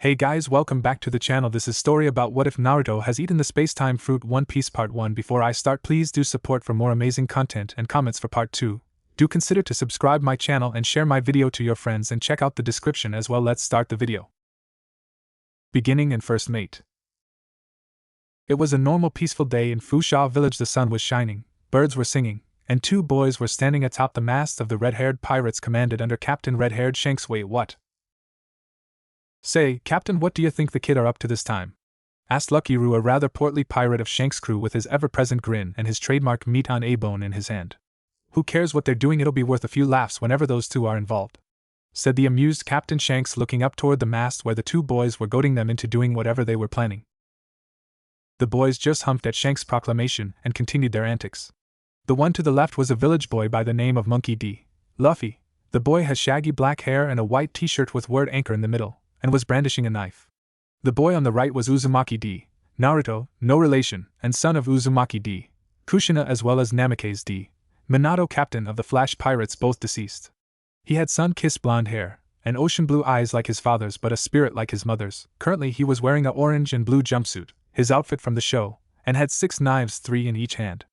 Hey guys, welcome back to the channel. This is story about what if Naruto has eaten the space-time fruit One Piece Part 1. Before I start, please do support for more amazing content and comments for Part 2. Do consider to subscribe my channel and share my video to your friends and check out the description as well. Let's start the video. Beginning and first mate. It was a normal peaceful day in Fusha village. The sun was shining, birds were singing, and two boys were standing atop the mast of the red-haired pirates commanded under Captain Red-Haired Shanks. Wait, what? Say, Captain, what do you think the kid are up to this time? Asked Lucky Roo, a rather portly pirate of Shanks' crew, with his ever-present grin and his trademark meat on a bone in his hand. Who cares what they're doing, it'll be worth a few laughs whenever those two are involved, said the amused Captain Shanks, looking up toward the mast where the two boys were goading them into doing whatever they were planning. The boys just humped at Shanks' proclamation and continued their antics. The one to the left was a village boy by the name of Monkey D. Luffy. The boy has shaggy black hair and a white t-shirt with word anchor in the middle, and was brandishing a knife. The boy on the right was Uzumaki D. Naruto, no relation, and son of Uzumaki D. Kushina as well as Namikaze D. Minato, captain of the Flash Pirates, both deceased. He had sun-kissed blonde hair, and ocean blue eyes like his father's but a spirit like his mother's. Currently he was wearing a orange and blue jumpsuit, his outfit from the show, and had 6 knives, 3 in each hand.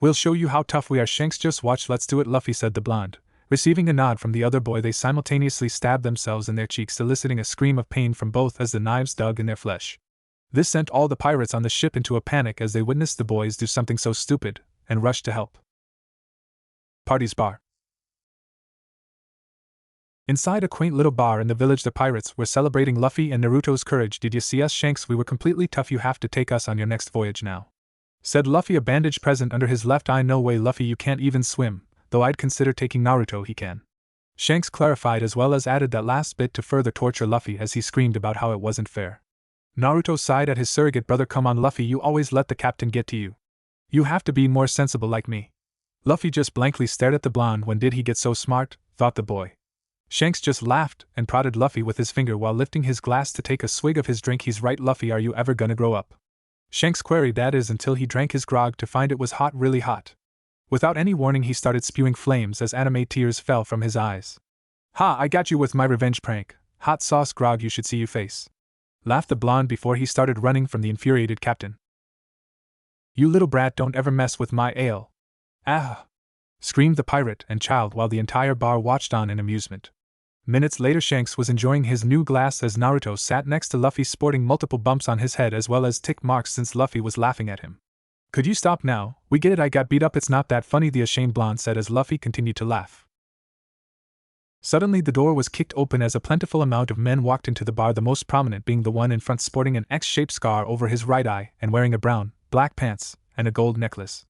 We'll show you how tough we are, Shanks, just watch. Let's do it, Luffy, said the blonde. Receiving a nod from the other boy, they simultaneously stabbed themselves in their cheeks, eliciting a scream of pain from both as the knives dug in their flesh. This sent all the pirates on the ship into a panic as they witnessed the boys do something so stupid, and rushed to help. Party's bar. Inside a quaint little bar in the village, the pirates were celebrating Luffy and Naruto's courage. Did you see us, Shanks? We were completely tough. You have to take us on your next voyage now, said Luffy, a bandage present under his left eye. No way, Luffy, you can't even swim. Though I'd consider taking Naruto, he can. Shanks clarified, as well as added that last bit to further torture Luffy as he screamed about how it wasn't fair. Naruto sighed at his surrogate brother. Come on, Luffy, you always let the captain get to you. You have to be more sensible like me. Luffy just blankly stared at the blonde. When did he get so smart, thought the boy. Shanks just laughed and prodded Luffy with his finger while lifting his glass to take a swig of his drink. He's right, Luffy, are you ever gonna grow up? Shanks queried, that is, until he drank his grog to find it was hot, really hot. Without any warning, he started spewing flames as anime tears fell from his eyes. Ha, I got you with my revenge prank. Hot sauce grog, you should see you face, laughed the blonde before he started running from the infuriated captain. You little brat, don't ever mess with my ale. Ah! Screamed the pirate and child while the entire bar watched on in amusement. Minutes later, Shanks was enjoying his new glass as Naruto sat next to Luffy, sporting multiple bumps on his head as well as tick marks since Luffy was laughing at him. Could you stop now? We get it, I got beat up, it's not that funny, the ashamed blonde said as Luffy continued to laugh. Suddenly the door was kicked open as a plentiful amount of men walked into the bar, the most prominent being the one in front, sporting an X-shaped scar over his right eye and wearing a brown, black pants and a gold necklace.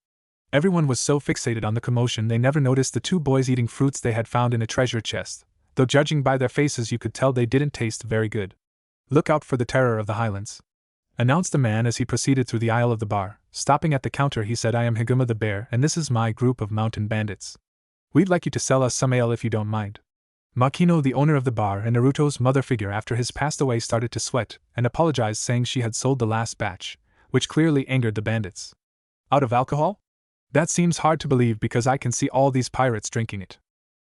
Everyone was so fixated on the commotion they never noticed the two boys eating fruits they had found in a treasure chest, though judging by their faces you could tell they didn't taste very good. Look out for the terror of the highlands, announced the man as he proceeded through the aisle of the bar. Stopping at the counter, he said, I am Higuma the Bear, and this is my group of mountain bandits. We'd like you to sell us some ale if you don't mind. Makino, the owner of the bar and Naruto's mother figure after his passed away, started to sweat and apologized, saying she had sold the last batch, which clearly angered the bandits. Out of alcohol? That seems hard to believe because I can see all these pirates drinking it,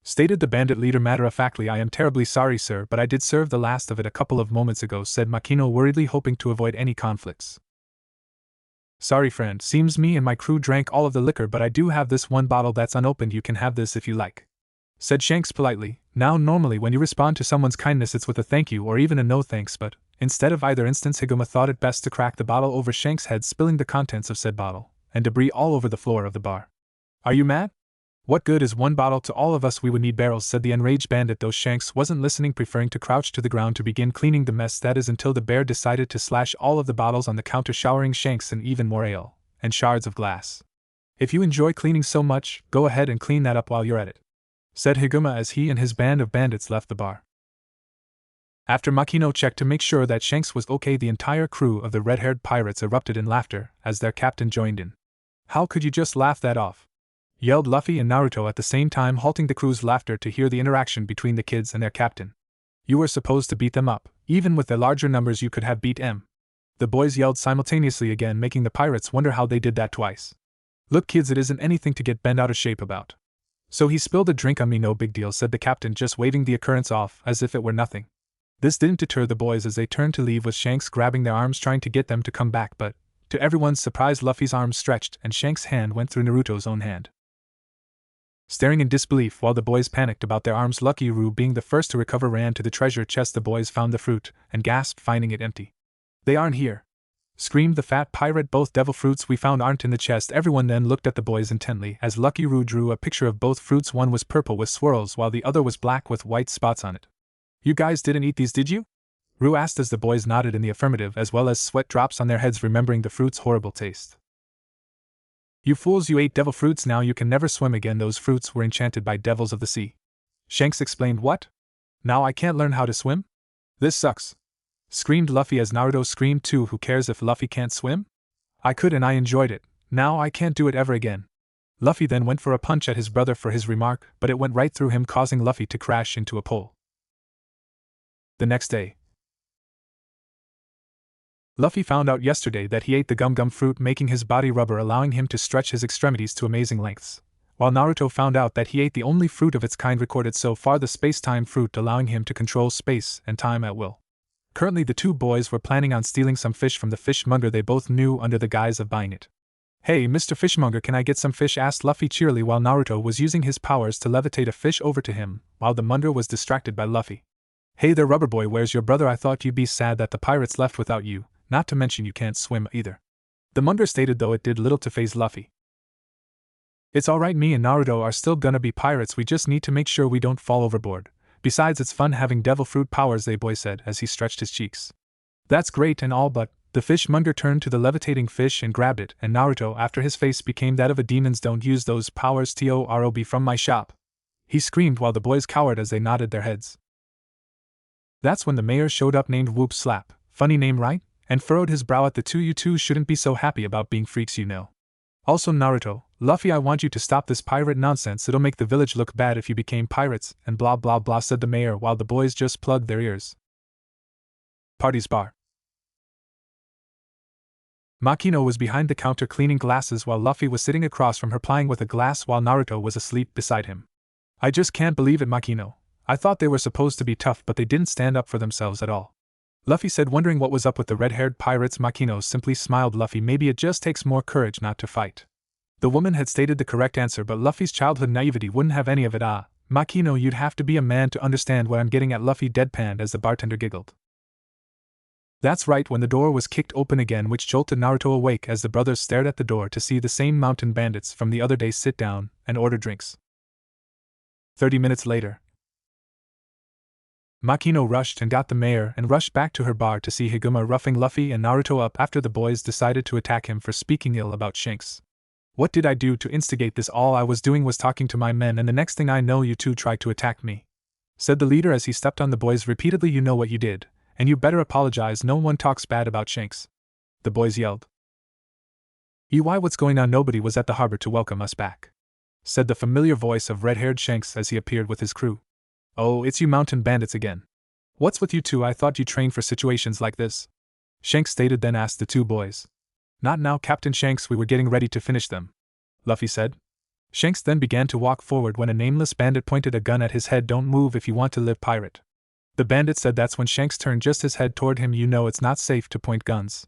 stated the bandit leader matter-of-factly. I am terribly sorry, sir, but I did serve the last of it a couple of moments ago, said Makino, worriedly hoping to avoid any conflicts. Sorry, friend, seems me and my crew drank all of the liquor, but I do have this one bottle that's unopened. You can have this if you like, said Shanks politely. Now, normally when you respond to someone's kindness it's with a thank you or even a no thanks, but instead of either instance, Higuma thought it best to crack the bottle over Shanks' head, spilling the contents of said bottle and debris all over the floor of the bar. Are you mad? What good is one bottle to all of us? We would need barrels, said the enraged bandit, though Shanks wasn't listening, preferring to crouch to the ground to begin cleaning the mess, that is, until the bear decided to slash all of the bottles on the counter, showering Shanks in even more ale and shards of glass. If you enjoy cleaning so much, go ahead and clean that up while you're at it, said Higuma as he and his band of bandits left the bar. After Makino checked to make sure that Shanks was okay, the entire crew of the red-haired pirates erupted in laughter as their captain joined in. How could you just laugh that off? Yelled Luffy and Naruto at the same time, halting the crew's laughter to hear the interaction between the kids and their captain. You were supposed to beat them up. Even with their larger numbers you could have beat them. The boys yelled simultaneously again, making the pirates wonder how they did that twice. Look kids, it isn't anything to get bent out of shape about. So he spilled a drink on me, no big deal, said the captain, just waving the occurrence off as if it were nothing. This didn't deter the boys as they turned to leave with Shanks grabbing their arms trying to get them to come back, but, to everyone's surprise, Luffy's arms stretched and Shanks' hand went through Naruto's own hand. Staring in disbelief while the boys panicked about their arms, Lucky Roo, being the first to recover, ran to the treasure chest. The boys found the fruit and gasped, finding it empty. "They aren't here!" screamed the fat pirate. "Both devil fruits we found aren't in the chest." Everyone then looked at the boys intently as Lucky Roo drew a picture of both fruits. One was purple with swirls while the other was black with white spots on it. "You guys didn't eat these, did you?" Roo asked as the boys nodded in the affirmative, as well as sweat drops on their heads remembering the fruit's horrible taste. "You fools, you ate devil fruits, now you can never swim again. Those fruits were enchanted by devils of the sea." Shanks explained. "What? Now I can't learn how to swim? This sucks!" screamed Luffy as Naruto screamed too. "Who cares if Luffy can't swim? I could and I enjoyed it. Now I can't do it ever again." Luffy then went for a punch at his brother for his remark, but it went right through him, causing Luffy to crash into a pole. The next day, Luffy found out yesterday that he ate the gum fruit, making his body rubber, allowing him to stretch his extremities to amazing lengths, while Naruto found out that he ate the only fruit of its kind recorded so far, the space-time fruit, allowing him to control space and time at will. Currently the two boys were planning on stealing some fish from the fishmonger they both knew under the guise of buying it. "Hey, Mr. Fishmonger, can I get some fish?" asked Luffy cheerily while Naruto was using his powers to levitate a fish over to him, while the monger was distracted by Luffy. "Hey there, rubber boy, where's your brother? I thought you'd be sad that the pirates left without you, not to mention you can't swim either," the monger stated, though it did little to faze Luffy. "It's alright, me and Naruto are still gonna be pirates, we just need to make sure we don't fall overboard. Besides, it's fun having devil fruit powers," the boy said as he stretched his cheeks. "That's great and all, but..." The fishmonger turned to the levitating fish and grabbed it, and Naruto, after his face became that of a demon's, "Don't use those powers, TOROB, from my shop!" he screamed while the boys cowered as they nodded their heads. That's when the mayor showed up, named Whoop Slap, funny name right? And furrowed his brow at the two. "You two shouldn't be so happy about being freaks, you know. Also Naruto, Luffy, I want you to stop this pirate nonsense, it'll make the village look bad if you became pirates, and blah blah blah," said the mayor while the boys just plugged their ears. Party's bar. Makino was behind the counter cleaning glasses while Luffy was sitting across from her plying with a glass while Naruto was asleep beside him. "I just can't believe it, Makino. I thought they were supposed to be tough, but they didn't stand up for themselves at all," Luffy said, wondering what was up with the red-haired pirates. Makino simply smiled. "Luffy, maybe it just takes more courage not to fight." The woman had stated the correct answer, but Luffy's childhood naivety wouldn't have any of it. "Ah, Makino, you'd have to be a man to understand what I'm getting at," Luffy deadpanned as the bartender giggled. That's right, when the door was kicked open again, which jolted Naruto awake as the brothers stared at the door to see the same mountain bandits from the other day sit down and order drinks. 30 minutes later, Makino rushed and got the mayor and rushed back to her bar to see Higuma roughing Luffy and Naruto up after the boys decided to attack him for speaking ill about Shanks. "What did I do to instigate this? All I was doing was talking to my men, and the next thing I know you two tried to attack me," said the leader as he stepped on the boys repeatedly. "You know what you did, and you better apologize. No one talks bad about Shanks," the boys yelled. "EY, what's going on? Nobody was at the harbor to welcome us back," said the familiar voice of red-haired Shanks as he appeared with his crew. "Oh, it's you mountain bandits again. What's with you two? I thought you trained for situations like this," Shanks stated, then asked the two boys. "Not now, Captain Shanks, we were getting ready to finish them," Luffy said. Shanks then began to walk forward when a nameless bandit pointed a gun at his head. "Don't move if you want to live, pirate," the bandit said. That's when Shanks turned just his head toward him. "You know it's not safe to point guns,"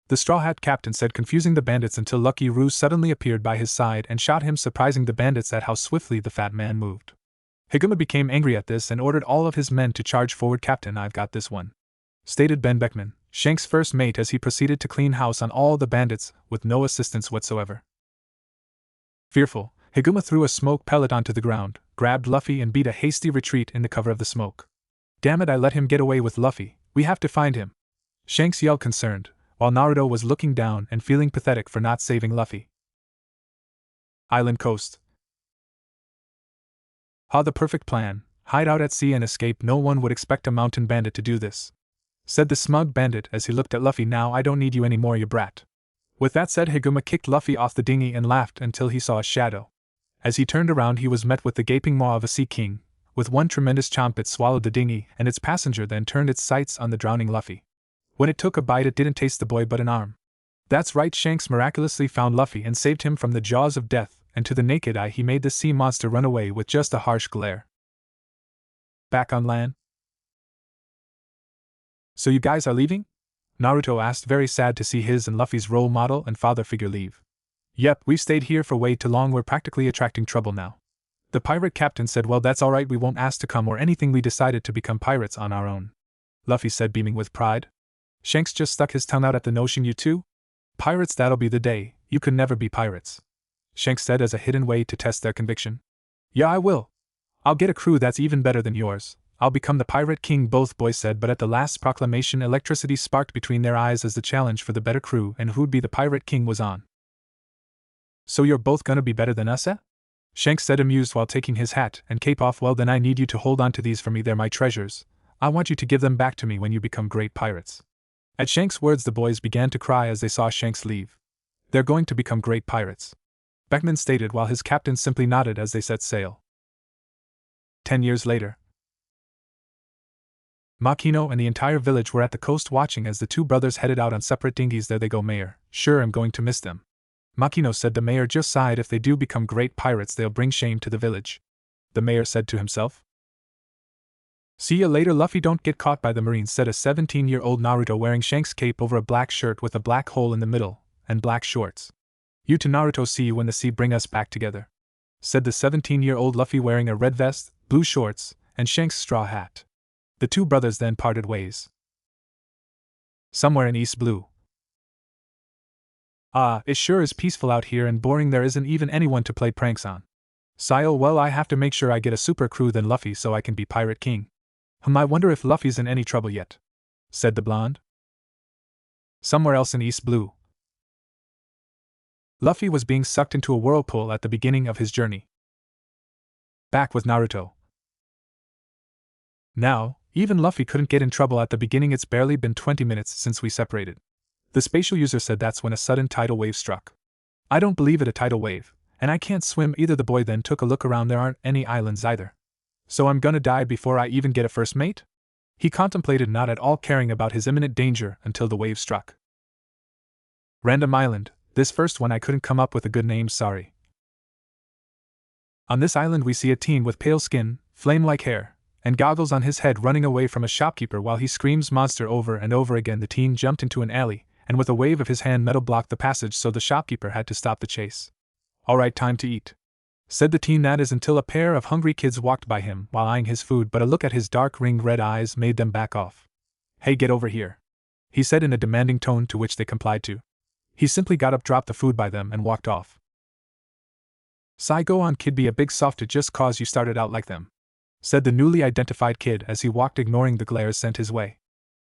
the Straw Hat Captain said, confusing the bandits until Lucky Roo suddenly appeared by his side and shot him, surprising the bandits at how swiftly the fat man moved. Higuma became angry at this and ordered all of his men to charge forward. "Captain, I've got this one," stated Ben Beckman, Shanks' first mate, as he proceeded to clean house on all the bandits with no assistance whatsoever. Fearful, Higuma threw a smoke pellet onto the ground, grabbed Luffy and beat a hasty retreat in the cover of the smoke. "Damn it, I let him get away with Luffy. We have to find him," Shanks yelled concerned, while Naruto was looking down and feeling pathetic for not saving Luffy. Island Coast. "Ah, the perfect plan. Hide out at sea and escape. No one would expect a mountain bandit to do this," said the smug bandit as he looked at Luffy. "Now I don't need you anymore, you brat." With that said, Higuma kicked Luffy off the dinghy and laughed until he saw a shadow. As he turned around, he was met with the gaping maw of a sea king. With one tremendous chomp, it swallowed the dinghy, and its passenger then turned its sights on the drowning Luffy. When it took a bite, it didn't taste the boy but an arm. That's right, Shanks miraculously found Luffy and saved him from the jaws of death, and to the naked eye he made the sea monster run away with just a harsh glare. Back on land, So you guys are leaving? Naruto asked, very sad to see his and Luffy's role model and father figure leave. Yep, we've stayed here for way too long, we're practically attracting trouble now. The pirate captain said, well, that's alright, we won't ask to come or anything, we decided to become pirates on our own. Luffy said, beaming with pride. Shanks just stuck his tongue out at the notion, you two? Pirates, that'll be the day, you could never be pirates. Shanks said as a hidden way to test their conviction. Yeah, I will. I'll get a crew that's even better than yours. I'll become the Pirate King, both boys said, but at the last proclamation electricity sparked between their eyes as the challenge for the better crew and who'd be the Pirate King was on. So you're both gonna be better than us, eh? Shanks said, amused, while taking his hat and cape off. Well, then I need you to hold on to these for me, they're my treasures. I want you to give them back to me when you become great pirates. At Shanks' words, the boys began to cry as they saw Shanks leave. They're going to become great pirates, Beckman stated, while his captain simply nodded as they set sail. 10 years later, Makino and the entire village were at the coast watching as the two brothers headed out on separate dinghies. There they go, Mayor. Sure, I'm going to miss them. Makino said. The mayor just sighed. If they do become great pirates, they'll bring shame to the village. The mayor said to himself. See you later, Luffy. Don't get caught by the Marines, said a 17-year-old Naruto wearing Shanks' cape over a black shirt with a black hole in the middle, and black shorts. You two, Naruto, see you when the sea bring us back together, said the 17-year-old Luffy wearing a red vest, blue shorts, and Shanks' straw hat. The two brothers then parted ways. Somewhere in East Blue. Ah, it sure is peaceful out here and boring. There isn't even anyone to play pranks on. Sile, well, I have to make sure I get a super crew than Luffy so I can be Pirate King. I wonder if Luffy's in any trouble yet, said the blonde. Somewhere else in East Blue. Luffy was being sucked into a whirlpool at the beginning of his journey. Back with Naruto. Now, even Luffy couldn't get in trouble at the beginning. It's barely been 20 minutes since we separated. The spatial user said that's when a sudden tidal wave struck. I don't believe it, a tidal wave, and I can't swim either. The boy then took a look around. There aren't any islands either. So I'm gonna die before I even get a first mate? He contemplated, not at all caring about his imminent danger until the wave struck. Random island, this first one I couldn't come up with a good name, sorry. On this island we see a teen with pale skin, flame-like hair, and goggles on his head running away from a shopkeeper while he screams monster over and over again. The teen jumped into an alley, and with a wave of his hand metal blocked the passage, so the shopkeeper had to stop the chase. Alright, time to eat, said the teen. That is, until a pair of hungry kids walked by him while eyeing his food, but a look at his dark ringed red eyes made them back off. Hey, get over here, he said in a demanding tone, to which they complied to. He simply got up, dropped the food by them, and walked off. Sigh, go on, kid, be a big softy just cause you started out like them, said the newly identified kid as he walked, ignoring the glares sent his way.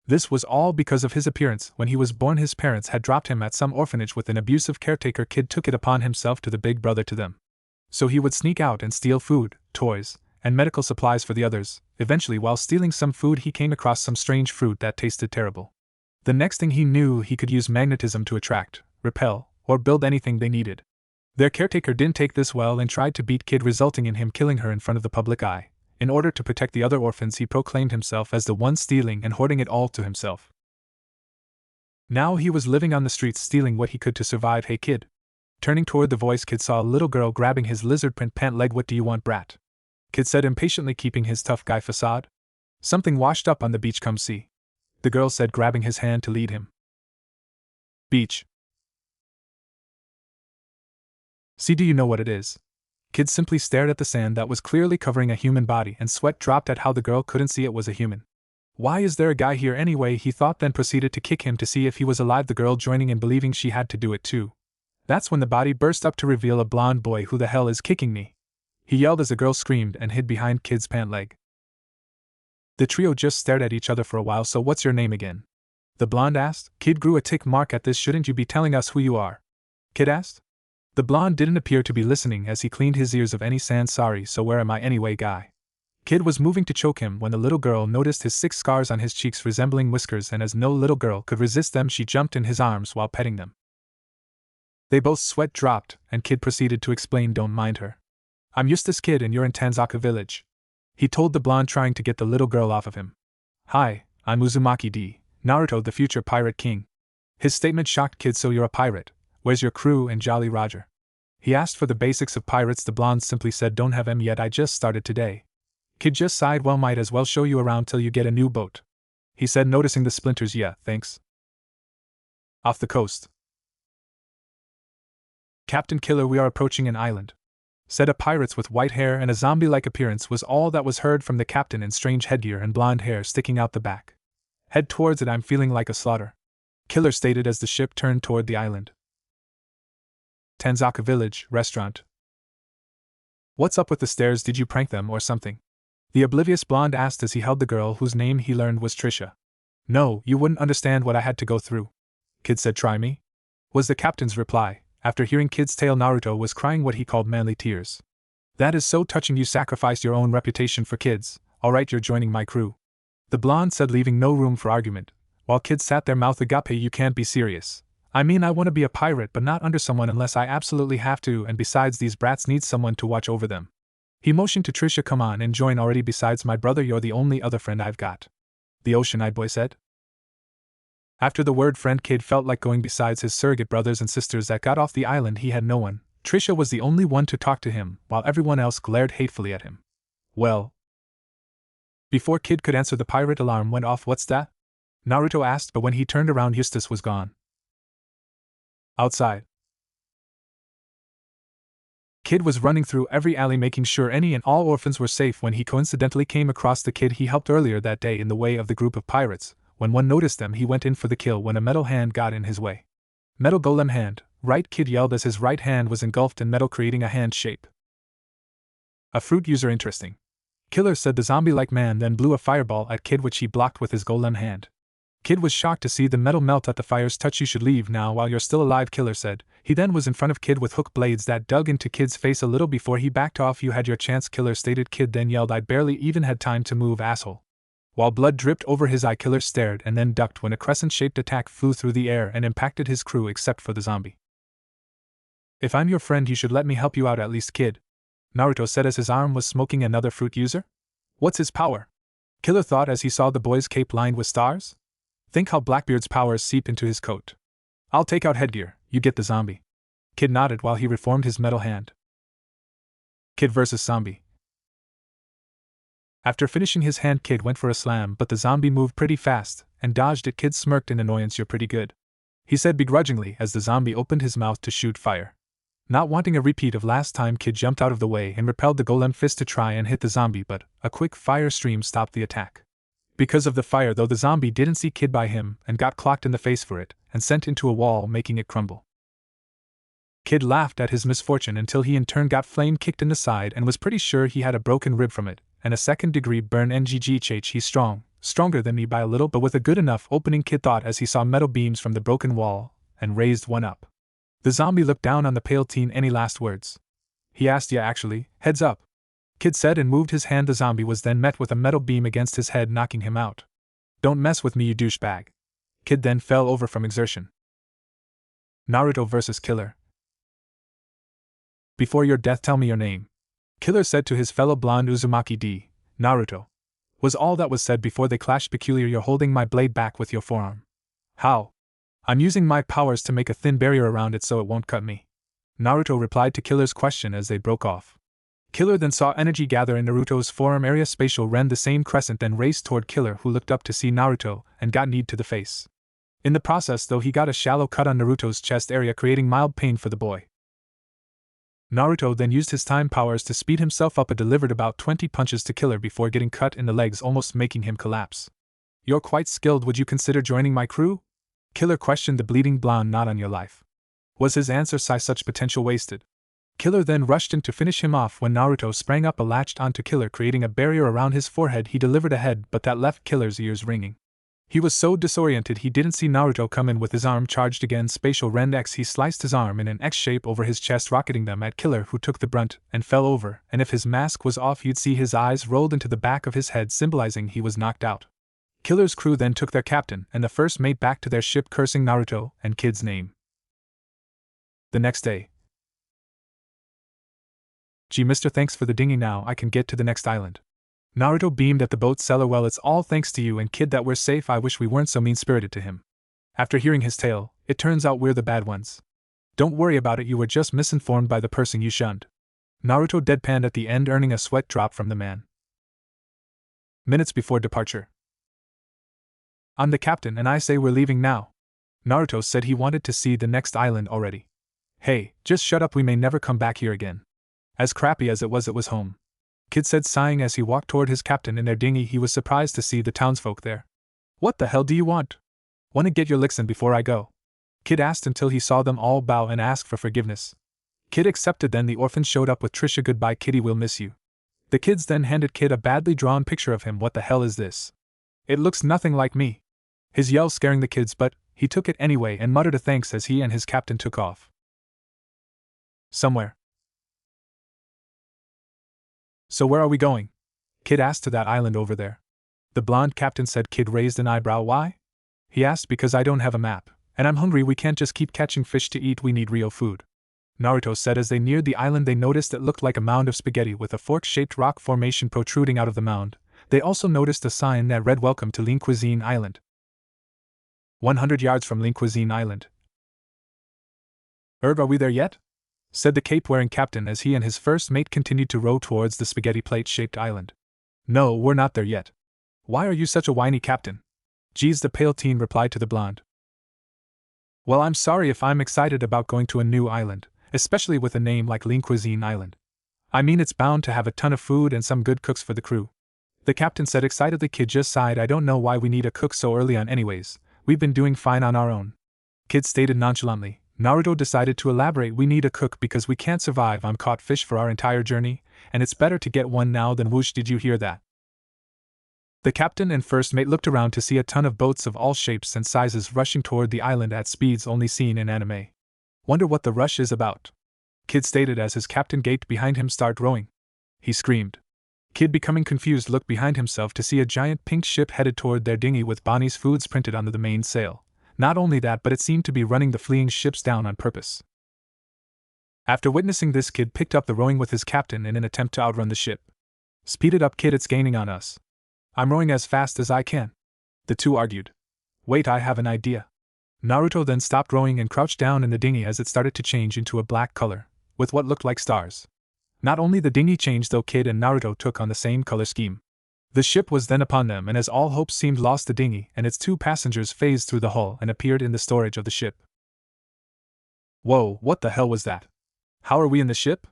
This was all because of his appearance. When he was born, his parents had dropped him at some orphanage with an abusive caretaker. Kid took it upon himself to the big brother to them. So he would sneak out and steal food, toys, and medical supplies for the others. Eventually, while stealing some food, he came across some strange fruit that tasted terrible. The next thing he knew, he could use magnetism to attract, repel, or build anything they needed. Their caretaker didn't take this well and tried to beat Kid, resulting in him killing her in front of the public eye. In order to protect the other orphans, he proclaimed himself as the one stealing and hoarding it all to himself. Now he was living on the streets, stealing what he could to survive. Hey, kid. Turning toward the voice, Kid saw a little girl grabbing his lizard print pant leg. What do you want, brat? Kid said impatiently, keeping his tough guy facade. Something washed up on the beach, come see, the girl said, grabbing his hand to lead him. Beach. See, do you know what it is? Kid simply stared at the sand that was clearly covering a human body, and sweat dropped at how the girl couldn't see it was a human. Why is there a guy here anyway, he thought, then proceeded to kick him to see if he was alive, the girl joining in, believing she had to do it too. That's when the body burst up to reveal a blonde boy. Who the hell is kicking me? He yelled as the girl screamed and hid behind Kid's pant leg. The trio just stared at each other for a while. So what's your name again? The blonde asked. Kid grew a tick mark at this. Shouldn't you be telling us who you are? Kid asked. The blonde didn't appear to be listening as he cleaned his ears of any sand. Sorry, so where am I anyway, guy? Kid was moving to choke him when the little girl noticed his 6 scars on his cheeks resembling whiskers, and as no little girl could resist them, she jumped in his arms while petting them. They both sweat dropped, and Kid proceeded to explain, don't mind her. I'm Eustace Kid and you're in Tanzaka village, he told the blonde, trying to get the little girl off of him. Hi, I'm Uzumaki D, Naruto, the future Pirate King. His statement shocked Kid. So you're a pirate. Where's your crew and Jolly Roger? He asked for the basics of pirates. The blonde simply said, don't have 'em yet, I just started today. Kid just sighed, well, might as well show you around till you get a new boat. he said, noticing the splinters. Yeah, thanks. Off the coast. Captain Killer, we are approaching an island, said a pirate with white hair and a zombie-like appearance was all that was heard from the captain in strange headgear and blonde hair sticking out the back. Head towards it, I'm feeling like a slaughter, Killer stated as the ship turned toward the island. Tanzaka Village, restaurant. What's up with the stairs, did you prank them or something? The oblivious blonde asked as he held the girl whose name he learned was Trisha. No, you wouldn't understand what I had to go through, Kid said. Try me? Was the captain's reply, after hearing Kid's tale. Naruto was crying what he called manly tears. That is so touching, you sacrificed your own reputation for kids. Alright, you're joining my crew, the blonde said, leaving no room for argument, while Kid sat there mouth agape. You can't be serious. I mean, I want to be a pirate but not under someone unless I absolutely have to, and besides these brats need someone to watch over them. He motioned to Trisha. Come on and join already, besides my brother you're the only other friend I've got, the ocean-eyed boy said. After the word friend, Kid felt like going. Besides his surrogate brothers and sisters that got off the island, he had no one. Trisha was the only one to talk to him, while everyone else glared hatefully at him. Well. Before Kid could answer, the pirate alarm went off. What's that? Naruto asked, but when he turned around, Eustace was gone. Outside. Kid was running through every alley making sure any and all orphans were safe when he coincidentally came across the kid he helped earlier that day in the way of the group of pirates. When one noticed them, he went in for the kill when a metal hand got in his way. Metal golem hand, right? Kid yelled as his right hand was engulfed in metal, creating a hand shape. A fruit user, interesting, Killer said. The zombie-like man then blew a fireball at Kid, which he blocked with his golem hand. Kid was shocked to see the metal melt at the fire's touch. You should leave now while you're still alive, Killer said. He then was in front of Kid with hook blades that dug into Kid's face a little before he backed off. You had your chance, Killer stated. Kid then yelled, I barely even had time to move, asshole. While blood dripped over his eye, Killer stared and then ducked when a crescent-shaped attack flew through the air and impacted his crew except for the zombie. If I'm your friend, you should let me help you out at least, Kid, Naruto said as his arm was smoking. Another fruit user? What's his power? Killer thought as he saw the boy's cape lined with stars. Think how Blackbeard's powers seep into his coat. I'll take out headgear, you get the zombie. Kid nodded while he reformed his metal hand. Kid vs. Zombie. After finishing his hand, Kid went for a slam, but the zombie moved pretty fast and dodged it. Kid smirked in annoyance. You're pretty good, he said begrudgingly as the zombie opened his mouth to shoot fire. Not wanting a repeat of last time, Kid jumped out of the way and repelled the golem fist to try and hit the zombie, but a quick fire stream stopped the attack. Because of the fire, though, the zombie didn't see Kid by him and got clocked in the face for it and sent into a wall, making it crumble. Kid laughed at his misfortune until he in turn got flame kicked in the side and was pretty sure he had a broken rib from it and a second-degree burn. Ngghh, he's stronger than me by a little, but with a good enough opening, Kid thought as he saw metal beams from the broken wall and raised one up. The zombie looked down on the pale teen. Any last words? He asked. Yeah, actually, heads up, Kid said and moved his hand. The zombie was then met with a metal beam against his head, knocking him out. Don't mess with me, you douchebag. Kid then fell over from exertion. Naruto vs. Killer. Before your death, tell me your name, Killer said to his fellow blonde Uzumaki D. Naruto. Was all that was said before they clashed. Peculiar, you're holding my blade back with your forearm. How? I'm using my powers to make a thin barrier around it so it won't cut me, Naruto replied to Killer's question as they broke off. Killer then saw energy gather in Naruto's forearm area. Spatial ren the same crescent then raced toward Killer, who looked up to see Naruto and got kneed to the face. In the process, though, he got a shallow cut on Naruto's chest area, creating mild pain for the boy. Naruto then used his time powers to speed himself up and delivered about 20 punches to Killer before getting cut in the legs, almost making him collapse. You're quite skilled. Would you consider joining my crew? Killer questioned the bleeding blonde. Not on your life, was his answer. Such potential wasted. Killer then rushed in to finish him off when Naruto sprang up and latched onto Killer, creating a barrier around his forehead. He delivered a head, but that left Killer's ears ringing. He was so disoriented he didn't see Naruto come in with his arm charged again. Spatial Ren X. He sliced his arm in an X shape over his chest, rocketing them at Killer, who took the brunt and fell over, and if his mask was off you'd see his eyes rolled into the back of his head, symbolizing he was knocked out. Killer's crew then took their captain and the first mate back to their ship, cursing Naruto and Kid's name. The next day. Gee, mister, thanks for the dinghy. Now I can get to the next island. Naruto beamed at the boat seller. Well, it's all thanks to you and Kid that we're safe. I wish we weren't so mean-spirited to him. After hearing his tale, it turns out we're the bad ones. Don't worry about it, you were just misinformed by the person you shunned. Naruto deadpanned at the end, earning a sweat drop from the man. Minutes before departure. I'm the captain and I say we're leaving now. Naruto said he wanted to see the next island already. Hey, just shut up, we may never come back here again. As crappy as it was home. Kid said, sighing as he walked toward his captain in their dinghy. He was surprised to see the townsfolk there. What the hell do you want? Wanna get your licks in before I go? Kid asked until he saw them all bow and ask for forgiveness. Kid accepted. Then the orphans showed up with Trisha. Goodbye kitty, we'll miss you. The kids then handed Kid a badly drawn picture of him. What the hell is this? It looks nothing like me. His yell scaring the kids, but he took it anyway and muttered a thanks as he and his captain took off. Somewhere. So where are we going? Kid asked. To that island over there. The blonde captain said. Kid raised an eyebrow. Why? He asked. Because I don't have a map, and I'm hungry. We can't just keep catching fish to eat, we need real food. Naruto said. As they neared the island they noticed it looked like a mound of spaghetti with a fork-shaped rock formation protruding out of the mound. They also noticed a sign that read Welcome to Lean Cuisine Island. 100 yards from Lean Cuisine Island. Are we there yet? Said the cape-wearing captain as he and his first mate continued to row towards the spaghetti plate-shaped island. No, we're not there yet. Why are you such a whiny captain? Geez, the pale teen replied to the blonde. Well, I'm sorry if I'm excited about going to a new island, especially with a name like Lean Cuisine Island. I mean, it's bound to have a ton of food and some good cooks for the crew. The captain said excitedly. Kid just sighed. I don't know why we need a cook so early on anyways, we've been doing fine on our own. Kid stated nonchalantly. Naruto decided to elaborate. We need a cook because we can't survive on caught fish for our entire journey, and it's better to get one now than whoosh. Did you hear that? The captain and first mate looked around to see a ton of boats of all shapes and sizes rushing toward the island at speeds only seen in anime. Wonder what the rush is about? Kid stated as his captain gaped behind him. Start rowing. He screamed. Kid, becoming confused, looked behind himself to see a giant pink ship headed toward their dinghy with Bonnie's Foods printed onto the main sail. Not only that, but it seemed to be running the fleeing ships down on purpose. After witnessing this, Kid picked up the rowing with his captain in an attempt to outrun the ship. Speed it up, Kid, it's gaining on us. I'm rowing as fast as I can. The two argued. Wait, I have an idea. Naruto then stopped rowing and crouched down in the dinghy as it started to change into a black color, with what looked like stars. Not only the dinghy changed though, Kid and Naruto took on the same color scheme. The ship was then upon them, and as all hope seemed lost, the dinghy and its two passengers phased through the hull and appeared in the storage of the ship. Whoa, what the hell was that? How are we in the ship?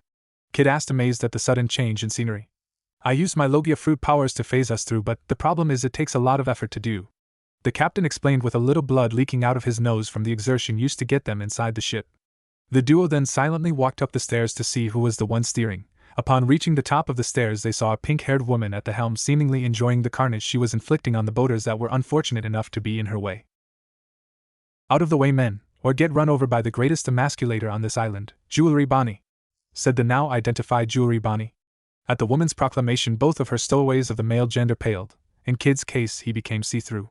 Kid asked, amazed at the sudden change in scenery. I used my Logia fruit powers to phase us through, but the problem is it takes a lot of effort to do. The captain explained with a little blood leaking out of his nose from the exertion used to get them inside the ship. The duo then silently walked up the stairs to see who was the one steering. Upon reaching the top of the stairs, they saw a pink-haired woman at the helm, seemingly enjoying the carnage she was inflicting on the boaters that were unfortunate enough to be in her way. Out of the way, men, or get run over by the greatest emasculator on this island, Jewelry Bonnie, said the now identified Jewelry Bonnie. At the woman's proclamation, both of her stowaways of the male gender paled. In Kid's case, he became see-through.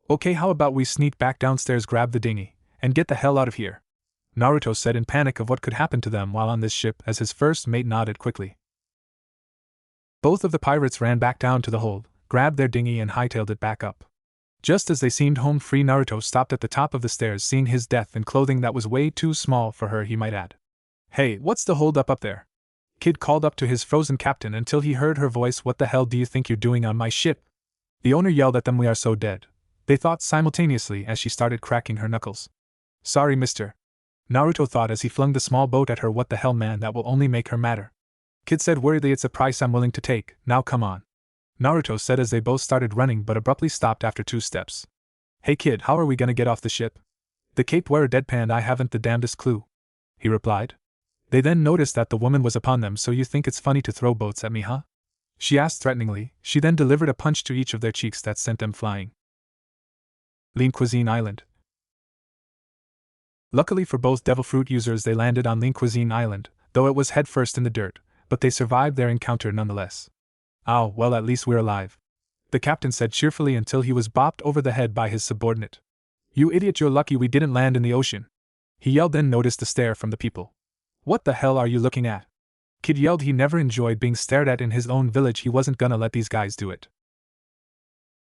Okay, how about we sneak back downstairs, grab the dinghy, and get the hell out of here? Naruto said in panic of what could happen to them while on this ship, as his first mate nodded quickly. Both of the pirates ran back down to the hold, grabbed their dinghy and hightailed it back up. Just as they seemed home free, Naruto stopped at the top of the stairs, seeing his death in clothing that was way too small for her, he might add. Hey, what's the hold up there? Kid called up to his frozen captain until he heard her voice. What the hell do you think you're doing on my ship? The owner yelled at them. We are so dead, they thought simultaneously as she started cracking her knuckles. Sorry, mister. Naruto thought as he flung the small boat at her. What the hell, man, that will only make her madder. Kid said worriedly, it's a price I'm willing to take, now come on. Naruto said as they both started running, but abruptly stopped after 2 steps. Hey kid, how are we gonna get off the ship? The cape wearer deadpanned. I haven't the damnedest clue, he replied. They then noticed that the woman was upon them. So you think it's funny to throw boats at me, huh? She asked threateningly. She then delivered a punch to each of their cheeks that sent them flying. Lean Cuisine Island. Luckily for both devil fruit users, they landed on Lean Cuisine Island, though it was headfirst in the dirt, but they survived their encounter nonetheless. Oh, well, at least we're alive, the captain said cheerfully until he was bopped over the head by his subordinate. You idiot, you're lucky we didn't land in the ocean, he yelled, then noticed a stare from the people. What the hell are you looking at? Kid yelled. He never enjoyed being stared at in his own village. He wasn't gonna let these guys do it.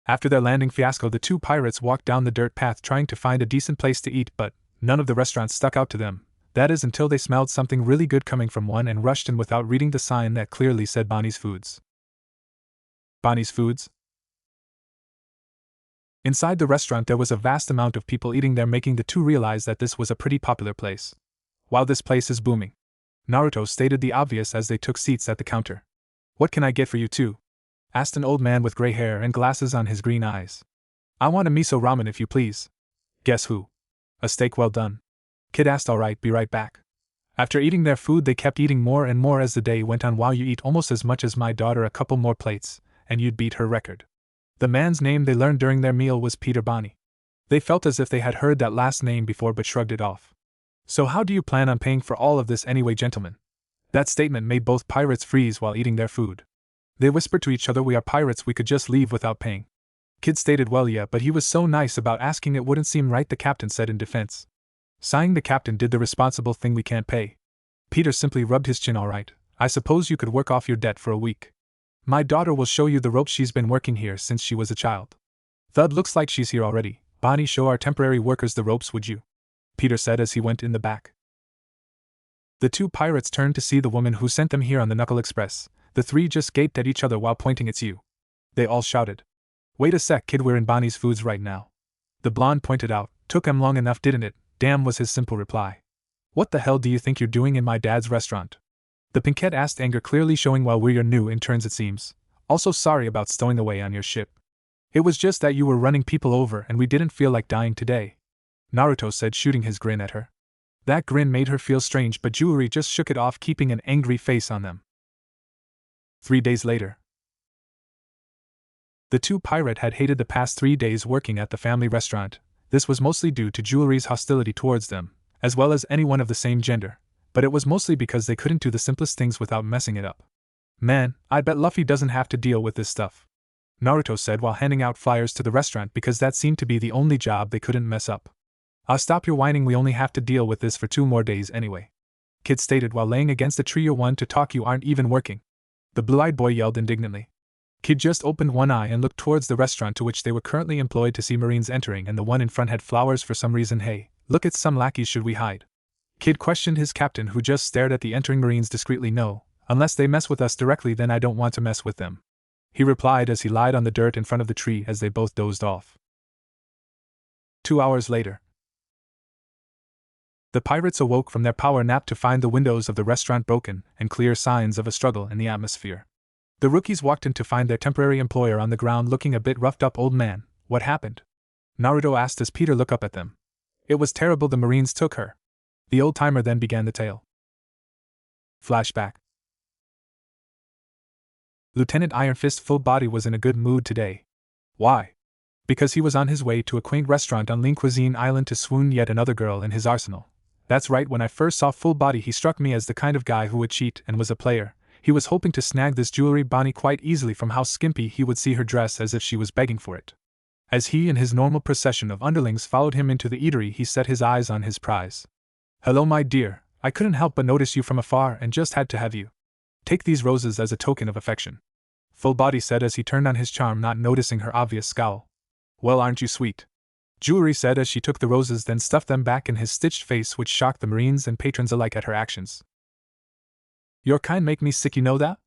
After their landing fiasco, the 2 pirates walked down the dirt path trying to find a decent place to eat, but none of the restaurants stuck out to them. That is until they smelled something really good coming from one and rushed in without reading the sign that clearly said Bonnie's Foods. Bonnie's Foods? Inside the restaurant there was a vast amount of people eating there, making the two realize that this was a pretty popular place. Wow, this place is booming. Naruto stated the obvious as they took seats at the counter. What can I get for you two? Asked an old man with gray hair and glasses on his green eyes. I want a miso ramen if you please. Guess who? A steak well done. Kid asked. Alright, be right back. After eating their food they kept eating more and more as the day went on. Wow, you eat almost as much as my daughter, a couple more plates, and you'd beat her record. The man's name they learned during their meal was Peter Bonney. They felt as if they had heard that last name before but shrugged it off. So how do you plan on paying for all of this anyway, gentlemen? That statement made both pirates freeze while eating their food. They whispered to each other, we are pirates, we could just leave without paying. Kid stated, well yeah, but he was so nice about asking, it wouldn't seem right, the captain said in defense. Sighing, the captain did the responsible thing, we can't pay. Peter simply rubbed his chin. Alright, I suppose you could work off your debt for a week. My daughter will show you the ropes, she's been working here since she was a child. Thud, looks like she's here already. Bonnie, show our temporary workers the ropes, would you? Peter said as he went in the back. The two pirates turned to see the woman who sent them here on the Knuckle Express. The three just gaped at each other while pointing, it's you. They all shouted. Wait a sec, kid, we're in Bonnie's foods right now. The blonde pointed out. Took him long enough, didn't it? Damn, was his simple reply. What the hell do you think you're doing in my dad's restaurant? The pinkette asked, anger clearly showing. Well, we're your new interns it seems. Also sorry about stowing away on your ship. It was just that you were running people over and we didn't feel like dying today. Naruto said, shooting his grin at her. That grin made her feel strange, but Jewelry just shook it off, keeping an angry face on them. 3 days later. The two pirates had hated the past 3 days working at the family restaurant. This was mostly due to Jewelry's hostility towards them, as well as anyone of the same gender, but it was mostly because they couldn't do the simplest things without messing it up. Man, I bet Luffy doesn't have to deal with this stuff, Naruto said while handing out flyers to the restaurant, because that seemed to be the only job they couldn't mess up. Stop your whining, we only have to deal with this for 2 more days anyway, Kid stated while laying against a tree. You're one to talk, you aren't even working. The blue-eyed boy yelled indignantly. Kid just opened one eye and looked towards the restaurant to which they were currently employed to see Marines entering, and the one in front had flowers for some reason. Hey, look, it's some lackeys, should we hide? Kid questioned his captain, who just stared at the entering Marines discreetly. No, unless they mess with us directly, then I don't want to mess with them, he replied as he lied on the dirt in front of the tree as they both dozed off. 2 hours later. The pirates awoke from their power nap to find the windows of the restaurant broken and clear signs of a struggle in the atmosphere. The rookies walked in to find their temporary employer on the ground looking a bit roughed up. Old man, what happened? Naruto asked as Peter looked up at them. It was terrible, the Marines took her. The old-timer then began the tale. Flashback. Lieutenant Iron Fist Full Body was in a good mood today. Why? Because he was on his way to a quaint restaurant on Lean Cuisine Island to swoon yet another girl in his arsenal. That's right, when I first saw Full Body he struck me as the kind of guy who would cheat and was a player. He was hoping to snag this Jewelry Bonnie quite easily from how skimpy he would see her dress, as if she was begging for it. As he and his normal procession of underlings followed him into the eatery, he set his eyes on his prize. Hello, my dear, I couldn't help but notice you from afar and just had to have you. Take these roses as a token of affection, Full Body said as he turned on his charm, not noticing her obvious scowl. Well, aren't you sweet? Jewelry said as she took the roses, then stuffed them back in his stitched face, which shocked the Marines and patrons alike at her actions. Your kind make me sick, you know that?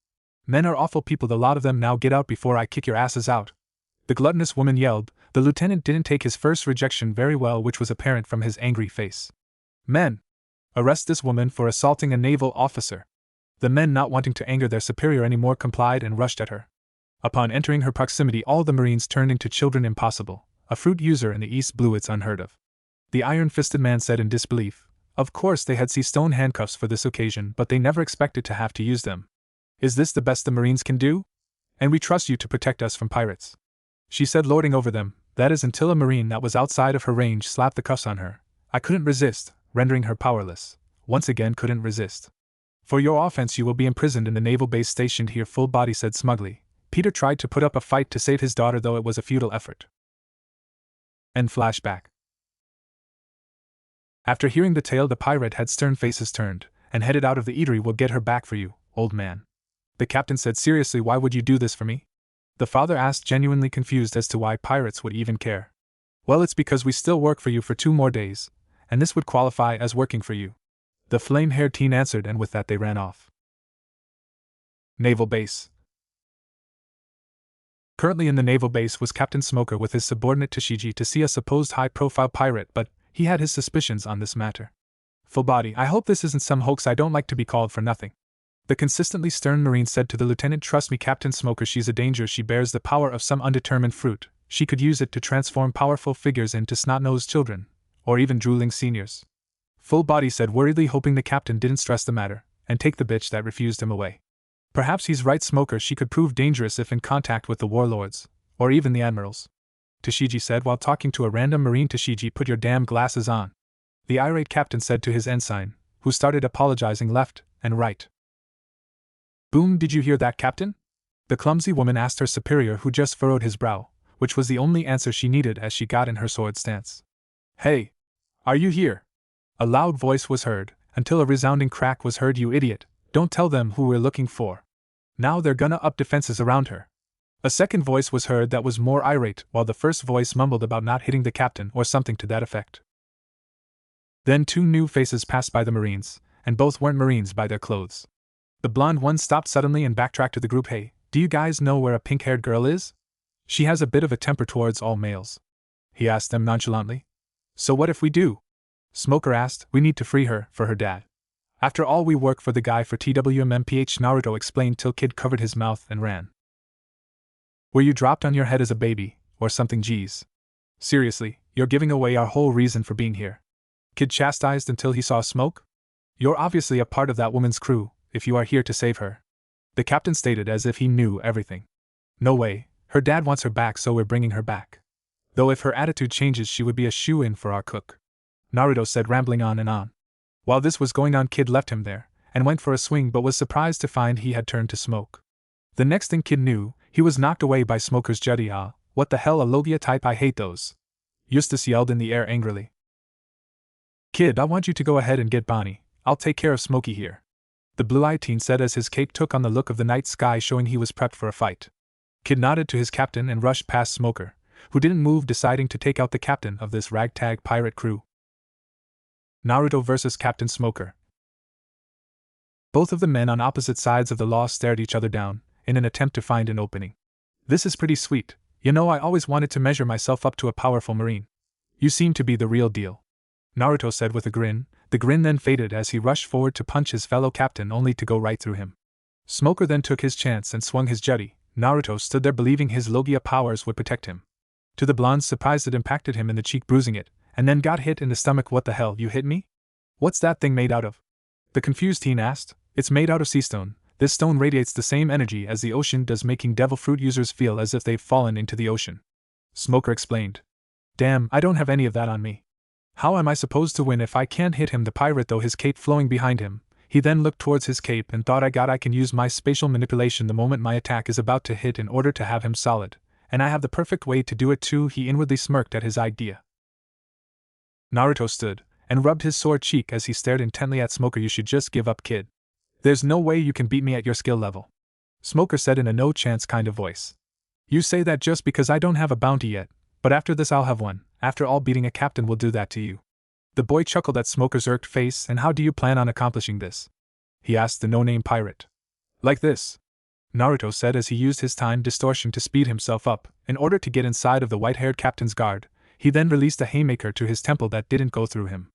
Men are awful people, the lot of them. Now get out before I kick your asses out, the gluttonous woman yelled. The lieutenant didn't take his first rejection very well, which was apparent from his angry face. Men! Arrest this woman for assaulting a naval officer. The men, not wanting to anger their superior anymore, complied and rushed at her. Upon entering her proximity, all the Marines turned into children. Impossible. A fruit user in the East Blue, it's unheard of, the iron-fisted man said in disbelief. Of course they had stone handcuffs for this occasion, but they never expected to have to use them. Is this the best the Marines can do? And we trust you to protect us from pirates, she said, lording over them. That is, until a Marine that was outside of her range slapped the cuffs on her. I couldn't resist, rendering her powerless. Once again couldn't resist. For your offense you will be imprisoned in the naval base stationed here, Full Body said smugly. Peter tried to put up a fight to save his daughter, though it was a futile effort. End flashback. After hearing the tale, the pirate had stern faces turned, and headed out of the eatery. We'll get her back for you, old man, the captain said seriously. Why would you do this for me? The father asked, genuinely confused as to why pirates would even care. Well, it's because we still work for you for 2 more days, and this would qualify as working for you, the flame-haired teen answered, and with that they ran off. Naval Base. Currently in the naval base was Captain Smoker with his subordinate Tashiji to see a supposed high-profile pirate, but he had his suspicions on this matter. Full body, I hope this isn't some hoax. I don't like to be called for nothing. The consistently stern Marine said to the lieutenant, trust me, Captain Smoker, she's a danger. She bears the power of some undetermined fruit. She could use it to transform powerful figures into snot-nosed children, or even drooling seniors. Full body said worriedly, hoping the captain didn't stress the matter, and take the bitch that refused him away. Perhaps he's right, Smoker, she could prove dangerous if in contact with the warlords, or even the admirals. Tashiji said while talking to a random Marine. Tashiji, put your damn glasses on. The irate captain said to his ensign, who started apologizing left and right. Boom, did you hear that, Captain? The clumsy woman asked her superior, who just furrowed his brow, which was the only answer she needed as she got in her sword stance. Hey! Are you here? A loud voice was heard, until a resounding crack was heard. You idiot, don't tell them who we're looking for. Now they're gonna up defenses around her. A second voice was heard that was more irate, while the first voice mumbled about not hitting the captain or something to that effect. Then two new faces passed by the Marines, and both weren't Marines by their clothes. The blonde one stopped suddenly and backtracked to the group. Hey, do you guys know where a pink-haired girl is? She has a bit of a temper towards all males. He asked them nonchalantly. So what if we do? Smoker asked. We need to free her, for her dad. After all, we work for the guy for TWMMPH, Naruto explained till Kid covered his mouth and ran. Were you dropped on your head as a baby, or something? Geez. Seriously, you're giving away our whole reason for being here. Kid chastised until he saw smoke. You're obviously a part of that woman's crew, if you are here to save her. The captain stated as if he knew everything. No way, her dad wants her back, so we're bringing her back. Though if her attitude changes, she would be a shoo-in for our cook. Naruto said, rambling on and on. While this was going on, Kid left him there, and went for a swing, but was surprised to find he had turned to smoke. The next thing Kid knew, he was knocked away by Smoker's jutty. Ah, what the hell, a Logia type, I hate those. Eustace yelled in the air angrily. Kid, I want you to go ahead and get Bonnie, I'll take care of Smokey here. The blue-eyed teen said as his cape took on the look of the night sky, showing he was prepped for a fight. Kid nodded to his captain and rushed past Smoker, who didn't move, deciding to take out the captain of this ragtag pirate crew. Naruto versus Captain Smoker. Both of the men on opposite sides of the law stared each other down, in an attempt to find an opening. This is pretty sweet, you know, I always wanted to measure myself up to a powerful Marine. You seem to be the real deal. Naruto said with a grin. The grin then faded as he rushed forward to punch his fellow captain, only to go right through him. Smoker then took his chance and swung his jutty. Naruto stood there believing his Logia powers would protect him. To the blonde's surprise, it impacted him in the cheek, bruising it, and then got hit in the stomach. What the hell, you hit me? What's that thing made out of? The confused teen asked. It's made out of sea stone. This stone radiates the same energy as the ocean does, making devil fruit users feel as if they've fallen into the ocean. Smoker explained. Damn, I don't have any of that on me. How am I supposed to win if I can't hit him? The pirate, though his cape flowing behind him, he then looked towards his cape and thought, I can use my spatial manipulation the moment my attack is about to hit in order to have him solid, and I have the perfect way to do it too. He inwardly smirked at his idea. Naruto stood and rubbed his sore cheek as he stared intently at Smoker. You should just give up, kid. There's no way you can beat me at your skill level. Smoker said in a no chance kind of voice. You say that just because I don't have a bounty yet, but after this I'll have one. After all, beating a captain will do that to you. The boy chuckled at Smoker's irked face. And how do you plan on accomplishing this? He asked the no-name pirate. Like this, Naruto said as he used his time distortion to speed himself up, in order to get inside of the white-haired captain's guard. He then released a haymaker to his temple that didn't go through him.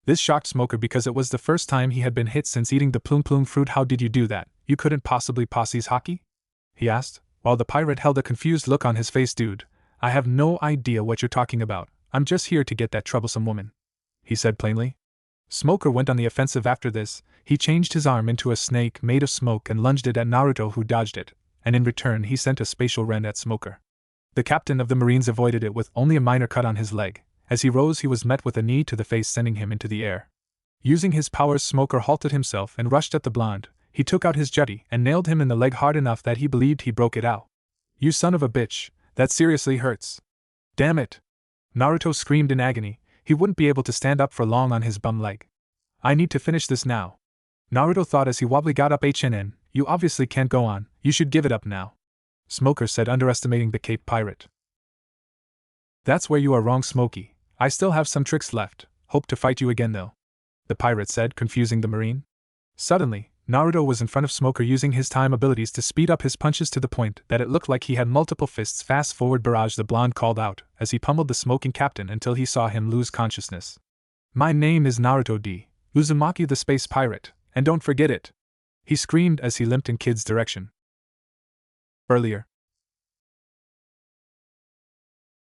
This shocked Smoker because it was the first time he had been hit since eating the plume fruit. How did you do that? You couldn't possibly posse's hockey? He asked, while the pirate held a confused look on his face. Dude, I have no idea what you're talking about. I'm just here to get that troublesome woman, he said plainly. Smoker went on the offensive after this. He changed his arm into a snake made of smoke and lunged it at Naruto, who dodged it, and in return he sent a spatial rend at Smoker. The captain of the Marines avoided it with only a minor cut on his leg. As he rose, he was met with a knee to the face, sending him into the air. Using his powers, Smoker halted himself and rushed at the blonde. He took out his jutty and nailed him in the leg hard enough that he believed he broke it out. You son of a bitch, that seriously hurts. Damn it! Naruto screamed in agony. He wouldn't be able to stand up for long on his bum leg. I need to finish this now. Naruto thought as he wobbly got up. You obviously can't go on, you should give it up now, Smoker said, underestimating the Cape pirate. That's where you are wrong, Smokey. I still have some tricks left. Hope to fight you again though, the pirate said, confusing the Marine. Suddenly, Naruto was in front of Smoker using his time abilities to speed up his punches to the point that it looked like he had multiple fists. Fast forward barrage, the blonde called out as he pummeled the smoking captain until he saw him lose consciousness. My name is Naruto D. Uzumaki the space pirate, and don't forget it! He screamed as he limped in Kid's direction. Earlier.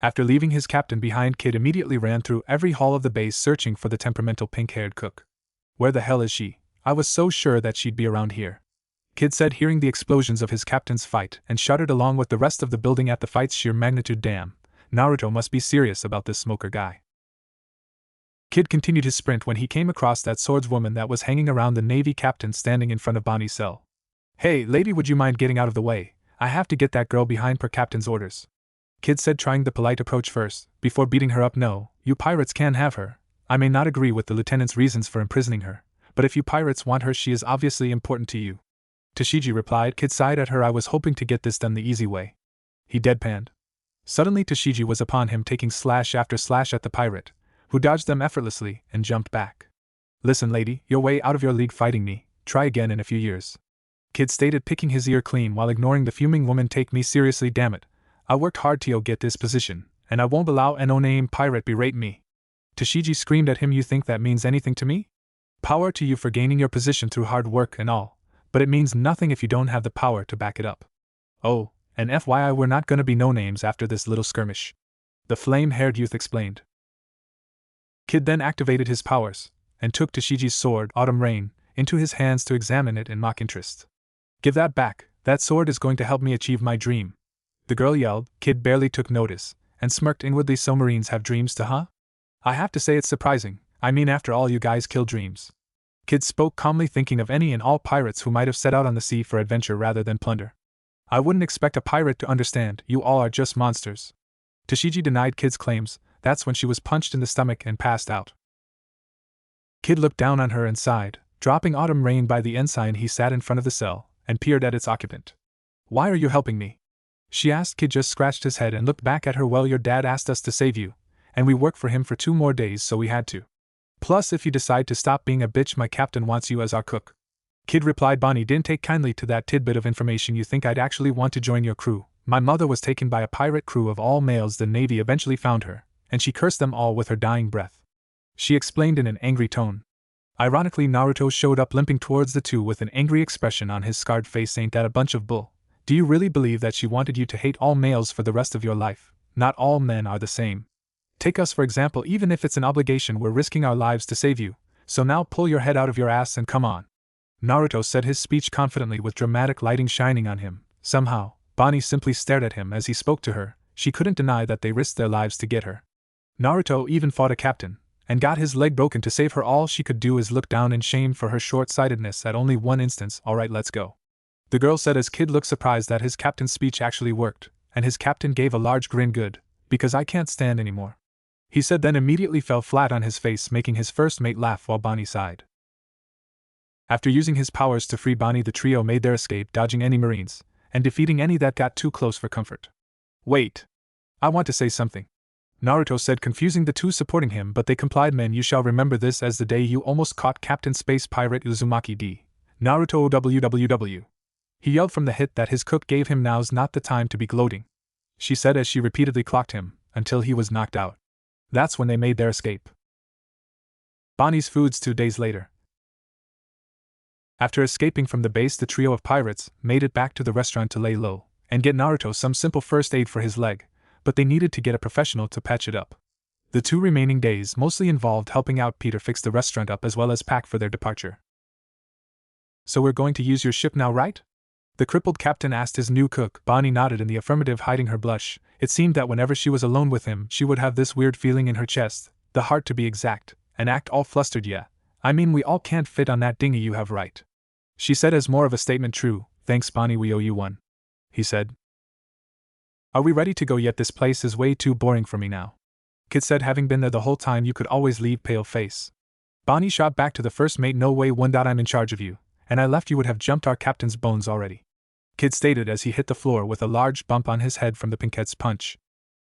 After leaving his captain behind, Kid immediately ran through every hall of the base searching for the temperamental pink-haired cook. Where the hell is she? I was so sure that she'd be around here. Kid said, hearing the explosions of his captain's fight, and shuddered along with the rest of the building at the fight's sheer magnitude. Damn, Naruto must be serious about this Smoker guy. Kid continued his sprint when he came across that swordswoman that was hanging around the Navy captain standing in front of Bonnie's cell. Hey, lady, would you mind getting out of the way? I have to get that girl behind per captain's orders. Kid said, trying the polite approach first, before beating her up. No, you pirates can't have her. I may not agree with the lieutenant's reasons for imprisoning her, but if you pirates want her, she is obviously important to you. Tashigi replied. Kid sighed at her. I was hoping to get this done the easy way. He deadpanned. Suddenly Tashigi was upon him, taking slash after slash at the pirate, who dodged them effortlessly and jumped back. Listen, lady, you're way out of your league fighting me. Try again in a few years. Kid stated, picking his ear clean while ignoring the fuming woman. Take me seriously, damn it. I worked hard to get this position, and I won't allow an no-name pirate berate me. Tashigi screamed at him. You think that means anything to me? Power to you for gaining your position through hard work and all, but it means nothing if you don't have the power to back it up. Oh, and FYI, we're not gonna be no-names after this little skirmish, the flame-haired youth explained. Kid then activated his powers, and took Tashigi's sword, Autumn Rain, into his hands to examine it in mock interest. Give that back, that sword is going to help me achieve my dream. The girl yelled. Kid barely took notice, and smirked inwardly. So Marines have dreams too, huh? I have to say it's surprising. I mean, after all, you guys kill dreams. Kid spoke calmly, thinking of any and all pirates who might have set out on the sea for adventure rather than plunder. I wouldn't expect a pirate to understand. You all are just monsters. Tashigi denied Kid's claims. That's when she was punched in the stomach and passed out. Kid looked down on her and sighed. Dropping Autumn Rain by the ensign, he sat in front of the cell and peered at its occupant. Why are you helping me? She asked. Kid just scratched his head and looked back at her. Well, your dad asked us to save you, and we worked for him for 2 more days, so we had to. Plus, if you decide to stop being a bitch, my captain wants you as our cook. Kid replied. Bonnie didn't take kindly to that tidbit of information. You think I'd actually want to join your crew? My mother was taken by a pirate crew of all males. The Navy eventually found her, and she cursed them all with her dying breath. She explained in an angry tone. Ironically, Naruto showed up limping towards the two with an angry expression on his scarred face. Ain't that a bunch of bull? Do you really believe that she wanted you to hate all males for the rest of your life? Not all men are the same. Take us for example. Even if it's an obligation, we're risking our lives to save you, so now pull your head out of your ass and come on. Naruto said his speech confidently with dramatic lighting shining on him. Somehow, Bonnie simply stared at him as he spoke to her. She couldn't deny that they risked their lives to get her. Naruto even fought a captain, and got his leg broken to save her. All she could do is look down in shame for her short-sightedness at only one instance. Alright, let's go. The girl said as Kid looked surprised that his captain's speech actually worked, and his captain gave a large grin. Good, because I can't stand anymore. He said, then immediately fell flat on his face, making his first mate laugh while Bonnie sighed. After using his powers to free Bonnie, the trio made their escape, dodging any Marines, and defeating any that got too close for comfort. Wait. I want to say something, Naruto said, confusing the two supporting him, but they complied. Men, you shall remember this as the day you almost caught Captain Space Pirate Uzumaki D. Naruto WWW. He yelled from the hit that his cook gave him. Now's not the time to be gloating, she said as she repeatedly clocked him, until he was knocked out. That's when they made their escape. Bonnie's foods 2 days later. After escaping from the base, the trio of pirates made it back to the restaurant to lay low and get Naruto some simple first aid for his leg, but they needed to get a professional to patch it up. The 2 remaining days mostly involved helping out Peter fix the restaurant up as well as pack for their departure. So we're going to use your ship now, right? The crippled captain asked his new cook. Bonnie nodded in the affirmative, hiding her blush. It seemed that whenever she was alone with him, she would have this weird feeling in her chest, the heart to be exact, and act all flustered. Yeah, I mean, we all can't fit on that dinghy, you have right, she said as more of a statement. True, thanks Bonnie, we owe you one, he said. Are we ready to go yet? This place is way too boring for me now, Kid said, having been there the whole time. You could always leave, pale face. Bonnie shot back to the first mate. No way, one. I'm in charge of you, and I left you would have jumped our captain's bones already, Kid stated as he hit the floor with a large bump on his head from the Pinkette's punch.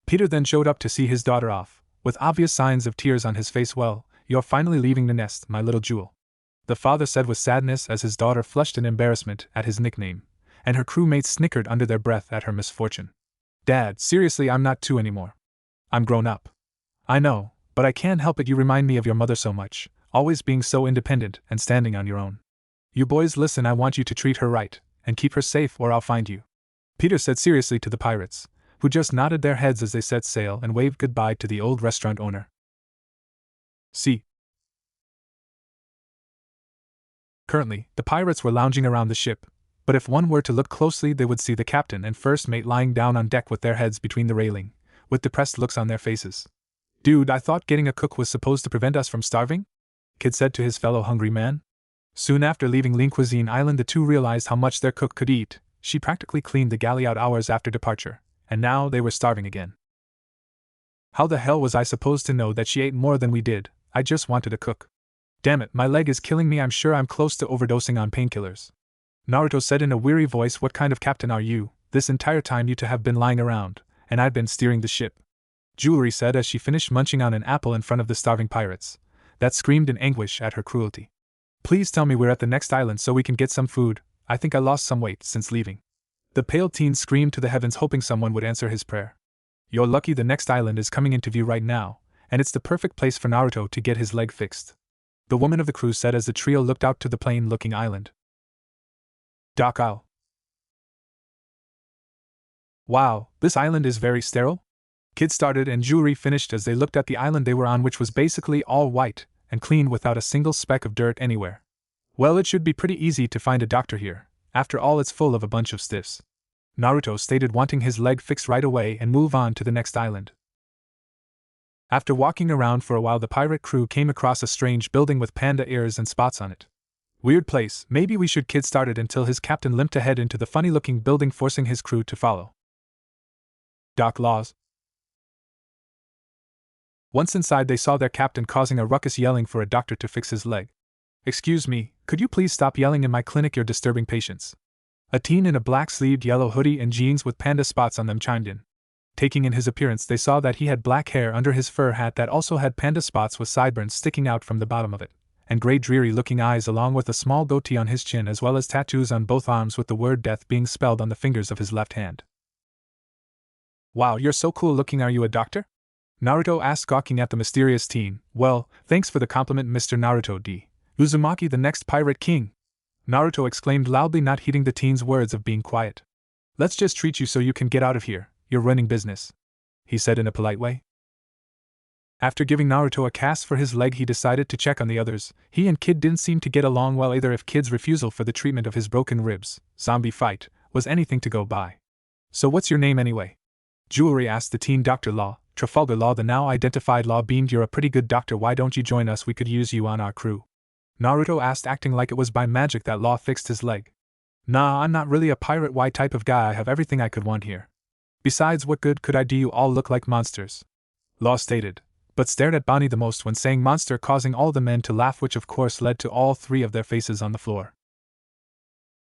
Peter then showed up to see his daughter off, with obvious signs of tears on his face. Well, you're finally leaving the nest, my little jewel. the father said with sadness as his daughter flushed in embarrassment at his nickname, and her crewmates snickered under their breath at her misfortune. Dad, seriously, I'm not two anymore. I'm grown up. I know, but I can't help it, you remind me of your mother so much, always being so independent and standing on your own. You boys listen, I want you to treat her right, and keep her safe or I'll find you. Peter said seriously to the pirates, who just nodded their heads as they set sail and waved goodbye to the old restaurant owner. See. Currently, the pirates were lounging around the ship, but if one were to look closely they would see the captain and first mate lying down on deck with their heads between the railing, with depressed looks on their faces. Dude, I thought getting a cook was supposed to prevent us from starving? Kid said to his fellow hungry man. Soon after leaving Lean Cuisine Island the two realized how much their cook could eat. She practically cleaned the galley out hours after departure, and now they were starving again. How the hell was I supposed to know that she ate more than we did? I just wanted a cook. Damn it, my leg is killing me, I'm sure I'm close to overdosing on painkillers. Naruto said in a weary voice, what kind of captain are you? This entire time you to have been lying around, and I've been steering the ship. Jewelry said as she finished munching on an apple in front of the starving pirates, that screamed in anguish at her cruelty. Please tell me we're at the next island so we can get some food, I think I lost some weight since leaving. The pale teen screamed to the heavens hoping someone would answer his prayer. You're lucky the next island is coming into view right now, and it's the perfect place for Naruto to get his leg fixed. The woman of the crew said as the trio looked out to the plain-looking island. Doc, wow, this island is very sterile? Kid started and Jewelry finished as they looked at the island they were on, which was basically all white and clean without a single speck of dirt anywhere. Well, it should be pretty easy to find a doctor here, after all it's full of a bunch of stiffs. Naruto stated, wanting his leg fixed right away and move on to the next island. After walking around for a while the pirate crew came across a strange building with panda ears and spots on it. Weird place, maybe we should. Kid started until his captain limped ahead into the funny-looking building, forcing his crew to follow. Doc Laws. Once inside they saw their captain causing a ruckus yelling for a doctor to fix his leg. Excuse me, could you please stop yelling in my clinic, you're disturbing patients. A teen in a black-sleeved yellow hoodie and jeans with panda spots on them chimed in. Taking in his appearance they saw that he had black hair under his fur hat that also had panda spots with sideburns sticking out from the bottom of it, and gray dreary-looking eyes along with a small goatee on his chin as well as tattoos on both arms with the word death being spelled on the fingers of his left hand. Wow, you're so cool looking, are you a doctor? Naruto asked, gawking at the mysterious teen. Well, thanks for the compliment, Mr. Naruto D. Uzumaki, the next pirate king. Naruto exclaimed loudly, not heeding the teen's words of being quiet. Let's just treat you so you can get out of here, you're running business, he said in a polite way. After giving Naruto a cast for his leg he decided to check on the others. He and Kid didn't seem to get along well either if Kid's refusal for the treatment of his broken ribs, zombie fight, was anything to go by. So what's your name anyway? Jewelry asked the teen. Dr. Law, Trafalgar Law. The now identified Law beamed. You're a pretty good doctor, why don't you join us, we could use you on our crew. Naruto asked, acting like it was by magic that Law fixed his leg. Nah, I'm not really a pirate Y type of guy, I have everything I could want here. Besides, what good could I do? You all look like monsters, Law stated, but stared at Bonnie the most when saying monster, causing all the men to laugh, which of course led to all three of their faces on the floor.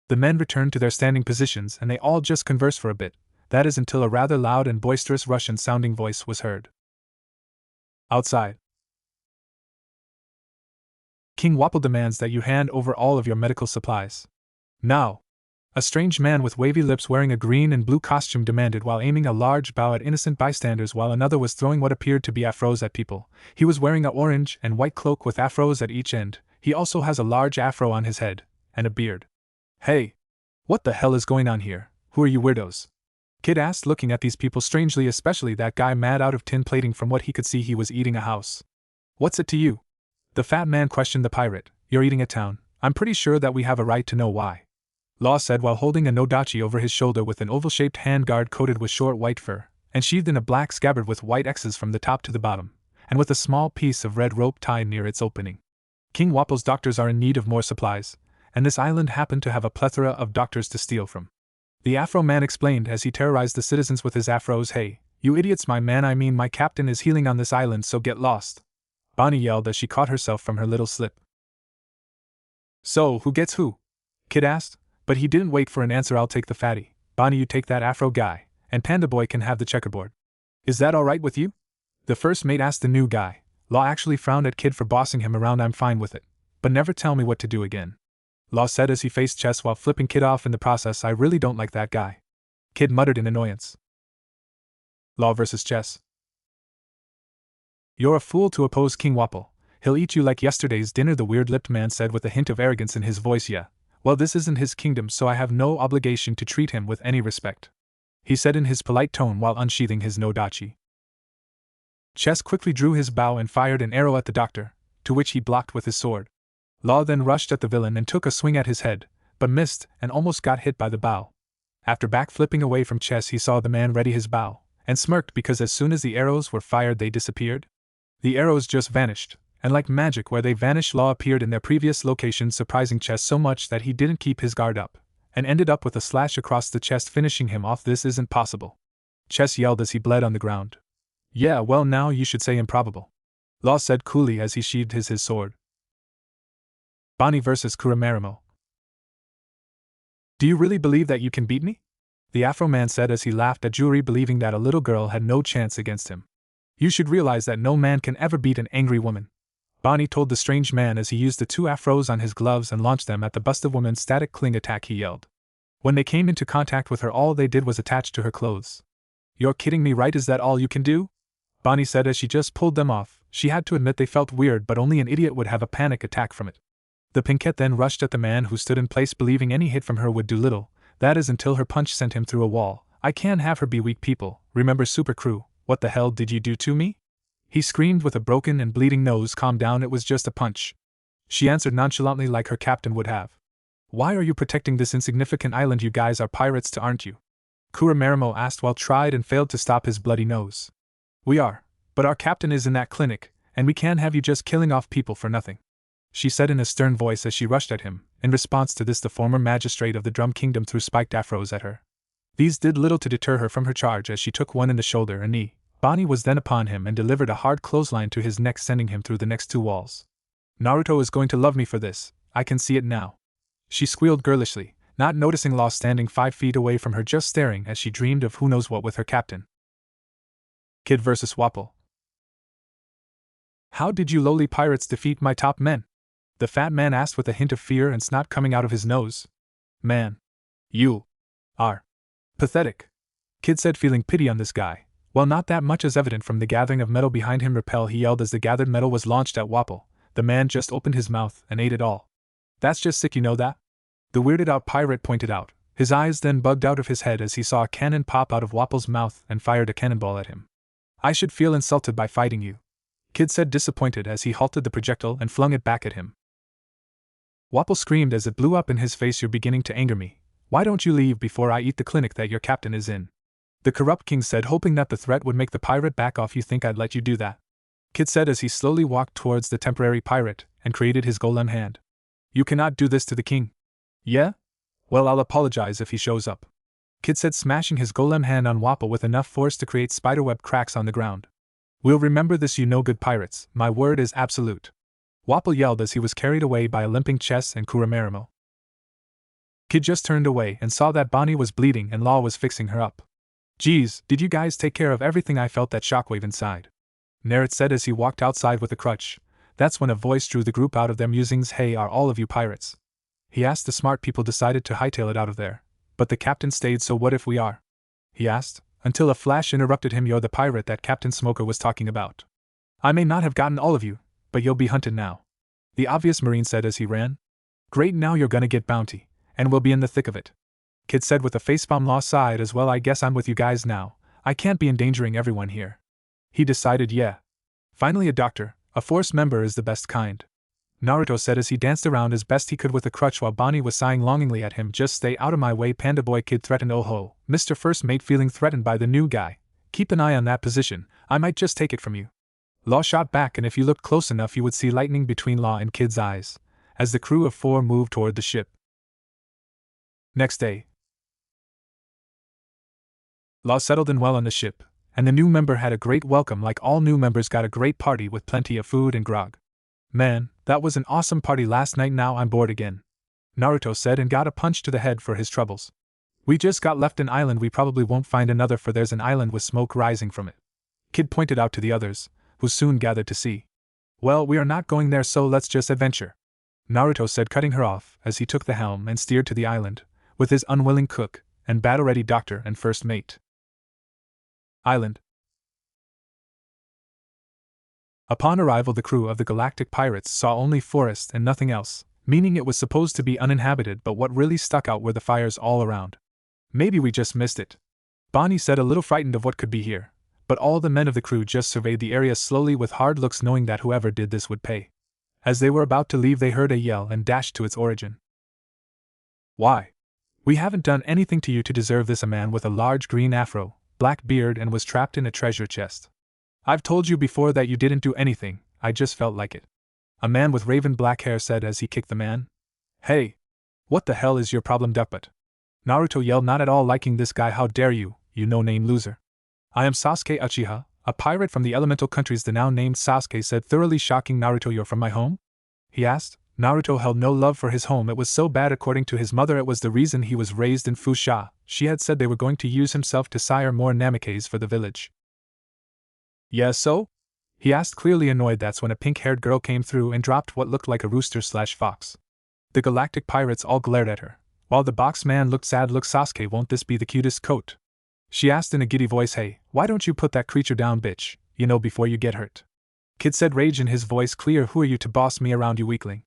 The men returned to their standing positions and they all just conversed for a bit, that is until a rather loud and boisterous Russian-sounding voice was heard. Outside. King Wapple demands that you hand over all of your medical supplies. Now. A strange man with wavy lips wearing a green and blue costume demanded while aiming a large bow at innocent bystanders while another was throwing what appeared to be afros at people. He was wearing an orange and white cloak with afros at each end. He also has a large afro on his head, and a beard. Hey! What the hell is going on here? Who are you weirdos? Kid asked, looking at these people strangely, especially that guy mad out of tin plating. From what he could see he was eating a house. What's it to you? The fat man questioned the pirate. You're eating a town. I'm pretty sure that we have a right to know why. Law said while holding a nodachi over his shoulder with an oval-shaped handguard coated with short white fur, and sheathed in a black scabbard with white X's from the top to the bottom, and with a small piece of red rope tied near its opening. King Wapple's doctors are in need of more supplies, and this island happened to have a plethora of doctors to steal from. The Afro man explained as he terrorized the citizens with his afros. Hey, you idiots, my man, I mean my captain is healing on this island, so get lost. Bonnie yelled as she caught herself from her little slip. So, who gets who? Kid asked. But he didn't wait for an answer. I'll take the fatty. Bonnie, you take that afro guy, and Panda Boy can have the checkerboard. Is that alright with you? The first mate asked the new guy. Law actually frowned at Kid for bossing him around. I'm fine with it. but never tell me what to do again. Law said as he faced Chess while flipping Kid off in the process. I really don't like that guy. Kid muttered in annoyance. Law versus Chess. You're a fool to oppose King Wapple. He'll eat you like yesterday's dinner, the weird-lipped man said with a hint of arrogance in his voice. Yeah, well, this isn't his kingdom, so I have no obligation to treat him with any respect, he said in his polite tone while unsheathing his no-dachi. Chess quickly drew his bow and fired an arrow at the doctor, to which he blocked with his sword. Law then rushed at the villain and took a swing at his head, but missed and almost got hit by the bow. After back-flipping away from Chess, he saw the man ready his bow, and smirked because as soon as the arrows were fired they disappeared. The arrows just vanished, and like magic where they vanished, Law appeared in their previous location, surprising Chess so much that he didn't keep his guard up, and ended up with a slash across the chest, finishing him off. This isn't possible, Chess yelled as he bled on the ground. Yeah, well, now you should say improbable, Law said coolly as he sheathed his sword. Bonnie versus Kuromarimo. Do you really believe that you can beat me? The Afro man said as he laughed at Juri, believing that a little girl had no chance against him. You should realize that no man can ever beat an angry woman, Bonnie told the strange man as he used the two afros on his gloves and launched them at the busted woman's static cling attack. He yelled. When they came into contact with her, all they did was attach to her clothes. You're kidding me, right? Is that all you can do? Bonnie said as she just pulled them off. She had to admit they felt weird, but only an idiot would have a panic attack from it. The Pinkette then rushed at the man who stood in place, believing any hit from her would do little, that is until her punch sent him through a wall. I can't have her be weak, people. Remember Super Crew? What the hell did you do to me? He screamed with a broken and bleeding nose. Calm down, it was just a punch, she answered nonchalantly like her captain would have. Why are you protecting this insignificant island? You guys are pirates too, aren't you? Kuromarimo asked while tried and failed to stop his bloody nose. We are, but our captain is in that clinic, and we can't have you just killing off people for nothing, she said in a stern voice as she rushed at him. In response to this, the former magistrate of the Drum Kingdom threw spiked afros at her. These did little to deter her from her charge as she took one in the shoulder and knee. Bonnie was then upon him and delivered a hard clothesline to his neck, sending him through the next two walls. Naruto is going to love me for this, I can see it now, she squealed girlishly, not noticing Law standing 5 feet away from her, just staring as she dreamed of who knows what with her captain. Kid versus Wapple. How did you lowly pirates defeat my top men? The fat man asked with a hint of fear and snot coming out of his nose. Man, you are pathetic, Kid said, feeling pity on this guy. Well, not that much is evident from the gathering of metal behind him. Repel, he yelled as the gathered metal was launched at Wapple. The man just opened his mouth and ate it all. That's just sick, you know that? The weirded out pirate pointed out. His eyes then bugged out of his head as he saw a cannon pop out of Wapple's mouth and fired a cannonball at him. I should feel insulted by fighting you, Kid said, disappointed as he halted the projectile and flung it back at him. Wapple screamed as it blew up in his face. You're beginning to anger me. Why don't you leave before I eat the clinic that your captain is in? The corrupt king said, hoping that the threat would make the pirate back off. You think I'd let you do that? Kid said as he slowly walked towards the temporary pirate and created his golem hand. You cannot do this to the king. Yeah? Well, I'll apologize if he shows up, Kid said, smashing his golem hand on Wapple with enough force to create spiderweb cracks on the ground. We'll remember this, you no good pirates. My word is absolute, Wapple yelled as he was carried away by a limping Chess and Kuromarimo. Kid just turned away and saw that Bonnie was bleeding and Law was fixing her up. Geez, did you guys take care of everything? I felt that shockwave inside, Narrett said as he walked outside with a crutch. That's when a voice drew the group out of their musings. Hey, are all of you pirates? He asked. The smart people decided to hightail it out of there, but the captain stayed. So what if we are? He asked, until a flash interrupted him. You're the pirate that Captain Smoker was talking about. I may not have gotten all of you, but you'll be hunted now, the obvious Marine said as he ran. Great, now you're gonna get bounty, and we'll be in the thick of it, Kid said with a facepalm. Law sighed as well. I guess I'm with you guys now. I can't be endangering everyone here, he decided. Yeah. Finally a doctor, a force member is the best kind, Naruto said as he danced around as best he could with a crutch while Bonnie was sighing longingly at him. Just stay out of my way, Panda Boy, Kid threatened. Oh ho, Mr. First Mate, feeling threatened by the new guy. Keep an eye on that position, I might just take it from you. Law shot back, and if you looked close enough you would see lightning between Law and Kid's eyes, as the crew of 4 moved toward the ship. Next day, Law settled in well on the ship, and the new member had a great welcome. Like all new members, got a great party with plenty of food and grog. Man, that was an awesome party last night. Now I'm bored again, Naruto said and got a punch to the head for his troubles. We just got left an island. We probably won't find another, for there's an island with smoke rising from it, Kid pointed out to the others, who soon gathered to see. Well, we are not going there, so let's just adventure, Naruto said, cutting her off as he took the helm and steered to the island, with his unwilling cook and battle-ready doctor and first mate. Island. Upon arrival, the crew of the galactic pirates saw only forest and nothing else, meaning it was supposed to be uninhabited, but what really stuck out were the fires all around. Maybe we just missed it, Bonnie said, a little frightened of what could be here, but all the men of the crew just surveyed the area slowly with hard looks, knowing that whoever did this would pay. As they were about to leave, they heard a yell and dashed to its origin. Why? We haven't done anything to you to deserve this. A man with a large green afro, black beard, and was trapped in a treasure chest. I've told you before that you didn't do anything, I just felt like it. A man with raven black hair said as he kicked the man. Hey! What the hell is your problem, duckbutt? Naruto yelled, not at all liking this guy. How dare you, you no-name loser. I am Sasuke Uchiha, a pirate from the elemental countries. The now-named Sasuke said, thoroughly shocking. Naruto, you're from my home? He asked. Naruto held no love for his home. It was so bad. According to his mother, it was the reason he was raised in Fusha. She had said they were going to use himself to sire more Namikes for the village. Yeah, so? He asked, clearly annoyed. That's when a pink-haired girl came through and dropped what looked like a rooster/fox. The galactic pirates all glared at her, while the box man looked sad. Look, Sasuke, won't this be the cutest coat? She asked in a giddy voice. Hey, why don't you put that creature down, bitch, before you get hurt? Kid said, rage in his voice clear. Who are you to boss me around, you weakling?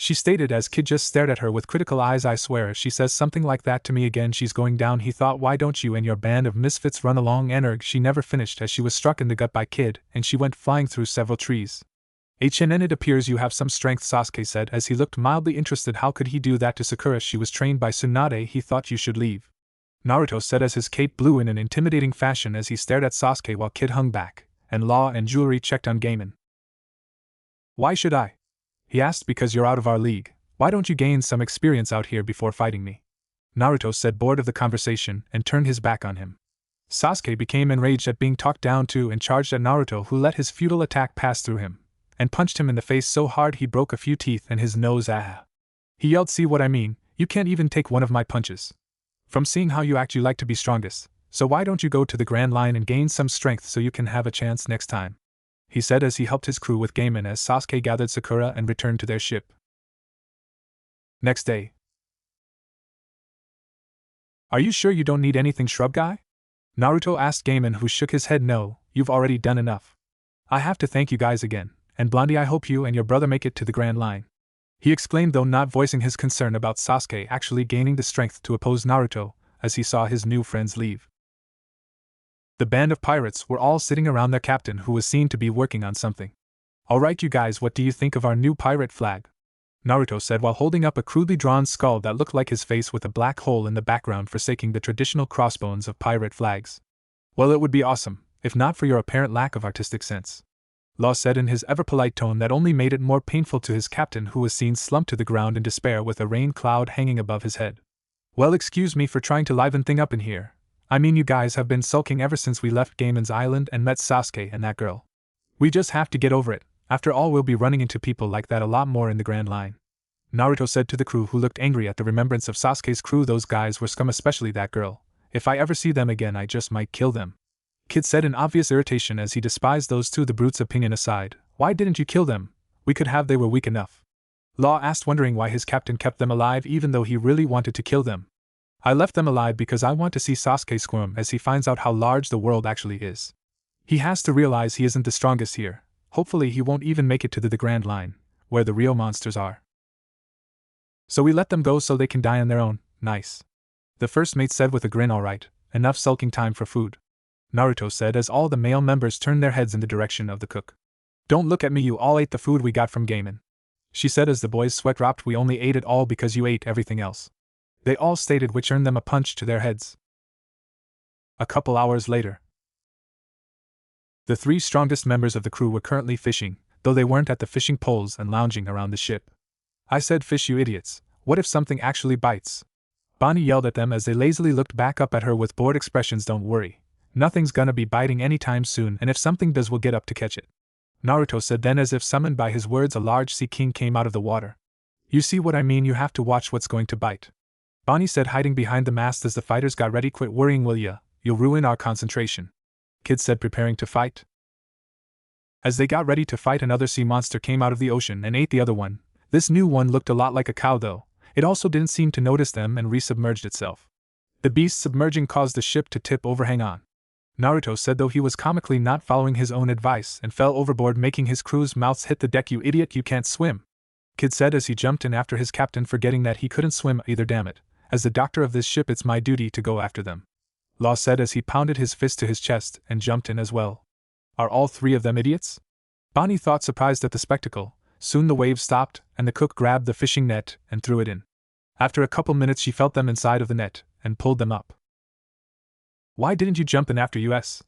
She stated as Kid just stared at her with critical eyes. I swear if she says something like that to me again, she's going down, he thought. Why don't you and your band of misfits run along? And she never finished as she was struck in the gut by Kid, and she went flying through several trees. HNN, it appears you have some strength, Sasuke said as he looked mildly interested. How could he do that to Sakura? She was trained by Tsunade. He thought you should leave. Naruto said as his cape blew in an intimidating fashion as he stared at Sasuke while Kid hung back, and Law and Jewelry checked on Gaiman. Why should I? He asked. Because you're out of our league. Why don't you gain some experience out here before fighting me? Naruto said, bored of the conversation, and turned his back on him. Sasuke became enraged at being talked down to and charged at Naruto, who let his futile attack pass through him, and punched him in the face so hard he broke a few teeth and his nose. He yelled, see what I mean? You can't even take one of my punches. From seeing how you act, you like to be strongest, so why don't you go to the Grand Line and gain some strength so you can have a chance next time? He said as he helped his crew with Gaiman as Sasuke gathered Sakura and returned to their ship. Next day. Are you sure you don't need anything, shrub guy? Naruto asked Gaiman, who shook his head. No, you've already done enough. I have to thank you guys again, and Blondie, I hope you and your brother make it to the Grand Line. He exclaimed, though not voicing his concern about Sasuke actually gaining the strength to oppose Naruto, as he saw his new friends leave. The band of pirates were all sitting around their captain, who was seen to be working on something. Alright, you guys, what do you think of our new pirate flag? Naruto said while holding up a crudely drawn skull that looked like his face with a black hole in the background, forsaking the traditional crossbones of pirate flags. Well, it would be awesome, if not for your apparent lack of artistic sense. Law said in his ever-polite tone that only made it more painful to his captain, who was seen slumped to the ground in despair with a rain cloud hanging above his head. Well, excuse me for trying to liven things up in here. I mean, you guys have been sulking ever since we left Gaiman's Island and met Sasuke and that girl. We just have to get over it. After all, we'll be running into people like that a lot more in the Grand Line. Naruto said to the crew, who looked angry at the remembrance of Sasuke's crew. Those guys were scum, especially that girl. If I ever see them again, I just might kill them. Kid said in obvious irritation as he despised those two. The brute's opinion aside, why didn't you kill them? We could have. They were weak enough. Law asked, wondering why his captain kept them alive even though he really wanted to kill them. I left them alive because I want to see Sasuke squirm as he finds out how large the world actually is. He has to realize he isn't the strongest here. Hopefully he won't even make it to the Grand Line, where the real monsters are. So we let them go so they can die on their own. Nice. The first mate said with a grin. Alright, enough sulking, time for food. Naruto said as all the male members turned their heads in the direction of the cook. Don't look at me, you all ate the food we got from Gaiman. She said as the boys' sweat dropped. We only ate it all because you ate everything else. They all stated, which earned them a punch to their heads. A couple hours later. The three strongest members of the crew were currently fishing, though they weren't at the fishing poles and lounging around the ship. I said, fish, you idiots. What if something actually bites? Bonnie yelled at them as they lazily looked back up at her with bored expressions. Don't worry. Nothing's gonna be biting anytime soon, and if something does, we'll get up to catch it. Naruto said then, as if summoned by his words, a large sea king came out of the water. You see what I mean? You have to watch what's going to bite. Bonnie said, hiding behind the mast as the fighters got ready. Quit worrying, will ya? You'll ruin our concentration. Kid said, preparing to fight. As they got ready to fight, another sea monster came out of the ocean and ate the other one, This new one looked a lot like a cow though. It also didn't seem to notice them and resubmerged itself. The beast submerging caused the ship to tip over. Hang on, Naruto said, though he was comically not following his own advice and fell overboard, making his crew's mouths hit the deck. You idiot, you can't swim, Kid said as he jumped in after his captain, forgetting that he couldn't swim either. Damn it, as the doctor of this ship it's my duty to go after them, Law said as he pounded his fist to his chest and jumped in as well. Are all three of them idiots? Bonnie thought, surprised at the spectacle. Soon the waves stopped, and the cook grabbed the fishing net and threw it in. After a couple minutes she felt them inside of the net, and pulled them up. Why didn't you jump in after us?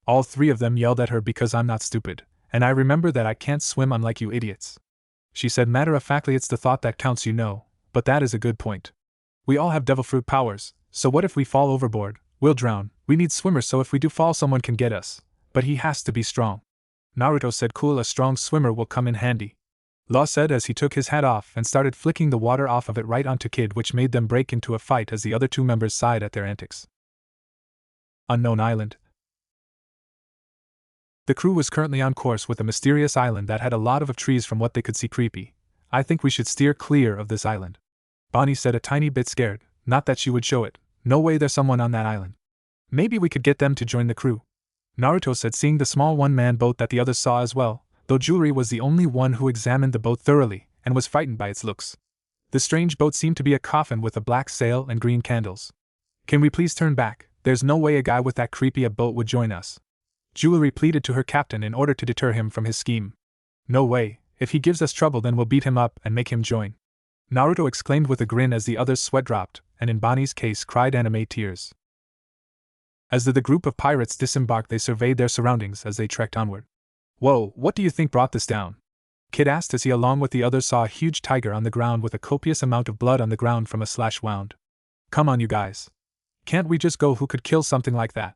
All three of them yelled at her. Because I'm not stupid, and I remember that I can't swim unlike you idiots, she said matter-of-factly. It's the thought that counts, you know, but that is a good point. We all have devil fruit powers, so what if we fall overboard? We'll drown. We need swimmers, so if we do fall someone can get us, but he has to be strong. Naruto said. Cool, a strong swimmer will come in handy, Law said as he took his hat off and started flicking the water off of it right onto Kid, which made them break into a fight as the other two members sighed at their antics. Unknown Island. The crew was currently on course with a mysterious island that had a lot of trees from what they could see. Creepy. I think we should steer clear of this island, Bonnie said, a tiny bit scared. Not that she would show it. No way, there's someone on that island. Maybe we could get them to join the crew, Naruto said, seeing the small one-man boat that the others saw as well, though Jewelry was the only one who examined the boat thoroughly and was frightened by its looks. The strange boat seemed to be a coffin with a black sail and green candles. Can we please turn back? There's no way a guy with that creepy a boat would join us, Jewelry pleaded to her captain in order to deter him from his scheme. No way, if he gives us trouble then we'll beat him up and make him join, Naruto exclaimed with a grin as the others' sweat dropped, and in Bonnie's case cried anime tears. As the group of pirates disembarked, they surveyed their surroundings as they trekked onward. Whoa, what do you think brought this down? Kid asked as he along with the others saw a huge tiger on the ground with a copious amount of blood on the ground from a slash wound. Come on you guys. Can't we just go? Who could kill something like that?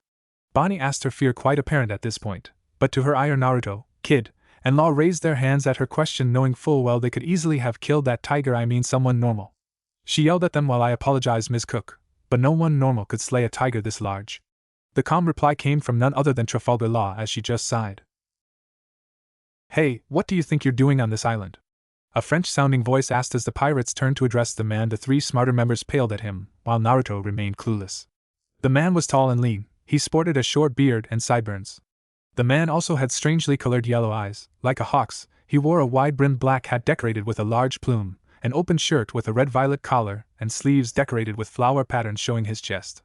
Bonnie asked, her fear quite apparent at this point, but to her ire Naruto, Kid, and Law raised their hands at her question, knowing full well they could easily have killed that tiger. I mean someone normal. She yelled at them. While I apologize, Ms. Cook, but no one normal could slay a tiger this large. The calm reply came from none other than Trafalgar Law as she just sighed. Hey, what do you think you're doing on this island? A French-sounding voice asked as the pirates turned to address the man. The three smarter members paled at him, while Naruto remained clueless. The man was tall and lean. He sported a short beard and sideburns. The man also had strangely colored yellow eyes, like a hawk's. He wore a wide-brimmed black hat decorated with a large plume, an open shirt with a red-violet collar, and sleeves decorated with flower patterns showing his chest.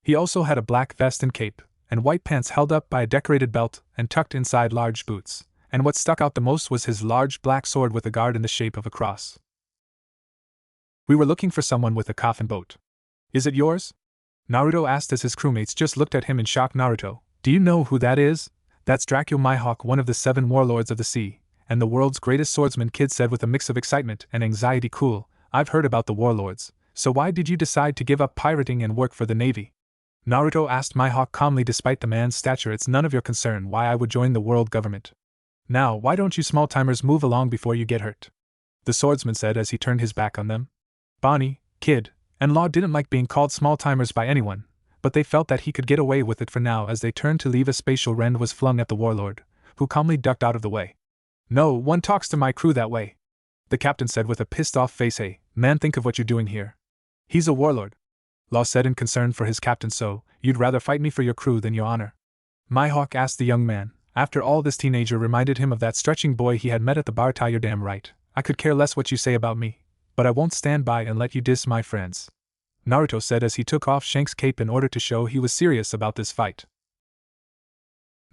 He also had a black vest and cape, and white pants held up by a decorated belt and tucked inside large boots, and what stuck out the most was his large black sword with a guard in the shape of a cross. We were looking for someone with a coffin boat. Is it yours? Naruto asked as his crewmates just looked at him in shock. Naruto, do you know who that is? That's Dracula Mihawk, one of the 7 warlords of the sea, and the world's greatest swordsman, Kid said with a mix of excitement and anxiety. Cool, I've heard about the warlords, so why did you decide to give up pirating and work for the Navy? Naruto asked Mihawk calmly. Despite the man's stature, it's none of your concern why I would join the world government. Now, why don't you small-timers move along before you get hurt? The swordsman said as he turned his back on them. Bonnie, Kid, and Law didn't like being called small-timers by anyone, but they felt that he could get away with it for now. As they turned to leave, a spatial rend was flung at the warlord, who calmly ducked out of the way. No one talks to my crew that way, the captain said with a pissed-off face. Hey, man, think of what you're doing here. He's a warlord, Law said in concern for his captain. So, you'd rather fight me for your crew than your honor? Mihawk asked the young man. After all, this teenager reminded him of that stretching boy he had met at the bar. You're damn right. I could care less what you say about me, but I won't stand by and let you diss my friends, Naruto said as he took off Shank's cape in order to show he was serious about this fight.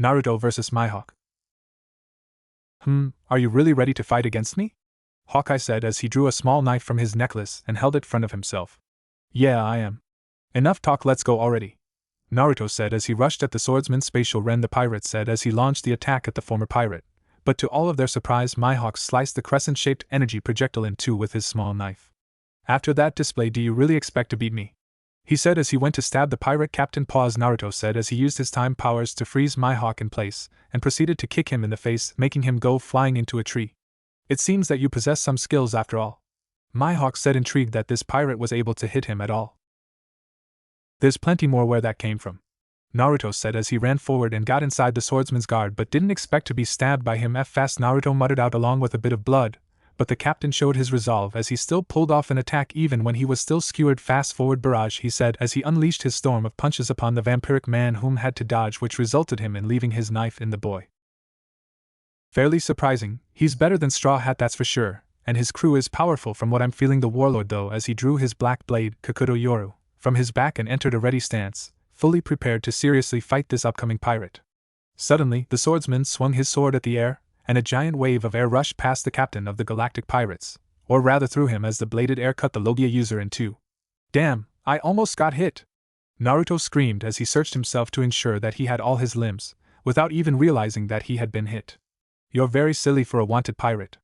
Naruto vs. Mihawk. Are you really ready to fight against me? Hawkeye said as he drew a small knife from his necklace and held it in front of himself. Yeah, I am. Enough talk, let's go already, Naruto said as he rushed at the swordsman. Spatial Ren, the pirate said as he launched the attack at the former pirate, but to all of their surprise, Mihawk sliced the crescent-shaped energy projectile in two with his small knife. After that display, do you really expect to beat me? He said as he went to stab the pirate captain. Pause, Naruto said as he used his time powers to freeze Mihawk in place, and proceeded to kick him in the face, making him go flying into a tree. It seems that you possess some skills after all, Mihawk said, intrigued that this pirate was able to hit him at all. There's plenty more where that came from, Naruto said as he ran forward and got inside the swordsman's guard, but didn't expect to be stabbed by him. Fast, Naruto muttered out along with a bit of blood, but the captain showed his resolve as he still pulled off an attack even when he was still skewered. Fast forward barrage, he said as he unleashed his storm of punches upon the vampiric man whom had to dodge, which resulted him in leaving his knife in the boy. Fairly surprising, he's better than Straw Hat, that's for sure, and his crew is powerful from what I'm feeling. The warlord though, as he drew his black blade, Kakuto Yoru, from his back and entered a ready stance, fully prepared to seriously fight this upcoming pirate. Suddenly, the swordsman swung his sword at the air, and a giant wave of air rushed past the captain of the galactic pirates, or rather through him as the bladed air cut the Logia user in two. Damn, I almost got hit! Naruto screamed as he searched himself to ensure that he had all his limbs, without even realizing that he had been hit. You're very silly for a wanted pirate,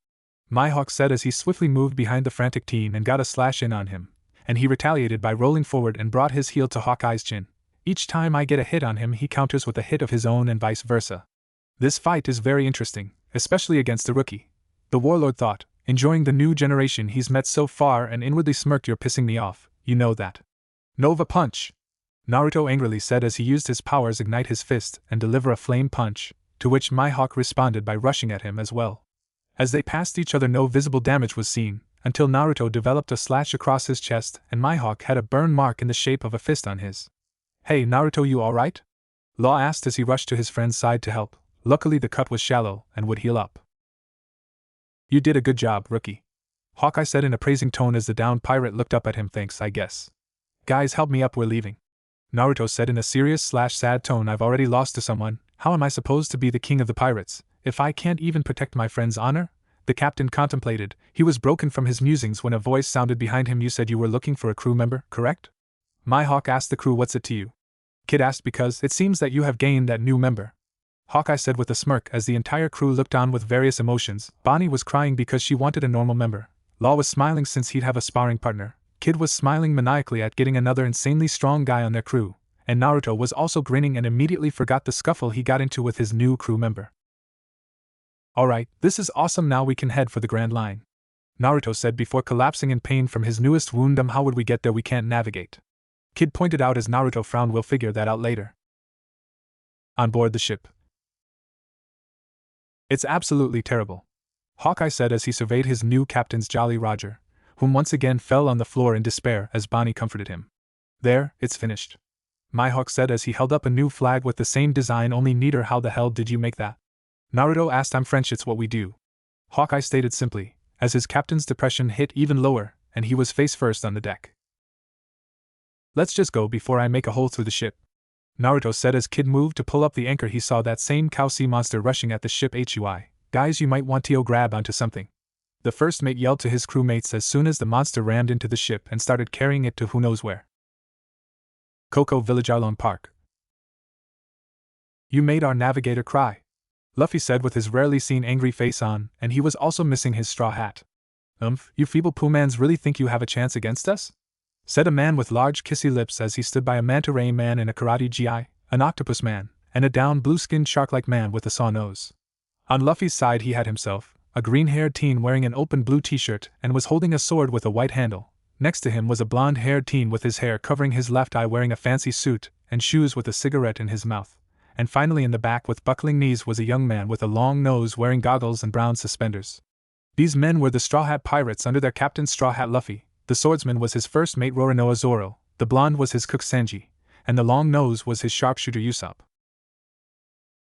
Mihawk said as he swiftly moved behind the frantic teen and got a slash in on him, and he retaliated by rolling forward and brought his heel to Hawkeye's chin. Each time I get a hit on him, he counters with a hit of his own and vice versa. This fight is very interesting, especially against a rookie, the warlord thought, enjoying the new generation he's met so far, and inwardly smirked. You're pissing me off, you know that. Nova Punch! Naruto angrily said as he used his powers ignite his fist and deliver a flame punch, to which Mihawk responded by rushing at him as well. As they passed each other, no visible damage was seen, until Naruto developed a slash across his chest and Mihawk had a burn mark in the shape of a fist on his. Hey Naruto, you alright? Law asked as he rushed to his friend's side to help. Luckily the cut was shallow and would heal up. You did a good job, rookie, Hawkeye said in a praising tone as the downed pirate looked up at him. Thanks, I guess. Guys, help me up, we're leaving, Naruto said in a serious/sad tone. I've already lost to someone. How am I supposed to be the king of the pirates if I can't even protect my friend's honor? The captain contemplated. He was broken from his musings when a voice sounded behind him. You said you were looking for a crew member, correct? Mihawk asked the crew. What's it to you? Kid asked. Because it seems that you have gained that new member, Hawkeye said with a smirk as the entire crew looked on with various emotions. Bonnie was crying because she wanted a normal member. Law was smiling since he'd have a sparring partner. Kid was smiling maniacally at getting another insanely strong guy on their crew, and Naruto was also grinning and immediately forgot the scuffle he got into with his new crew member. Alright, this is awesome, now we can head for the Grand Line, Naruto said before collapsing in pain from his newest wound. How would we get there? We can't navigate, Kid pointed out as Naruto frowned. We'll figure that out later. On board the ship. It's absolutely terrible, Hawkeye said as he surveyed his new captain's Jolly Roger, whom once again fell on the floor in despair as Bonnie comforted him. There, it's finished, Mihawk said as he held up a new flag with the same design, only neater. How the hell did you make that? Naruto asked. I'm French, it's what we do, Hawkeye stated simply, as his captain's depression hit even lower and he was face first on the deck. Let's just go before I make a hole through the ship, Naruto said as Kid moved to pull up the anchor. He saw that same cow sea monster rushing at the ship. HUI, guys, you might want to grab onto something, the first mate yelled to his crewmates as soon as the monster rammed into the ship and started carrying it to who knows where. Cocoa Village, Arlong Park. You made our navigator cry, Luffy said with his rarely seen angry face on, and he was also missing his straw hat. You feeble poomans really think you have a chance against us? Said a man with large kissy lips as he stood by a manta ray man in a karate gi, an octopus man, and a down blue-skinned shark-like man with a saw nose. On Luffy's side he had himself, a green-haired teen wearing an open blue t-shirt and was holding a sword with a white handle. Next to him was a blonde-haired teen with his hair covering his left eye wearing a fancy suit and shoes with a cigarette in his mouth. And finally in the back with buckling knees was a young man with a long nose wearing goggles and brown suspenders. These men were the Straw Hat Pirates under their captain Straw Hat Luffy. The swordsman was his first mate Roronoa Zoro, the blonde was his cook Sanji, and the long nose was his sharpshooter Usopp.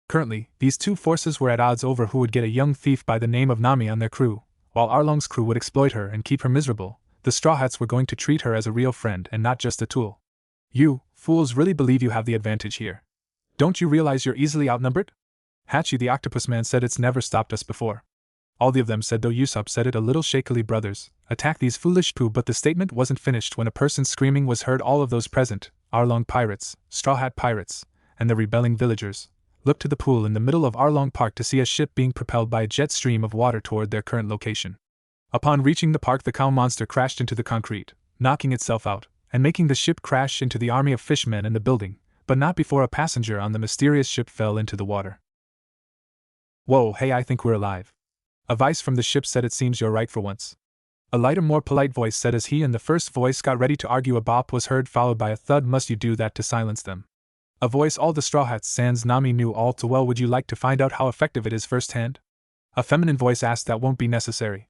Currently, these two forces were at odds over who would get a young thief by the name of Nami on their crew. While Arlong's crew would exploit her and keep her miserable, the Straw Hats were going to treat her as a real friend and not just a tool. You, fools, really believe you have the advantage here. Don't you realize you're easily outnumbered? Hachi the octopus man said. It's never stopped us before. All of them said, though Usopp said it a little shakily. Brothers, attack these foolish poo. But the statement wasn't finished when a person screaming was heard. All of those present, Arlong pirates, Straw Hat pirates, and the rebelling villagers, looked to the pool in the middle of Arlong Park to see a ship being propelled by a jet stream of water toward their current location. Upon reaching the park, the cow monster crashed into the concrete, knocking itself out, and making the ship crash into the army of fishmen in the building, but not before a passenger on the mysterious ship fell into the water. Whoa, hey, I think we're alive, a voice from the ship said. It seems you're right for once, a lighter, more polite voice said as he and the first voice got ready to argue. A bop was heard followed by a thud. Must you do that to silence them? A voice all the Straw Hats sans Nami knew all too well. Would you like to find out how effective it is firsthand? A feminine voice asked. That won't be necessary.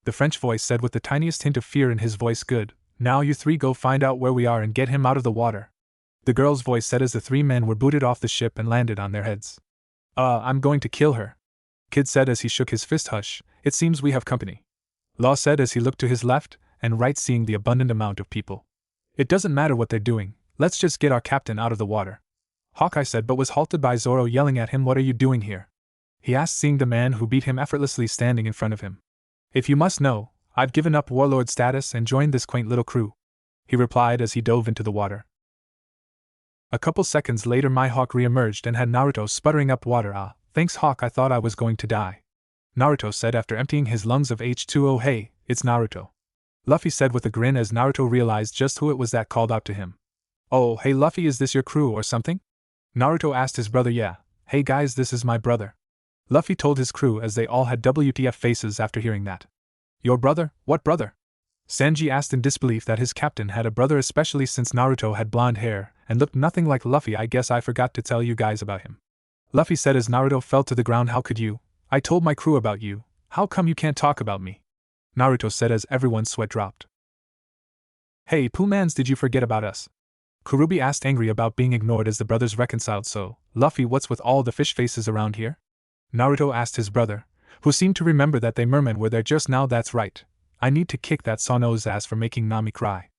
the French voice said with the tiniest hint of fear in his voice. Good, now you three go find out where we are and get him out of the water. The girl's voice said as the three men were booted off the ship and landed on their heads. I'm going to kill her. Kid said as he shook his fist. Hush, it seems we have company. Law said as he looked to his left and right, seeing the abundant amount of people. It doesn't matter what they're doing, let's just get our captain out of the water. Hawkeye said, but was halted by Zoro yelling at him. What are you doing here? He asked, seeing the man who beat him effortlessly standing in front of him. If you must know, I've given up warlord status and joined this quaint little crew, he replied as he dove into the water. A couple seconds later Mihawk re-emerged and had Naruto sputtering up water. Thanks Hawk, I thought I was going to die. Naruto said after emptying his lungs of H2O. Hey, it's Naruto. Luffy said with a grin as Naruto realized just who it was that called out to him. Oh, hey Luffy, is this your crew or something? Naruto asked his brother. Yeah, hey guys, this is my brother. Luffy told his crew as they all had WTF faces after hearing that. Your brother? What brother? Sanji asked in disbelief that his captain had a brother, especially since Naruto had blonde hair and looked nothing like Luffy. I guess I forgot to tell you guys about him. Luffy said as Naruto fell to the ground. How could you? I told my crew about you. How come you can't talk about me? Naruto said as everyone's sweat dropped. Hey Poomans, did you forget about us? Kurubi asked, angry about being ignored as the brothers reconciled. So, Luffy, what's with all the fish faces around here? Naruto asked his brother, who seemed to remember that they mermen were there just now. That's right. I need to kick that Sano's ass for making Nami cry.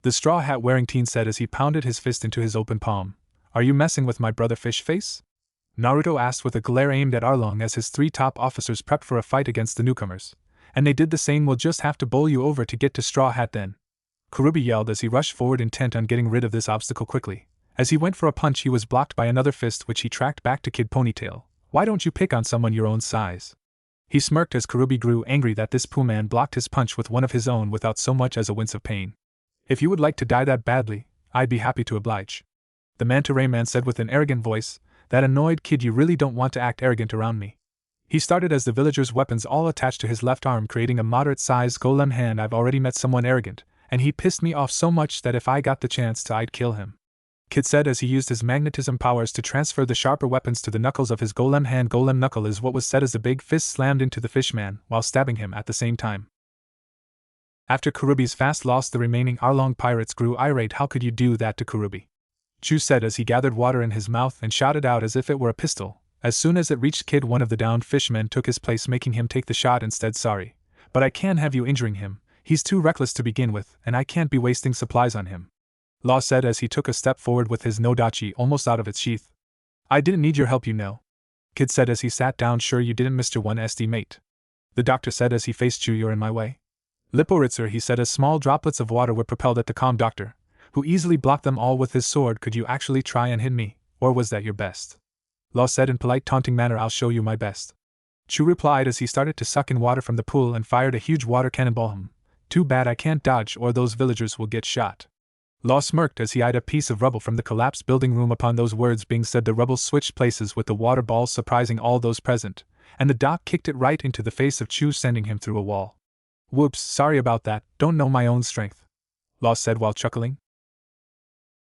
The straw hat wearing teen said as he pounded his fist into his open palm. Are you messing with my brother Fish Face? Naruto asked with a glare aimed at Arlong as his three top officers prepped for a fight against the newcomers. And they did the same. We'll just have to bowl you over to get to Straw Hat then. Kurubi yelled as he rushed forward, intent on getting rid of this obstacle quickly. As he went for a punch, he was blocked by another fist which he tracked back to Kid Ponytail. Why don't you pick on someone your own size? He smirked as Kurubi grew angry that this Pooh man blocked his punch with one of his own without so much as a wince of pain. If you would like to die that badly, I'd be happy to oblige. The Manta Ray Man said with an arrogant voice. That annoyed kid, you really don't want to act arrogant around me. He started as the villagers' weapons all attached to his left arm, creating a moderate-sized golem hand. I've already met someone arrogant, and he pissed me off so much that if I got the chance to, I'd kill him. Kid said as he used his magnetism powers to transfer the sharper weapons to the knuckles of his golem hand. Golem knuckle is what was said as the big fist slammed into the fishman while stabbing him at the same time. After Kurubi's fast loss, the remaining Arlong pirates grew irate. How could you do that to Kurubi? Chu said as he gathered water in his mouth and shot it out as if it were a pistol. As soon as it reached Kid, one of the downed fishmen took his place, making him take the shot instead. Sorry, but I can't have you injuring him. He's too reckless to begin with, and I can't be wasting supplies on him. Law said as he took a step forward with his Nodachi almost out of its sheath. I didn't need your help, you know. Kid said as he sat down. Sure you didn't, Mr. 1SD mate. The doctor said as he faced Chu. You're in my way. Liporitzer, he said as small droplets of water were propelled at the calm doctor, who easily blocked them all with his sword. Could you actually try and hit me, or was that your best? Law said in polite taunting manner. I'll show you my best. Chu replied as he started to suck in water from the pool and fired a huge water cannonball. Too bad I can't dodge, or those villagers will get shot. Law smirked as he eyed a piece of rubble from the collapsed building room. Upon those words being said, the rubble switched places with the water balls, surprising all those present, and the doc kicked it right into the face of Chu, sending him through a wall. Whoops, sorry about that, don't know my own strength, Law said while chuckling.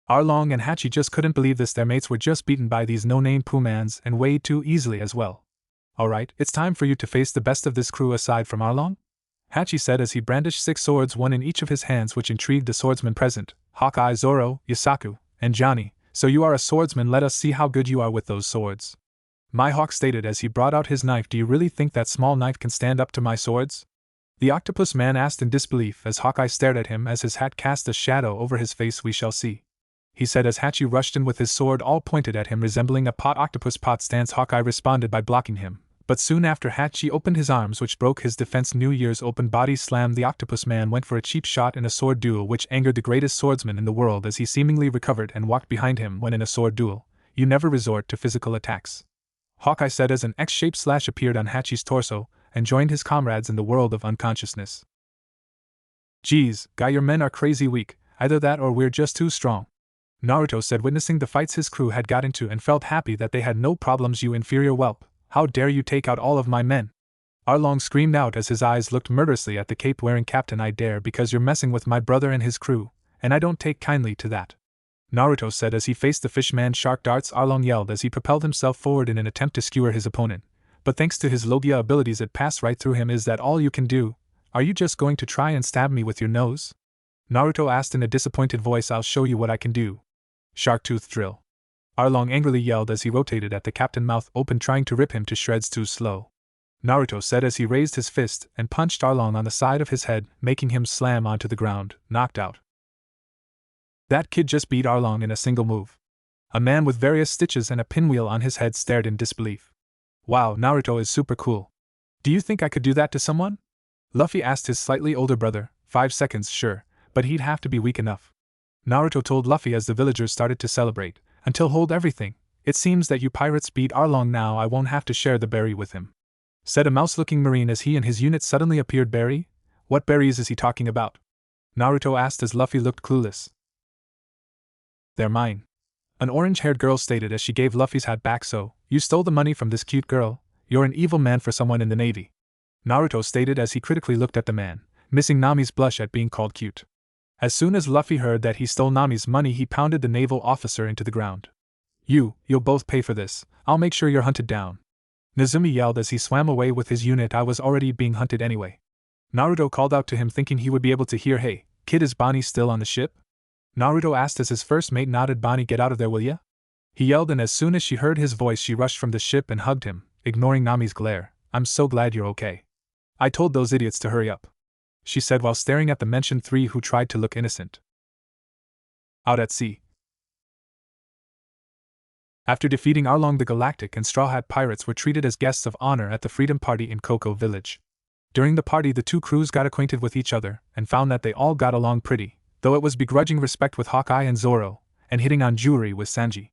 Arlong and Hachi just couldn't believe this. Their mates were just beaten by these no-name Poomans and way too easily as well. Alright, it's time for you to face the best of this crew aside from Arlong? Hachi said as he brandished 6 swords, one in each of his hands, which intrigued the swordsmen present, Hawkeye, Zoro, Yasaku, and Johnny. So you are a swordsman, let us see how good you are with those swords. Mihawk stated as he brought out his knife. Do you really think that small knife can stand up to my swords? The octopus man asked in disbelief as Hawkeye stared at him as his hat cast a shadow over his face. We shall see, he said as Hachi rushed in with his sword all pointed at him, resembling a pot octopus pot stance. Hawkeye responded by blocking him, but soon after Hachi opened his arms, which broke his defense. New Year's open body slam. The octopus man went for a cheap shot in a sword duel, which angered the greatest swordsman in the world as he seemingly recovered and walked behind him. When in a sword duel, you never resort to physical attacks, Hawkeye said as an X-shaped slash appeared on Hachi's torso and joined his comrades in the world of unconsciousness. Geez, guy, your men are crazy weak, either that or we're just too strong, Naruto said, witnessing the fights his crew had got into and felt happy that they had no problems. You inferior whelp, how dare you take out all of my men? Arlong screamed out as his eyes looked murderously at the cape-wearing captain. I dare, because you're messing with my brother and his crew, and I don't take kindly to that, Naruto said as he faced the fishman shark darts. Arlong yelled as he propelled himself forward in an attempt to skewer his opponent, but thanks to his Logia abilities it passed right through him. Is that all you can do? Are you just going to try and stab me with your nose? Naruto asked in a disappointed voice. I'll show you what I can do. Shark tooth drill. Arlong angrily yelled as he rotated at the captain, mouth open, trying to rip him to shreds. Too slow, Naruto said as he raised his fist and punched Arlong on the side of his head, making him slam onto the ground, knocked out. That kid just beat Arlong in a single move. A man with various stitches and a pinwheel on his head stared in disbelief. Wow, Naruto is super cool. Do you think I could do that to someone? Luffy asked his slightly older brother. 5 seconds, sure, but he'd have to be weak enough. Naruto told Luffy as the villagers started to celebrate. Until hold everything, it seems that you pirates beat Arlong. Now I won't have to share the berry with him, said a mouse-looking marine as he and his unit suddenly appeared. Berry? What berries is he talking about? Naruto asked as Luffy looked clueless. They're mine, an orange-haired girl stated as she gave Luffy's hat back. So, you stole the money from this cute girl? You're an evil man for someone in the Navy, Naruto stated as he critically looked at the man, missing Nami's blush at being called cute. As soon as Luffy heard that he stole Nami's money, he pounded the naval officer into the ground. You'll both pay for this. I'll make sure you're hunted down, Nezumi yelled as he swam away with his unit. I was already being hunted anyway. Naruto called out to him, thinking he would be able to hear. Hey, kid, is Bonnie still on the ship? Naruto asked as his first mate nodded. Bonnie, get out of there, will ya? He yelled, and as soon as she heard his voice she rushed from the ship and hugged him, ignoring Nami's glare. I'm so glad you're okay. I told those idiots to hurry up, she said while staring at the mentioned three who tried to look innocent. Out at sea. After defeating Arlong, the Galactic and Straw Hat Pirates were treated as guests of honor at the Freedom Party in Cocoa Village. During the party, the two crews got acquainted with each other and found that they all got along pretty, though it was begrudging respect with Hawkeye and Zoro, and hitting on Jewelry with Sanji.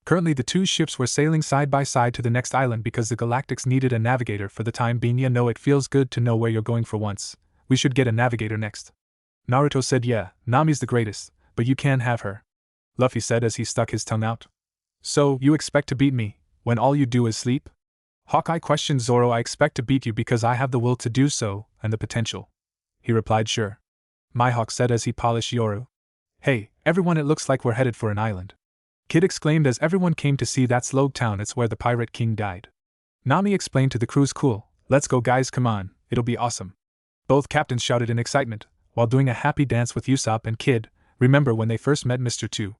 Currently, the two ships were sailing side by side to the next island because the Galactics needed a navigator for the time being. You know, it feels good to know where you're going for once. We should get a navigator next, Naruto said. Yeah, Nami's the greatest, but you can't have her, Luffy said as he stuck his tongue out. So, you expect to beat me, when all you do is sleep? Hawkeye questioned Zoro. I expect to beat you because I have the will to do so, and the potential, he replied. Sure, Mihawk said as he polished Yoru. Hey, everyone, it looks like we're headed for an island, Kid exclaimed as everyone came to see. That's Log Town, it's where the Pirate King died. Nami explained to the crews. Cool, let's go guys, come on, it'll be awesome. Both captains shouted in excitement, while doing a happy dance with Usopp and Kid. Remember when they first met Mr. 2?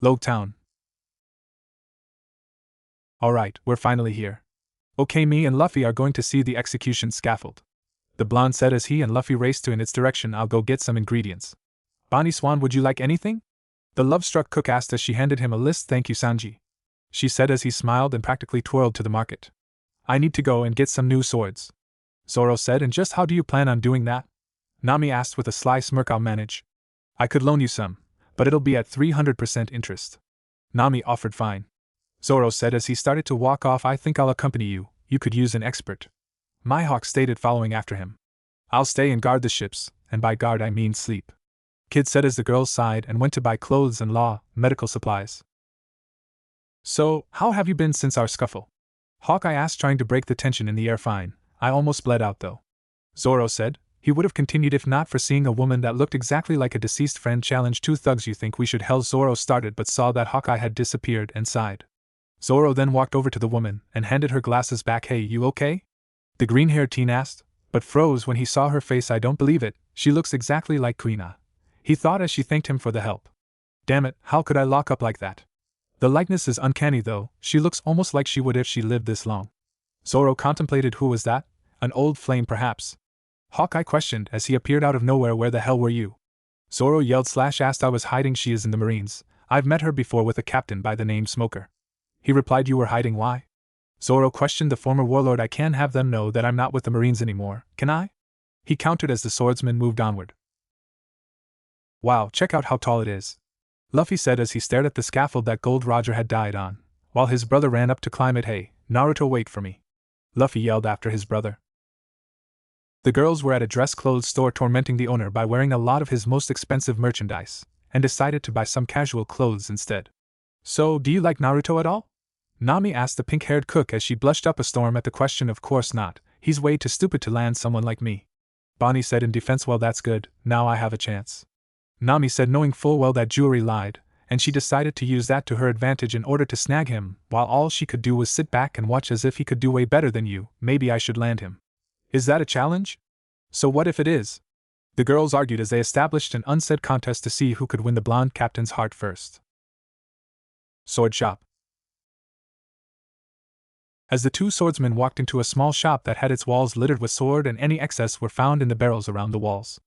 Log Town. Alright, we're finally here. Okay, me and Luffy are going to see the execution scaffold, the blonde said as he and Luffy raced in its direction. I'll go get some ingredients. Bonnie Swan, would you like anything? The love-struck cook asked as she handed him a list. Thank you, Sanji, she said as he smiled and practically twirled to the market. I need to go and get some new swords, Zoro said. And just how do you plan on doing that? Nami asked with a sly smirk. I'll manage. I could loan you some, but it'll be at 300% interest, Nami offered. Fine, Zoro said as he started to walk off. I think I'll accompany you, you could use an expert, Mihawk stated, following after him. I'll stay and guard the ships, and by guard I mean sleep, Kid said as the girls sighed and went to buy clothes and medical supplies. So, how have you been since our scuffle? Hawkeye asked, trying to break the tension in the air. Fine, I almost bled out though, Zoro said. He would have continued if not for seeing a woman that looked exactly like a deceased friend. Challenge two thugs. You think we should help? Zoro started but saw that Hawkeye had disappeared and sighed. Zoro then walked over to the woman and handed her glasses back. Hey, you okay? The green-haired teen asked, but froze when he saw her face. I don't believe it, she looks exactly like Kuina, he thought as she thanked him for the help. Damn it, how could I lock up like that? The likeness is uncanny though, she looks almost like she would if she lived this long. Zoro contemplated. Who was that? An old flame perhaps? Hawkeye questioned as he appeared out of nowhere. Where the hell were you? Zoro yelled / asked. I was hiding. She is in the Marines. I've met her before with a captain by the name Smoker, he replied. You were hiding? Why? Zoro questioned the former warlord. I can't have them know that I'm not with the Marines anymore, can I? He countered as the swordsman moved onward. Wow, check out how tall it is, Luffy said as he stared at the scaffold that Gold Roger had died on, while his brother ran up to climb it. Hey, Naruto, wait for me, Luffy yelled after his brother. The girls were at a dress clothes store tormenting the owner by wearing a lot of his most expensive merchandise, and decided to buy some casual clothes instead. So, do you like Naruto at all? Nami asked the pink-haired cook as she blushed up a storm at the question. Of course not, he's way too stupid to land someone like me, Bonnie said in defense. Well, that's good, now I have a chance, Nami said, knowing full well that Jewelry lied, and she decided to use that to her advantage in order to snag him, while all she could do was sit back and watch as if he could do way better than you. Maybe I should land him. Is that a challenge? So what if it is? The girls argued as they established an unsaid contest to see who could win the blonde captain's heart first. Sword shop. As the two swordsmen walked into a small shop that had its walls littered with sword and any excess were found in the barrels around the walls.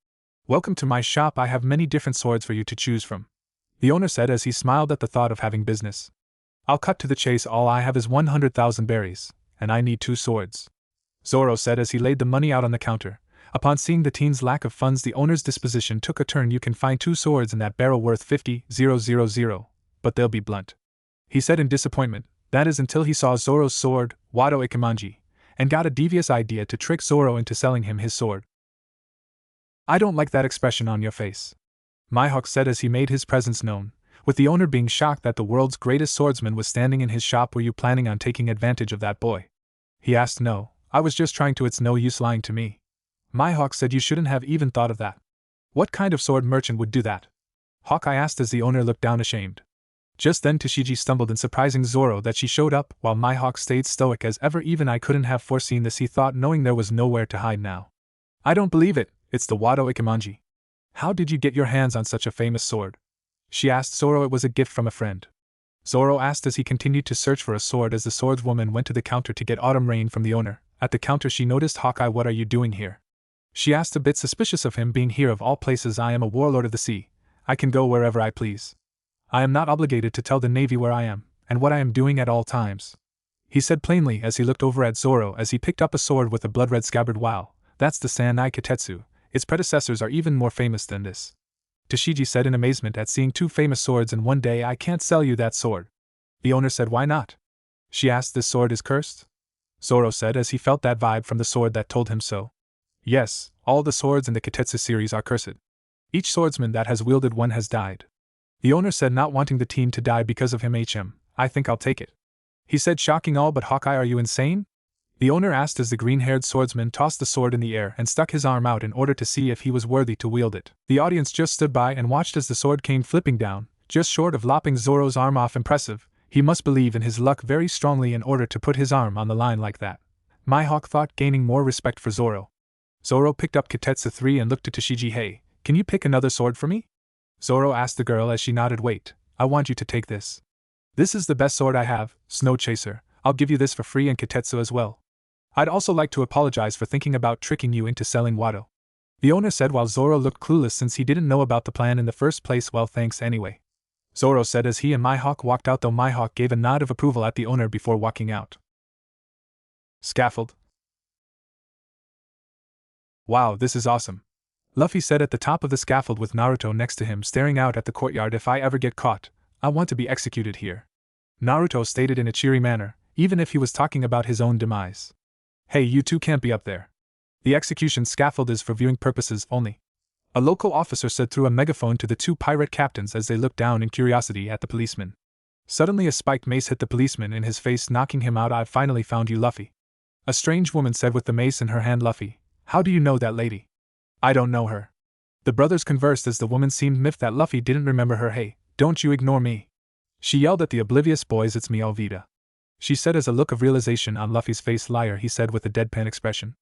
Welcome to my shop, I have many different swords for you to choose from, the owner said as he smiled at the thought of having business. I'll cut to the chase, all I have is 100,000 berries, and I need 2 swords, Zoro said as he laid the money out on the counter. Upon seeing the teen's lack of funds, the owner's disposition took a turn. You can find 2 swords in that barrel worth 50,000, but they'll be blunt, he said in disappointment. That is until he saw Zoro's sword, Wado Ikemanji, and got a devious idea to trick Zoro into selling him his sword. I don't like that expression on your face, Mihawk said as he made his presence known, with the owner being shocked that the world's greatest swordsman was standing in his shop. Were you planning on taking advantage of that boy? He asked. No, I was just trying to. It's no use lying to me, Mihawk said. You shouldn't have even thought of that. What kind of sword merchant would do that? Hawkeye asked as the owner looked down ashamed. Just then Tashigi stumbled in, surprising Zoro that she showed up, while Mihawk stayed stoic as ever. Even I couldn't have foreseen this, he thought, knowing there was nowhere to hide now. I don't believe it, it's the Wado Ikemanji. How did you get your hands on such a famous sword? She asked Zoro. It was a gift from a friend, Zoro asked as he continued to search for a sword. As the swordswoman went to the counter to get Autumn Rain from the owner, at the counter she noticed Hawkeye. What are you doing here? She asked, a bit suspicious of him being here of all places. I am a warlord of the sea. I can go wherever I please. I am not obligated to tell the Navy where I am, and what I am doing at all times, he said plainly as he looked over at Zoro as he picked up a sword with a blood-red scabbard. Wow, that's the Sanai Kitetsu. Its predecessors are even more famous than this, Tashigi said in amazement at seeing 2 famous swords in one day. I can't sell you that sword, the owner said. Why not? She asked. This sword is cursed, Zoro said as he felt that vibe from the sword that told him so. Yes, all the swords in the Kitetsu series are cursed. Each swordsman that has wielded one has died, the owner said, not wanting the team to die because of him. I think I'll take it, he said, shocking all. But Hawkeye, are you insane? The owner asked as the green-haired swordsman tossed the sword in the air and stuck his arm out in order to see if he was worthy to wield it. The audience just stood by and watched as the sword came flipping down, just short of lopping Zoro's arm off. Impressive, he must believe in his luck very strongly in order to put his arm on the line like that, Mihawk thought, gaining more respect for Zoro. Zoro picked up Kitetsu 3 and looked at Tashigi. Hey, can you pick another sword for me? Zoro asked the girl as she nodded. Wait, I want you to take this. This is the best sword I have, Snow Chaser. I'll give you this for free, and Kitetsu as well. I'd also like to apologize for thinking about tricking you into selling Wado, the owner said, while Zoro looked clueless since he didn't know about the plan in the first place. Well, thanks anyway, Zoro said as he and Mihawk walked out, though Mihawk gave a nod of approval at the owner before walking out. Scaffold. Wow, this is awesome, Luffy said at the top of the scaffold with Naruto next to him staring out at the courtyard. If I ever get caught, I want to be executed here, Naruto stated in a cheery manner, even if he was talking about his own demise. Hey, you two can't be up there. The execution scaffold is for viewing purposes only, a local officer said through a megaphone to the 2 pirate captains as they looked down in curiosity at the policeman. Suddenly a spiked mace hit the policeman in his face, knocking him out. I've finally found you, Luffy, a strange woman said with the mace in her hand. Luffy, how do you know that lady? I don't know her. The brothers conversed as the woman seemed miffed that Luffy didn't remember her. Hey, don't you ignore me, she yelled at the oblivious boys. It's me, Alvida, she said as a look of realization on Luffy's face. Liar, he said with a deadpan expression.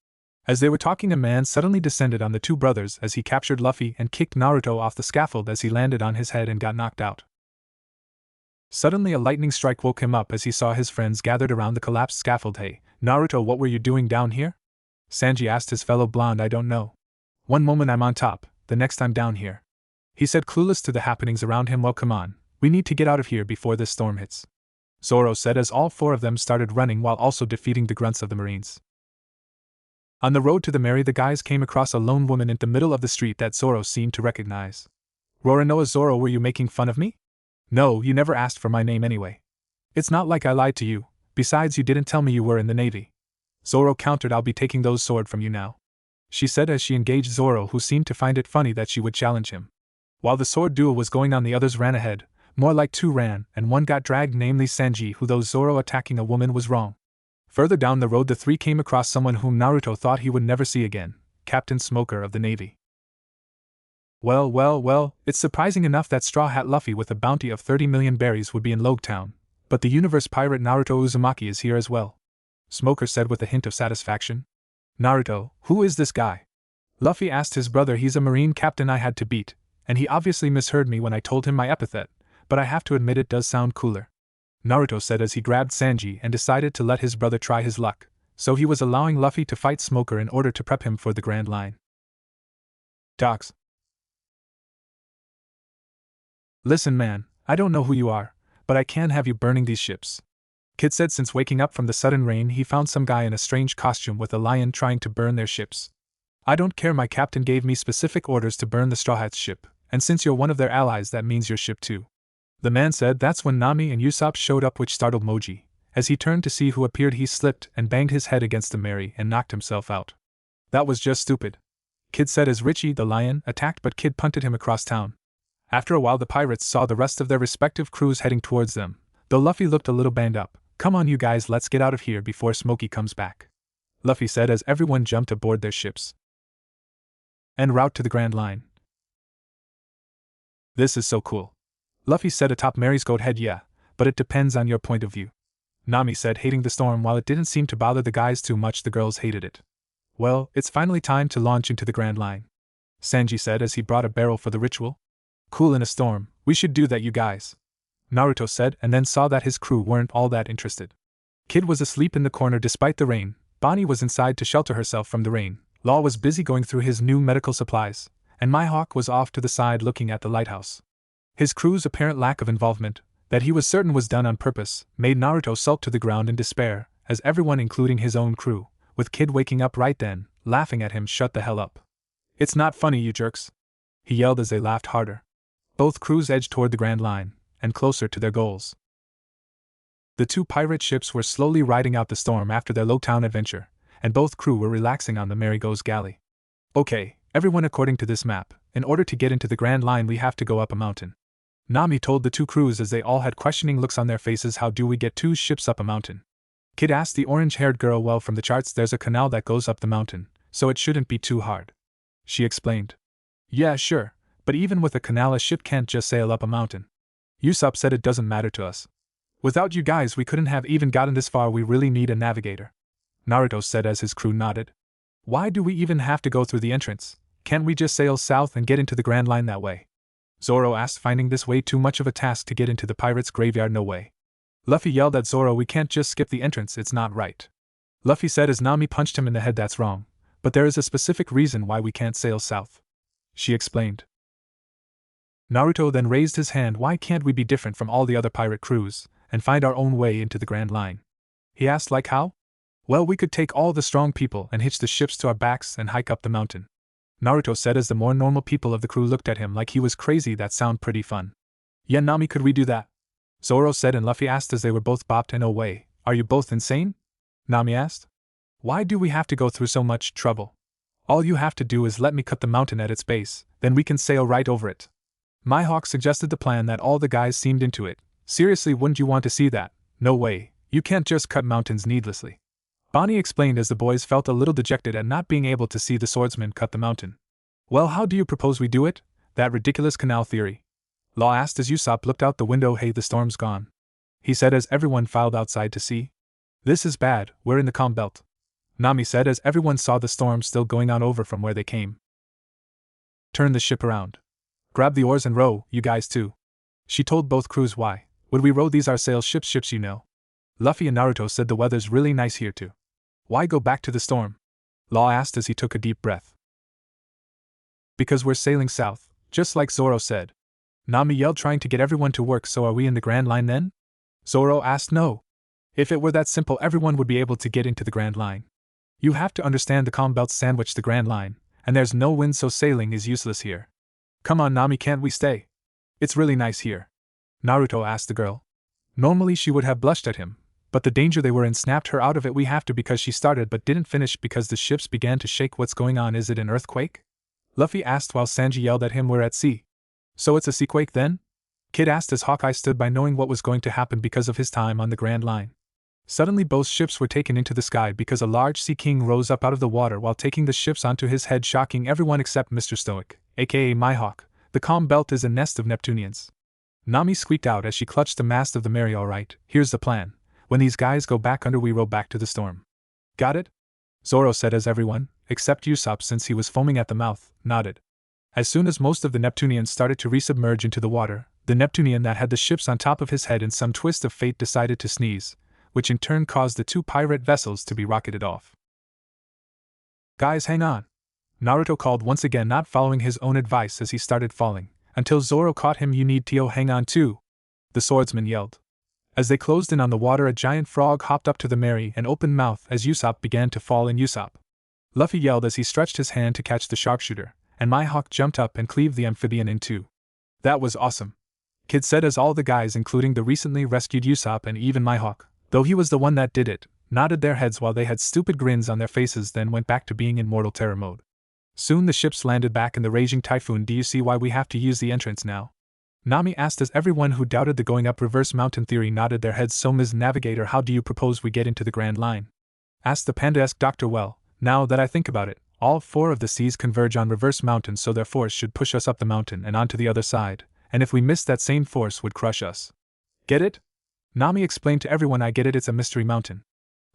As they were talking, a man suddenly descended on the 2 brothers as he captured Luffy and kicked Naruto off the scaffold as he landed on his head and got knocked out. Suddenly a lightning strike woke him up as he saw his friends gathered around the collapsed scaffold. Hey, Naruto, what were you doing down here? Sanji asked his fellow blonde. I don't know. One moment I'm on top, the next I'm down here, he said, clueless to the happenings around him. Well, come on, we need to get out of here before this storm hits, Zoro said as all 4 of them started running while also defeating the grunts of the Marines. On the road to the Mary, the guys came across a lone woman in the middle of the street that Zoro seemed to recognize. Roronoa, Zoro, were you making fun of me? No, you never asked for my name anyway. It's not like I lied to you, besides you didn't tell me you were in the Navy, Zoro countered. I'll be taking those sword from you now, she said as she engaged Zoro, who seemed to find it funny that she would challenge him. While the sword duel was going on, the others ran ahead, more like 2 ran, and 1 got dragged, namely Sanji, who, though Zoro attacking a woman was wrong. Further down the road the 3 came across someone whom Naruto thought he would never see again, Captain Smoker of the Navy. Well, it's surprising enough that Straw Hat Luffy with a bounty of 30 million berries would be in Logue Town, but the universe pirate Naruto Uzumaki is here as well, Smoker said with a hint of satisfaction. Naruto, who is this guy? Luffy asked his brother. He's a marine captain I had to beat, and he obviously misheard me when I told him my epithet, but I have to admit it does sound cooler. Naruto said as he grabbed Sanji and decided to let his brother try his luck, so he was allowing Luffy to fight Smoker in order to prep him for the Grand Line. Dogs. Listen man, I don't know who you are, but I can't have you burning these ships. Kid said since waking up from the sudden rain he found some guy in a strange costume with a lion trying to burn their ships. I don't care, my captain gave me specific orders to burn the Straw Hats' ship, and since you're one of their allies that means your ship too. The man said. That's when Nami and Usopp showed up, which startled Moji. As he turned to see who appeared he slipped and banged his head against the Mary and knocked himself out. That was just stupid. Kid said as Richie, the lion, attacked but Kid punted him across town. After a while the pirates saw the rest of their respective crews heading towards them, though Luffy looked a little banged up. Come on you guys, let's get out of here before Smokey comes back, Luffy said as everyone jumped aboard their ships. En route to the Grand Line. This is so cool. Luffy said atop Mary's goat head. Yeah, but it depends on your point of view. Nami said, hating the storm. While it didn't seem to bother the guys too much, the girls hated it. Well, it's finally time to launch into the Grand Line, Sanji said as he brought a barrel for the ritual. Cool in a storm, we should do that you guys, Naruto said, and then saw that his crew weren't all that interested. Kid was asleep in the corner despite the rain, Bonnie was inside to shelter herself from the rain, Law was busy going through his new medical supplies, and Mihawk was off to the side looking at the lighthouse. His crew's apparent lack of involvement, that he was certain was done on purpose, made Naruto sulk to the ground in despair, as everyone including his own crew, with Kid waking up right then, laughing at him, shut the hell up. It's not funny you jerks, he yelled as they laughed harder. Both crews edged toward the Grand Line, and closer to their goals. The two pirate ships were slowly riding out the storm after their Lowtown adventure, and both crew were relaxing on the Marigo's galley. Okay, everyone, according to this map, in order to get into the Grand Line we have to go up a mountain. Nami told the two crews as they all had questioning looks on their faces. How do we get two ships up a mountain? Kid asked the orange-haired girl. Well, from the charts there's a canal that goes up the mountain, so it shouldn't be too hard, she explained. Yeah, sure, but even with a canal a ship can't just sail up a mountain. Usopp said it doesn't matter to us. Without you guys we couldn't have even gotten this far, we really need a navigator, Naruto said as his crew nodded. Why do we even have to go through the entrance? Can't we just sail south and get into the Grand Line that way? Zoro asked, finding this way too much of a task to get into the pirates' graveyard. No way. Luffy yelled at Zoro, we can't just skip the entrance, it's not right. Luffy said as Nami punched him in the head. That's wrong, but there is a specific reason why we can't sail south, she explained. Naruto then raised his hand. Why can't we be different from all the other pirate crews, and find our own way into the Grand Line? He asked. Like how? Well, we could take all the strong people and hitch the ships to our backs and hike up the mountain, Naruto said as the more normal people of the crew looked at him like he was crazy. That sound pretty fun. Yeah, Nami, could we do that? Zoro said, and Luffy asked as they were both bopped. No way, are you both insane? Nami asked. Why do we have to go through so much trouble? All you have to do is let me cut the mountain at its base, then we can sail right over it. Mihawk suggested the plan. That all the guys seemed into it. Seriously, wouldn't you want to see that? No way, you can't just cut mountains needlessly, Bonnie explained as the boys felt a little dejected at not being able to see the swordsman cut the mountain. Well, how do you propose we do it? That ridiculous canal theory, Law asked as Usopp looked out the window. Hey, the storm's gone, he said as everyone filed outside to see. This is bad, we're in the calm belt, Nami said as everyone saw the storm still going on over from where they came. Turn the ship around. Grab the oars and row, you guys too, she told both crews. Why would we row? These are sail ships, you know. Luffy and Naruto said the weather's really nice here too. Why go back to the storm? Law asked as he took a deep breath. Because we're sailing south, just like Zoro said, Nami yelled, trying to get everyone to work. So are we in the Grand Line then? Zoro asked. No. If it were that simple everyone would be able to get into the Grand Line. You have to understand the calm belts sandwich the Grand Line, and there's no wind, so sailing is useless here. Come on Nami, can't we stay? It's really nice here, Naruto asked the girl. Normally she would have blushed at him, but the danger they were in snapped her out of it. We have to because she started but didn't finish because the ships began to shake. What's going on? Is it an earthquake? Luffy asked while Sanji yelled at him. We're at sea. So it's a seaquake then? Kid asked as Hawkeye stood by, knowing what was going to happen because of his time on the Grand Line. Suddenly both ships were taken into the sky because a large sea king rose up out of the water while taking the ships onto his head, shocking everyone except Mr. Stoic, aka Mihawk. The calm belt is a nest of Neptunians, Nami squeaked out as she clutched the mast of the Mary. Alright, here's the plan. When these guys go back under we row back to the storm. Got it? Zoro said as everyone, except Usopp since he was foaming at the mouth, nodded. As soon as most of the Neptunians started to resubmerge into the water, the Neptunian that had the ships on top of his head in some twist of fate decided to sneeze, which in turn caused the two pirate vessels to be rocketed off. Guys, hang on! Naruto called once again, not following his own advice as he started falling, until Zoro caught him. You need to hang on too! The swordsman yelled. As they closed in on the water, a giant frog hopped up to the Mary and opened mouth as Usopp began to fall in. Usopp! Luffy yelled as he stretched his hand to catch the sharpshooter, and Mihawk jumped up and cleaved the amphibian in two. That was awesome! Kid said as all the guys, including the recently rescued Usopp and even Mihawk, though he was the one that did it, nodded their heads while they had stupid grins on their faces, then went back to being in mortal terror mode. Soon the ships landed back in the raging typhoon. Do you see why we have to use the entrance now? Nami asked as everyone who doubted the going up reverse mountain theory nodded their heads. So Ms. Navigator, how do you propose we get into the Grand Line? Asked the panda-esque doctor. Well, now that I think about it, all four of the seas converge on reverse mountain, so their force should push us up the mountain and onto the other side, and if we missed, that same force would crush us. Get it? Nami explained to everyone. I get it, it's a mystery mountain.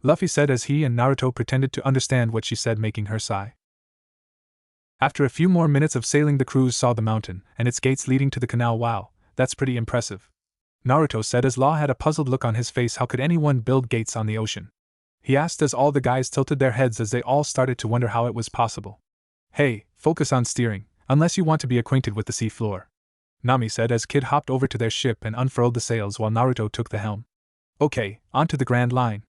Luffy said as he and Naruto pretended to understand what she said, making her sigh. After a few more minutes of sailing, the crews saw the mountain and its gates leading to the canal. Wow, that's pretty impressive. Naruto said as Law had a puzzled look on his face. How could anyone build gates on the ocean? He asked as all the guys tilted their heads as they all started to wonder how it was possible. Hey, focus on steering, unless you want to be acquainted with the sea floor. Nami said as Kid hopped over to their ship and unfurled the sails while Naruto took the helm. Okay, on to the Grand Line.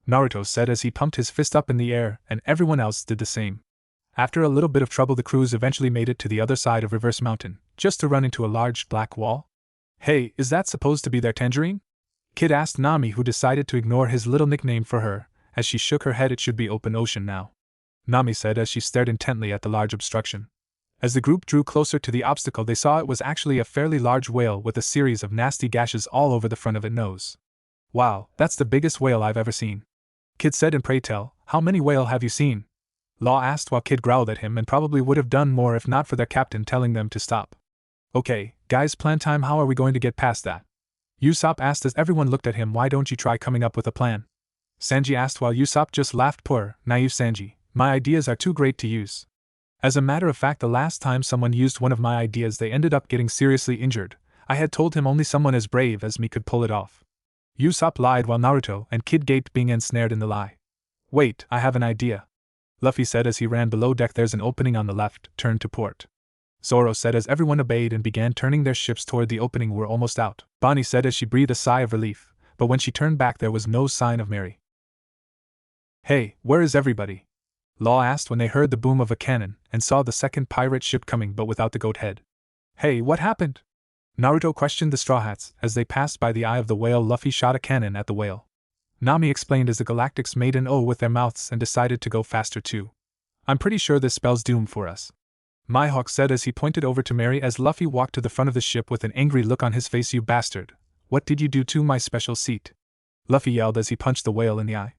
Naruto said as he pumped his fist up in the air, and everyone else did the same. After a little bit of trouble, the crews eventually made it to the other side of Reverse Mountain, just to run into a large black wall. Hey, is that supposed to be their tangerine? Kid asked Nami, who decided to ignore his little nickname for her, as she shook her head. It should be open ocean now. Nami said as she stared intently at the large obstruction. As the group drew closer to the obstacle, they saw it was actually a fairly large whale with a series of nasty gashes all over the front of its nose. Wow, that's the biggest whale I've ever seen. Kid said, and pray tell, how many whale have you seen? Law asked while Kid growled at him and probably would have done more if not for their captain telling them to stop. Okay, guys, plan time. How are we going to get past that? Usopp asked as everyone looked at him. Why don't you try coming up with a plan? Sanji asked while Usopp just laughed. Poor, naive Sanji, my ideas are too great to use. As a matter of fact, the last time someone used one of my ideas they ended up getting seriously injured. I had told him only someone as brave as me could pull it off. Usopp lied while Naruto and Kid gaped, being ensnared in the lie. Wait, I have an idea. Luffy said as he ran below deck. There's an opening on the left, turn to port. Zoro said as everyone obeyed and began turning their ships toward the opening. We're almost out, Bonnie said as she breathed a sigh of relief, but when she turned back there was no sign of Mary. Hey, where is everybody? Law asked when they heard the boom of a cannon and saw the second pirate ship coming but without the goat head. Hey, what happened? Naruto questioned the Straw Hats as they passed by the eye of the whale. Luffy shot a cannon at the whale. Nami explained as the Galactics made an O with their mouths and decided to go faster too. I'm pretty sure this spells doom for us. Mihawk said as he pointed over to Mary as Luffy walked to the front of the ship with an angry look on his face. You bastard! What did you do to my special seat? Luffy yelled as he punched the whale in the eye.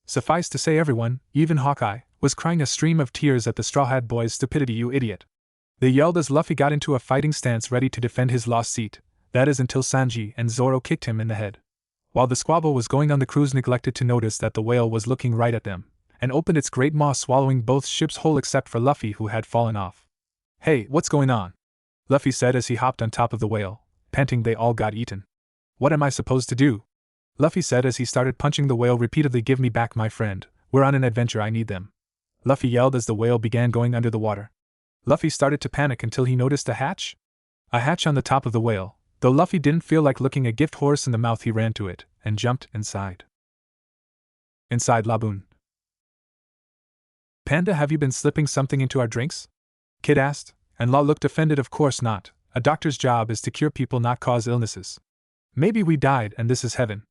Suffice to say, everyone, even Hawkeye, was crying a stream of tears at the Straw Hat Boy's stupidity. You idiot! They yelled as Luffy got into a fighting stance ready to defend his lost seat, that is until Sanji and Zoro kicked him in the head. While the squabble was going on, the crews neglected to notice that the whale was looking right at them, and opened its great maw, swallowing both ships whole except for Luffy, who had fallen off. Hey, what's going on? Luffy said as he hopped on top of the whale, panting. They all got eaten. What am I supposed to do? Luffy said as he started punching the whale repeatedly. Give me back my friend, we're on an adventure, I need them. Luffy yelled as the whale began going under the water. Luffy started to panic until he noticed a hatch? A hatch on the top of the whale. Though Luffy didn't feel like looking a gift horse in the mouth, he ran to it and jumped inside. Inside Laboon. Panda, have you been slipping something into our drinks? Kid asked, and Law looked offended. Of course not, a doctor's job is to cure people, not cause illnesses. Maybe we died and this is heaven,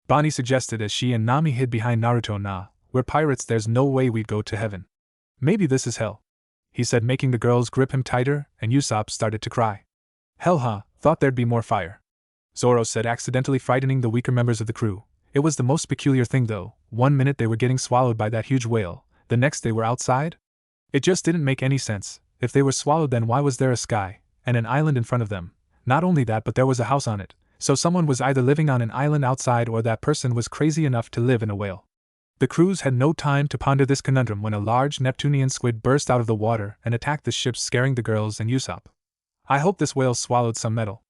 Bonnie suggested as she and Nami hid behind Naruto. Nah, we're pirates, there's no way we'd go to heaven. Maybe this is hell, he said, making the girls grip him tighter, and Usopp started to cry. Hell huh, thought there'd be more fire, Zoro said, accidentally frightening the weaker members of the crew. It was the most peculiar thing though, 1 minute they were getting swallowed by that huge whale, the next they were outside? It just didn't make any sense. If they were swallowed, then why was there a sky and an island in front of them? Not only that, but there was a house on it, so someone was either living on an island outside or that person was crazy enough to live in a whale. The crews had no time to ponder this conundrum when a large Neptunian squid burst out of the water and attacked the ship, scaring the girls and Usopp. I hope this whale swallowed some metal,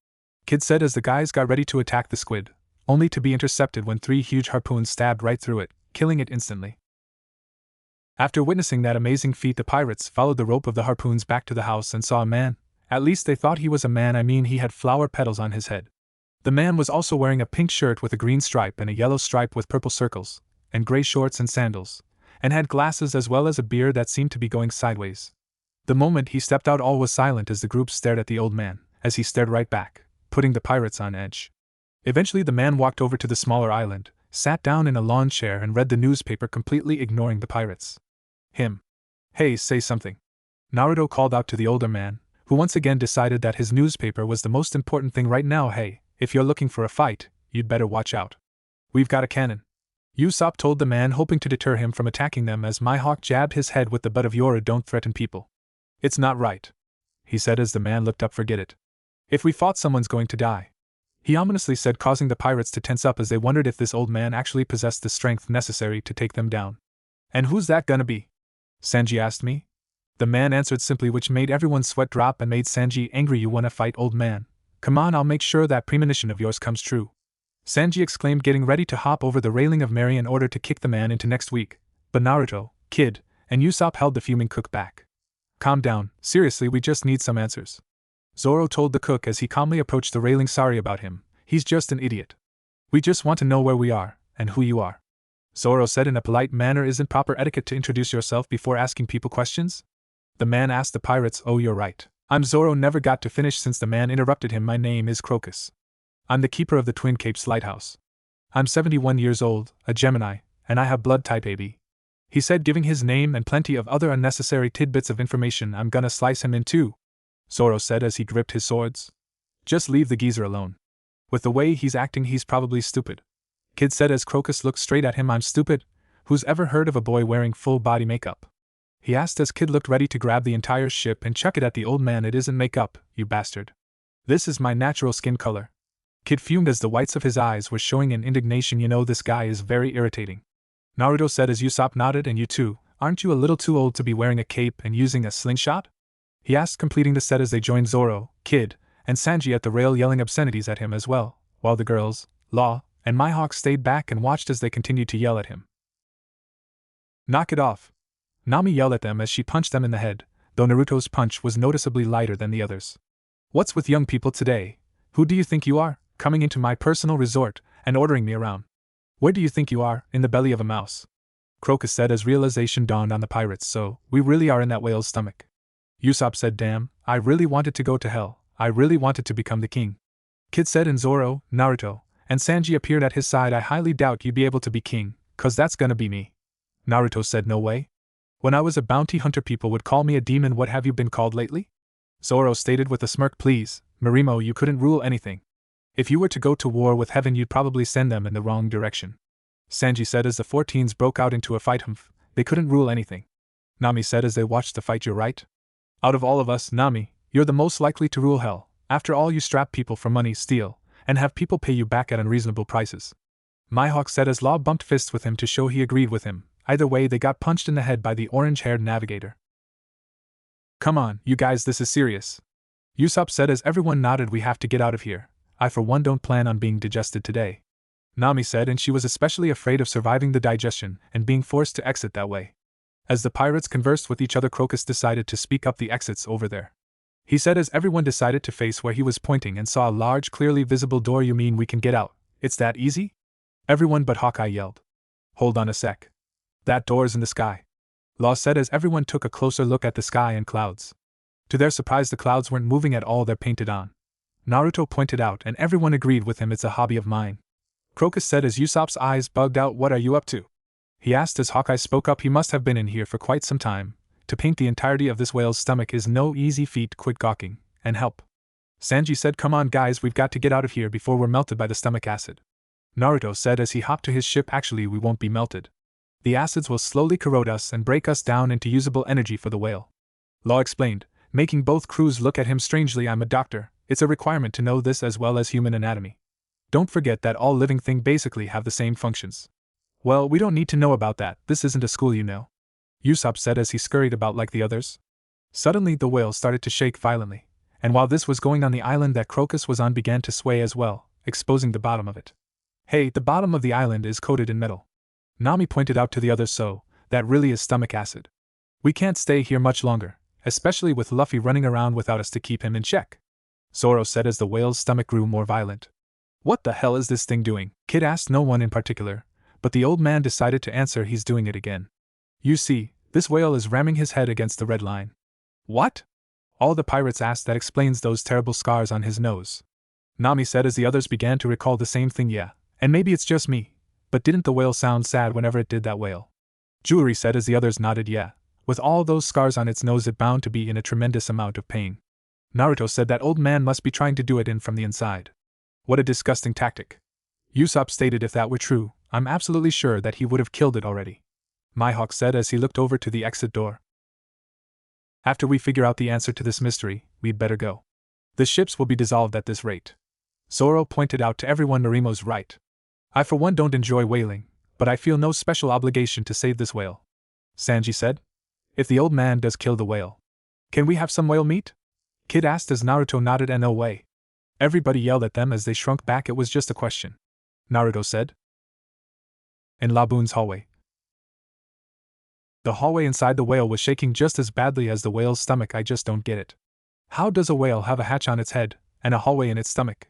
Kid said as the guys got ready to attack the squid, only to be intercepted when 3 huge harpoons stabbed right through it, killing it instantly. After witnessing that amazing feat, the pirates followed the rope of the harpoons back to the house and saw a man. At least they thought he was a man. He had flower petals on his head. The man was also wearing a pink shirt with a green stripe and a yellow stripe with purple circles, and gray shorts and sandals, and had glasses as well as a beard that seemed to be going sideways. The moment he stepped out, all was silent as the group stared at the old man, as he stared right back, putting the pirates on edge. Eventually the man walked over to the smaller island, sat down in a lawn chair and read the newspaper, completely ignoring the pirates. Him. Hey, say something. Naruto called out to the older man, who once again decided that his newspaper was the most important thing right now. Hey, if you're looking for a fight, you'd better watch out. We've got a cannon. Usopp told the man, hoping to deter him from attacking them as Mihawk jabbed his head with the butt of Yora. Don't threaten people. It's not right, he said as the man looked up. Forget it. If we fought, someone's going to die, he ominously said, causing the pirates to tense up as they wondered if this old man actually possessed the strength necessary to take them down. And who's that gonna be? Sanji asked me. The man answered simply, which made everyone's sweat drop and made Sanji angry. You wanna fight, old man? Come on, I'll make sure that premonition of yours comes true, Sanji exclaimed, getting ready to hop over the railing of Mary in order to kick the man into next week. But Naruto, Kid, and Usopp held the fuming cook back. Calm down, seriously, we just need some answers, Zoro told the cook as he calmly approached the railing. Sorry about him, he's just an idiot. We just want to know where we are, and who you are, Zoro said in a polite manner. Isn't proper etiquette to introduce yourself before asking people questions? The man asked the pirates. Oh, you're right. Zoro never got to finish since the man interrupted him. My name is Crocus. I'm the keeper of the Twin Capes Lighthouse. I'm 71 years old, a Gemini, and I have blood type AB, he said, giving his name and plenty of other unnecessary tidbits of information. I'm gonna slice him in two, Zoro said as he gripped his swords. Just leave the geezer alone. With the way he's acting, he's probably stupid, Kid said as Crocus looked straight at him. I'm stupid? Who's ever heard of a boy wearing full body makeup? He asked as Kid looked ready to grab the entire ship and chuck it at the old man. It isn't makeup, you bastard. This is my natural skin color. Kid fumed as the whites of his eyes were showing in indignation. You know, this guy is very irritating, Naruto said as Usopp nodded. And you too, aren't you a little too old to be wearing a cape and using a slingshot? He asked, completing the set as they joined Zoro, Kid, and Sanji at the rail, yelling obscenities at him as well, while the girls, Law, and Mihawk stayed back and watched as they continued to yell at him. Knock it off, Nami yelled at them as she punched them in the head, though Naruto's punch was noticeably lighter than the others. What's with young people today? Who do you think you are, coming into my personal resort and ordering me around? Where do you think you are, in the belly of a mouse? Crocus said as realization dawned on the pirates. So, we really are in that whale's stomach. Usopp said, damn, I really wanted to go to hell. I really wanted to become the king, Kid said, and Zoro, Naruto, and Sanji appeared at his side. I highly doubt you'd be able to be king, 'cause that's gonna be me, Naruto said. No way. When I was a bounty hunter, people would call me a demon. What have you been called lately? Zoro stated with a smirk. Please, Marimo, you couldn't rule anything. If you were to go to war with heaven, you'd probably send them in the wrong direction, Sanji said as the 14s broke out into a fight. They couldn't rule anything, Nami said as they watched the fight. You're right. Out of all of us, Nami, you're the most likely to rule hell. After all, you strap people for money, steal, and have people pay you back at unreasonable prices, Mihawk said as Law bumped fists with him to show he agreed with him. Either way, they got punched in the head by the orange-haired navigator. Come on, you guys, this is serious, Usopp said as everyone nodded. We have to get out of here. I for one don't plan on being digested today, Nami said, and she was especially afraid of surviving the digestion and being forced to exit that way. As the pirates conversed with each other, Crocus decided to speak up. The exit's over there, he said as everyone decided to face where he was pointing and saw a large, clearly visible door. You mean we can get out? It's that easy? Everyone but Hawkeye yelled. Hold on a sec. That door's in the sky, Law said as everyone took a closer look at the sky and clouds. To their surprise, the clouds weren't moving at all. They're painted on, Naruto pointed out, and everyone agreed with him. It's a hobby of mine, Crocus said as Usopp's eyes bugged out. What are you up to? He asked as Hawkeye spoke up. He must have been in here for quite some time. To paint the entirety of this whale's stomach is no easy feat. Quit gawking and help, Sanji said. Come on guys, we've got to get out of here before we're melted by the stomach acid, Naruto said as he hopped to his ship. Actually, we won't be melted. The acids will slowly corrode us and break us down into usable energy for the whale, Law explained, making both crews look at him strangely. I'm a doctor. It's a requirement to know this as well as human anatomy. Don't forget that all living things basically have the same functions. Well, we don't need to know about that, this isn't a school, you know. Usopp said as he scurried about like the others. Suddenly the whale started to shake violently, and while this was going on, the island that Crocus was on began to sway as well, exposing the bottom of it. Hey, the bottom of the island is coated in metal. Nami pointed out to the others, so that really is stomach acid. We can't stay here much longer, especially with Luffy running around without us to keep him in check. Zoro said as the whale's stomach grew more violent. What the hell is this thing doing? Kid asked no one in particular, but the old man decided to answer. He's doing it again. You see, this whale is ramming his head against the red line. What? All the pirates asked. That explains those terrible scars on his nose. Nami said as the others began to recall the same thing. Yeah, and maybe it's just me, but didn't the whale sound sad whenever it did that? Whale? Jewelry said as the others nodded. Yeah, with all those scars on its nose, it bound to be in a tremendous amount of pain. Naruto said that old man must be trying to do it in from the inside. What a disgusting tactic. Usopp stated if that were true, I'm absolutely sure that he would have killed it already. Mihawk said as he looked over to the exit door. After we figure out the answer to this mystery, we'd better go. The ships will be dissolved at this rate. Zoro pointed out to everyone. Narimo's right. I for one don't enjoy whaling, but I feel no special obligation to save this whale. Sanji said. If the old man does kill the whale, can we have some whale meat? Kid asked as Naruto nodded and no way. Everybody yelled at them as they shrunk back. It was just a question. Naruto said. In Laboon's hallway. The hallway inside the whale was shaking just as badly as the whale's stomach. I just don't get it. How does a whale have a hatch on its head and a hallway in its stomach?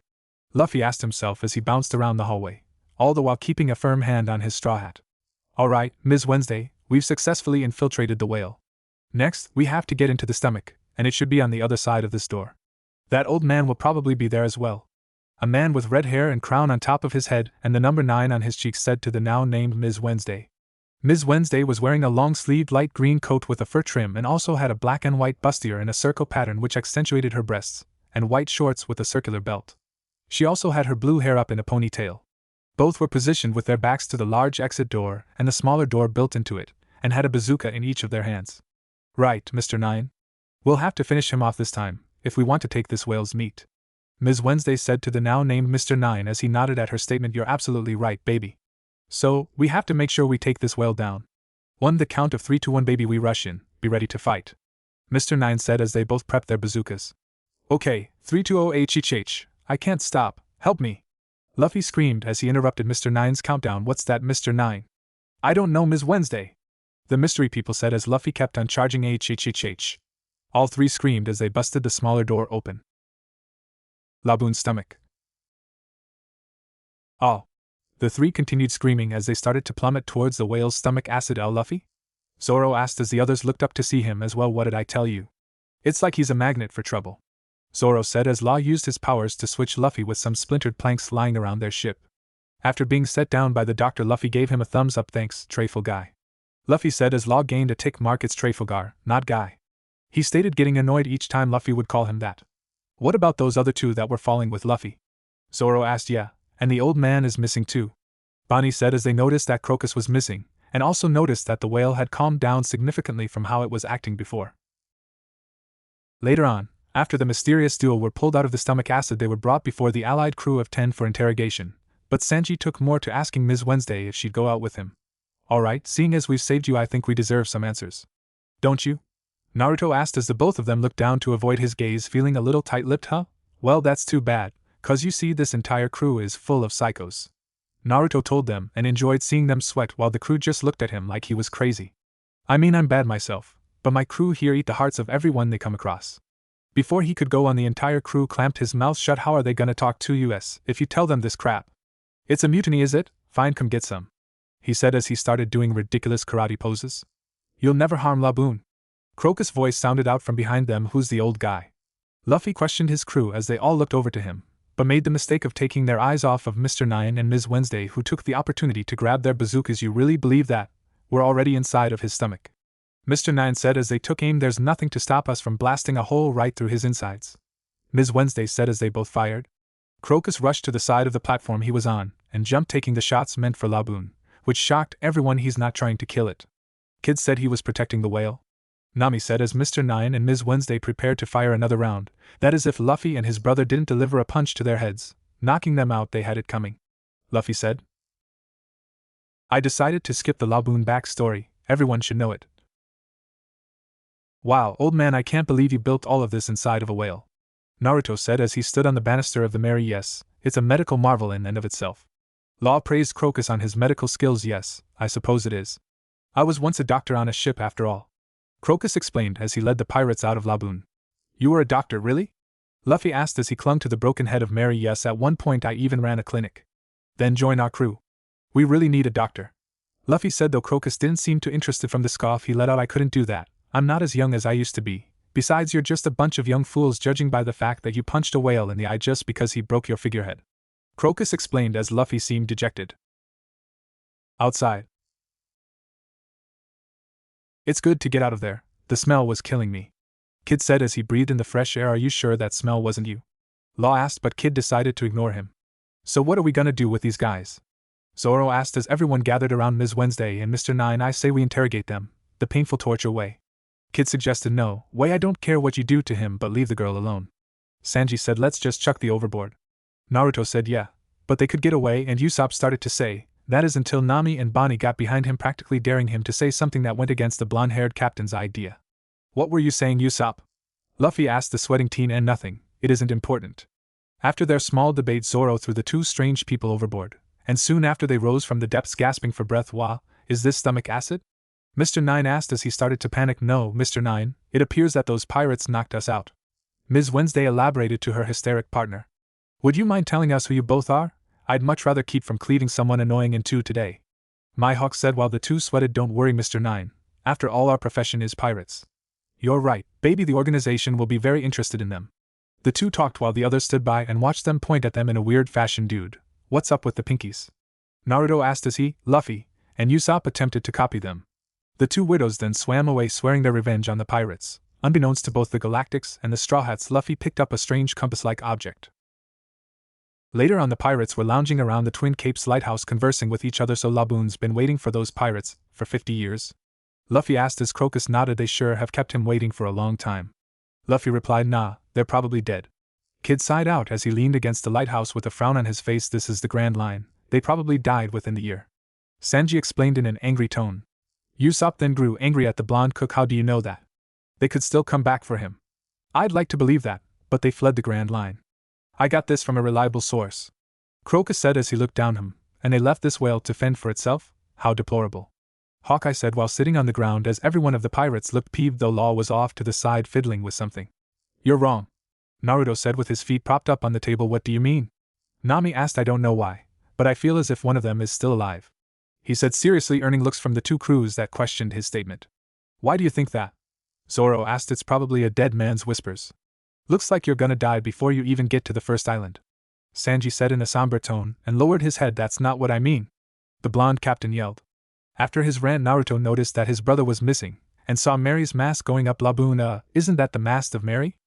Luffy asked himself as he bounced around the hallway, all the while keeping a firm hand on his straw hat. Alright, Ms. Wednesday, we've successfully infiltrated the whale. Next, we have to get into the stomach, and it should be on the other side of this door. That old man will probably be there as well. A man with red hair and crown on top of his head and the number 9 on his cheeks said to the now named Ms. Wednesday. Ms. Wednesday was wearing a long-sleeved light green coat with a fur trim and also had a black and white bustier in a circle pattern which accentuated her breasts, and white shorts with a circular belt. She also had her blue hair up in a ponytail. Both were positioned with their backs to the large exit door and the smaller door built into it, and had a bazooka in each of their hands. Right, Mr. 9. We'll have to finish him off this time, if we want to take this whale's meat. Ms. Wednesday said to the now named Mr. 9 as he nodded at her statement. You're absolutely right, baby. So, we have to make sure we take this whale down. On the count of 3 to 1, baby, we rush in, be ready to fight. Mr. 9 said as they both prepped their bazookas. Okay, 3 to 0 HHH, I can't stop, help me. Luffy screamed as he interrupted Mr. 9's countdown. What's that, Mr. 9? I don't know, Ms. Wednesday. The mystery people said as Luffy kept on charging HHHH. All three screamed as they busted the smaller door open. Laboon's stomach. Oh. The three continued screaming as they started to plummet towards the whale's stomach. Acid, Luffy? Zoro asked as the others looked up to see him as well. What did I tell you? It's like he's a magnet for trouble. Zoro said as Law used his powers to switch Luffy with some splintered planks lying around their ship. After being set down by the doctor, Luffy gave him a thumbs up. Thanks, Trayful Guy. Luffy said as Law gained a tick mark. It's Trafalgar, not Guy. He stated, getting annoyed each time Luffy would call him that. What about those other two that were falling with Luffy? Zoro asked. Yeah, and the old man is missing too. Bonnie said as they noticed that Crocus was missing, and also noticed that the whale had calmed down significantly from how it was acting before. Later on, after the mysterious duo were pulled out of the stomach acid, they were brought before the allied crew of 10 for interrogation, but Sanji took more to asking Ms. Wednesday if she'd go out with him. Alright, seeing as we've saved you, I think we deserve some answers. Don't you? Naruto asked as the both of them looked down to avoid his gaze, feeling a little tight-lipped. Huh? Well, that's too bad, 'cause you see, this entire crew is full of psychos. Naruto told them and enjoyed seeing them sweat while the crew just looked at him like he was crazy. I mean, I'm bad myself, but my crew here eat the hearts of everyone they come across. Before he could go on, the entire crew clamped his mouth shut. How are they gonna talk to us if you tell them this crap? It's a mutiny, is it? Fine, come get some. He said as he started doing ridiculous karate poses. You'll never harm Laboon. Crocus' voice sounded out from behind them. Who's the old guy? Luffy questioned his crew as they all looked over to him, but made the mistake of taking their eyes off of Mr. 9 and Ms. Wednesday, who took the opportunity to grab their bazookas. You really believe that? We're already inside of his stomach. Mr. 9 said as they took aim. There's nothing to stop us from blasting a hole right through his insides. Ms. Wednesday said as they both fired. Crocus rushed to the side of the platform he was on, and jumped, taking the shots meant for Laboon, which shocked everyone. He's not trying to kill it. Kid said he was protecting the whale. Nami said as Mr. 9 and Ms. Wednesday prepared to fire another round, that is if Luffy and his brother didn't deliver a punch to their heads, knocking them out. They had it coming. Luffy said. I decided to skip the Laboon backstory, everyone should know it. Wow, old man, I can't believe you built all of this inside of a whale. Naruto said as he stood on the banister of the Mary. Yes, it's a medical marvel in and of itself. Law praised Crocus on his medical skills. Yes, I suppose it is. I was once a doctor on a ship after all. Crocus explained as he led the pirates out of Laboon. You were a doctor, really? Luffy asked as he clung to the broken head of Mary. Yes, at one point I even ran a clinic. Then join our crew. We really need a doctor. Luffy said, though Crocus didn't seem too interested from the scoff he let out. I couldn't do that. I'm not as young as I used to be. Besides, you're just a bunch of young fools judging by the fact that you punched a whale in the eye just because he broke your figurehead. Crocus explained as Luffy seemed dejected. Outside. It's good to get out of there. The smell was killing me. Kid said as he breathed in the fresh air. Are you sure that smell wasn't you? Law asked, but Kid decided to ignore him. So what are we gonna do with these guys? Zoro asked as everyone gathered around Ms. Wednesday and Mr. Nine. I say we interrogate them, the painful torture way. Kid suggested. No way, I don't care what you do to him, but leave the girl alone. Sanji said let's just chuck the overboard. Naruto said yeah, but they could get away, and Usopp started to say, that is until Nami and Bonnie got behind him, practically daring him to say something that went against the blonde-haired captain's idea. What were you saying, Usopp? Luffy asked the sweating teen. And nothing, it isn't important. After their small debate, Zoro threw the two strange people overboard, and soon after they rose from the depths gasping for breath. Wah, is this stomach acid? Mr. Nine asked as he started to panic. No, Mr. Nine, it appears that those pirates knocked us out. Ms. Wednesday elaborated to her hysteric partner. Would you mind telling us who you both are? I'd much rather keep from cleaving someone annoying in two today. Mihawk said while the two sweated. Don't worry, Mr. Nine. After all, our profession is pirates. You're right, baby, the organization will be very interested in them. The two talked while the others stood by and watched them point at them in a weird fashion. Dude, what's up with the pinkies? Naruto asked as he, Luffy, and Usopp attempted to copy them. The two widows then swam away, swearing their revenge on the pirates. Unbeknownst to both the Galactics and the Straw Hats, Luffy picked up a strange compass-like object. Later on, the pirates were lounging around the Twin Capes lighthouse conversing with each other. So Laboon's been waiting for those pirates for 50 years? Luffy asked as Crocus nodded. They sure have kept him waiting for a long time. Luffy replied, nah, they're probably dead. Kid sighed out as he leaned against the lighthouse with a frown on his face. This is the Grand Line. They probably died within the year. Sanji explained in an angry tone. Usopp then grew angry at the blonde cook. How do you know that? They could still come back for him. I'd like to believe that, but they fled the Grand Line. I got this from a reliable source. Crocus said as he looked down him, and they left this whale to fend for itself? How deplorable. Hawkeye said while sitting on the ground as every one of the pirates looked peeved, though Law was off to the side fiddling with something. You're wrong. Naruto said with his feet propped up on the table. What do you mean? Nami asked. I don't know why, but I feel as if one of them is still alive. He said seriously, earning looks from the two crews that questioned his statement. Why do you think that? Zoro asked. It's probably a dead man's whispers. Looks like you're gonna die before you even get to the first island. Sanji said in a somber tone, and lowered his head. That's not what I mean. The blonde captain yelled. After his rant, Naruto noticed that his brother was missing, and saw Mary's mask going up. Laboon, isn't that the mask of Mary?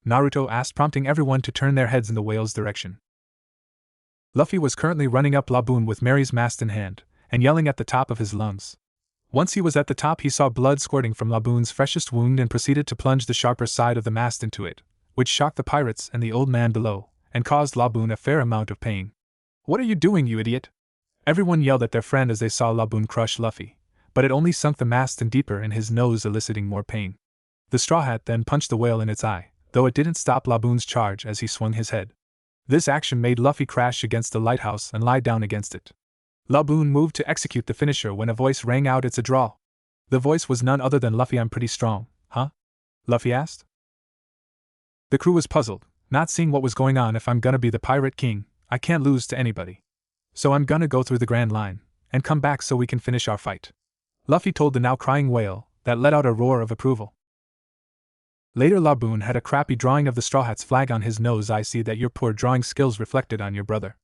Naruto asked, prompting everyone to turn their heads in the whale's direction. Luffy was currently running up Laboon with Mary's mask in hand, and yelling at the top of his lungs. Once he was at the top, he saw blood squirting from Laboon's freshest wound and proceeded to plunge the sharper side of the mast into it, which shocked the pirates and the old man below, and caused Laboon a fair amount of pain. What are you doing, you idiot? Everyone yelled at their friend as they saw Laboon crush Luffy, but it only sunk the mast in deeper in his nose, eliciting more pain. The Straw Hat then punched the whale in its eye, though it didn't stop Laboon's charge as he swung his head. This action made Luffy crash against the lighthouse and lie down against it. Laboon moved to execute the finisher when a voice rang out. It's a draw. The voice was none other than Luffy. I'm pretty strong, huh? Luffy asked. The crew was puzzled, not seeing what was going on. If I'm gonna be the Pirate King, I can't lose to anybody. So I'm gonna go through the Grand Line, and come back so we can finish our fight. Luffy told the now crying whale, that let out a roar of approval. Later, Laboon had a crappy drawing of the Straw Hat's flag on his nose. I see that your poor drawing skills reflected on your brother.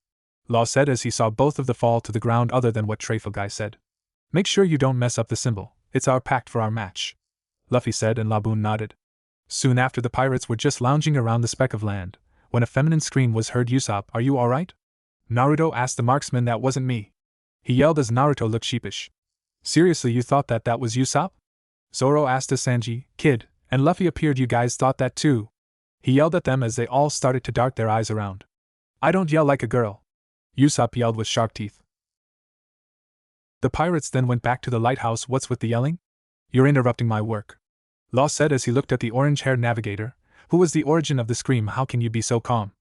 Law said as he saw both of them fall to the ground. Other than what Trafalgar said. Make sure you don't mess up the symbol, it's our pact for our match. Luffy said, and Laboon nodded. Soon after, the pirates were just lounging around the speck of land, when a feminine scream was heard. Usopp, are you alright? Naruto asked the marksman. That wasn't me. He yelled as Naruto looked sheepish. Seriously, you thought that was Usopp? Zoro asked as Sanji, Kid, and Luffy appeared. You guys thought that too? He yelled at them as they all started to dart their eyes around. I don't yell like a girl. Usopp yelled with sharp teeth. The pirates then went back to the lighthouse. What's with the yelling? You're interrupting my work, Law said as he looked at the orange-haired navigator. Who was the origin of the scream? How can you be so calm?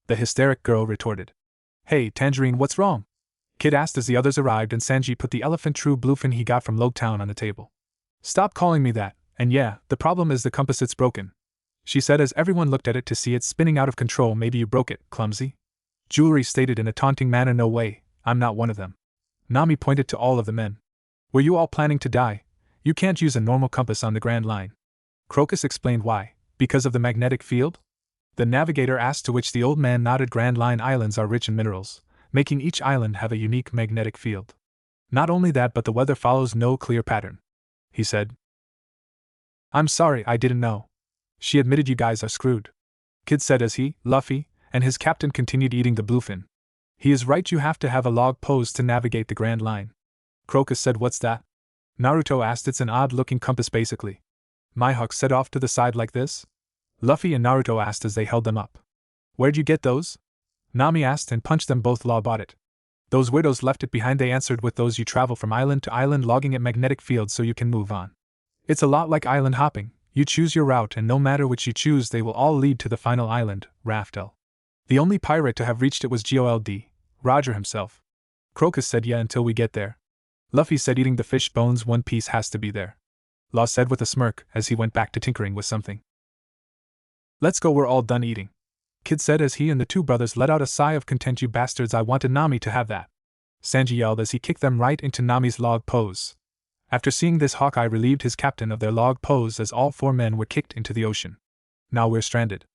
The hysteric girl retorted. Hey, Tangerine, what's wrong? Kid asked as the others arrived and Sanji put the elephant true bluefin he got from Logtown on the table. Stop calling me that, and yeah, the problem is the compass, it's broken, she said as everyone looked at it to see it spinning out of control. Maybe you broke it, clumsy. Jewelry stated in a taunting manner. No way, I'm not one of them. Nami pointed to all of the men. Were you all planning to die? You can't use a normal compass on the Grand Line. Crocus explained why. Because of the magnetic field? The navigator asked, to which the old man nodded. Grand Line islands are rich in minerals, making each island have a unique magnetic field. Not only that, but the weather follows no clear pattern, he said. I'm sorry, I didn't know. She admitted. You guys are screwed, Kid said as he, Luffy, and his captain continued eating the bluefin. He is right, you have to have a log pose to navigate the Grand Line. Crocus said. What's that? Naruto asked. It's an odd-looking compass basically. Mihawk said. Off to the side like this? Luffy and Naruto asked as they held them up. Where'd you get those? Nami asked and punched them both. Law bought it. Those weirdos left it behind, they answered. With those you travel from island to island logging at magnetic fields so you can move on. It's a lot like island hopping. You choose your route and no matter which you choose they will all lead to the final island, Raftel. The only pirate to have reached it was Gold, Roger himself. Crocus said. Yeah, until we get there. Luffy said. Eating the fish bones, One Piece has to be there. Law said with a smirk as he went back to tinkering with something. Let's go, we're all done eating, Kid said as he and the two brothers let out a sigh of content. You bastards, I wanted Nami to have that, Sanji yelled as he kicked them right into Nami's log pose. After seeing this, Hawkeye relieved his captain of their log pose as all four men were kicked into the ocean. Now we're stranded,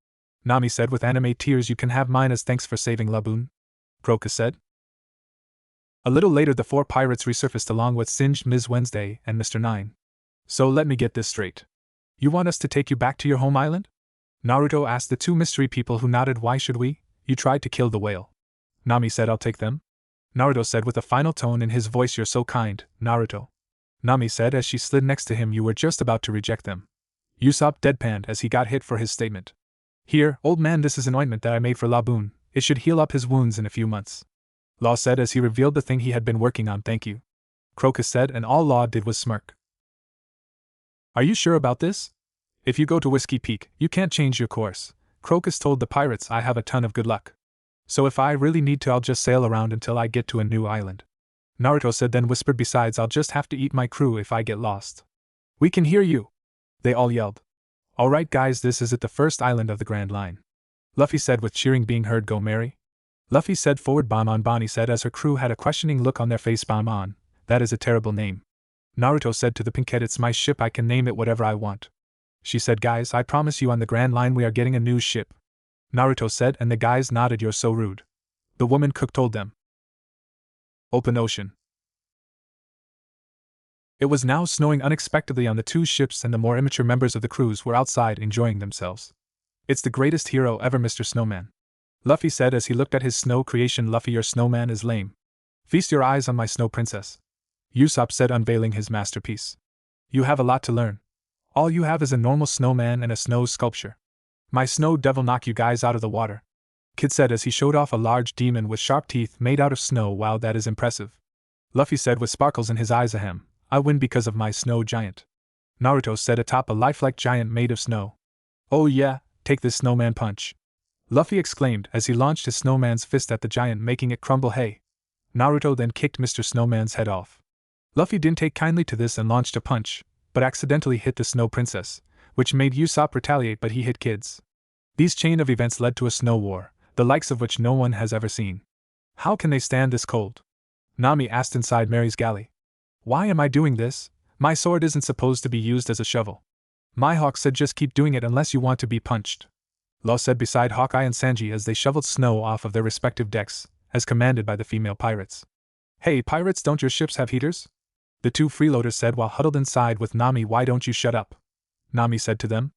Nami said with anime tears. You can have mine as thanks for saving Laboon, Crocus said. A little later the four pirates resurfaced along with Singed, Ms. Wednesday, and Mr. Nine. So let me get this straight. You want us to take you back to your home island? Naruto asked the two mystery people, who nodded. Why should we? You tried to kill the whale. Nami said. I'll take them, Naruto said with a final tone in his voice. You're so kind, Naruto, Nami said as she slid next to him. You were just about to reject them. Usopp deadpanned as he got hit for his statement. Here, old man, this is an ointment that I made for Laboon. It should heal up his wounds in a few months, Law said as he revealed the thing he had been working on. Thank you, Crocus said, and all Law did was smirk. Are you sure about this? If you go to Whiskey Peak, you can't change your course, Crocus told the pirates. I have a ton of good luck. So if I really need to, I'll just sail around until I get to a new island, Naruto said, then whispered. Besides, I'll just have to eat my crew if I get lost. We can hear you, they all yelled. Alright guys, this is it, the first island of the Grand Line, Luffy said with cheering being heard. Go Mary, Luffy said forward. Bon, Bonnie said as her crew had a questioning look on their face. Bon, that is a terrible name, Naruto said to the pinkhead. It's my ship, I can name it whatever I want, she said. Guys, I promise you on the Grand Line we are getting a new ship, Naruto said, and the guys nodded. You're so rude, the woman cook told them. Open ocean. It was now snowing unexpectedly on the two ships and the more immature members of the crews were outside enjoying themselves. It's the greatest hero ever, Mr. Snowman, Luffy said as he looked at his snow creation. Luffy, your snowman is lame. Feast your eyes on my snow princess, Usopp said, unveiling his masterpiece. You have a lot to learn. All you have is a normal snowman and a snow sculpture. My snow devil knock you guys out of the water, Kid said as he showed off a large demon with sharp teeth made out of snow. Wow, that is impressive, Luffy said with sparkles in his eyes. Ahem, I win because of my snow giant, Naruto said atop a lifelike giant made of snow. Oh yeah, take this snowman punch, Luffy exclaimed as he launched his snowman's fist at the giant, making it crumble. Hey, Naruto then kicked Mr. Snowman's head off. Luffy didn't take kindly to this and launched a punch, but accidentally hit the snow princess, which made Usopp retaliate, but he hit Kids. These chain of events led to a snow war, the likes of which no one has ever seen. How can they stand this cold? Nami asked inside Mary's galley. Why am I doing this? My sword isn't supposed to be used as a shovel. Mihawk said just keep doing it unless you want to be punched, Law said beside Hawkeye and Sanji as they shoveled snow off of their respective decks, as commanded by the female pirates. Hey pirates, don't your ships have heaters? The two freeloaders said while huddled inside with Nami. Why don't you shut up? Nami said to them.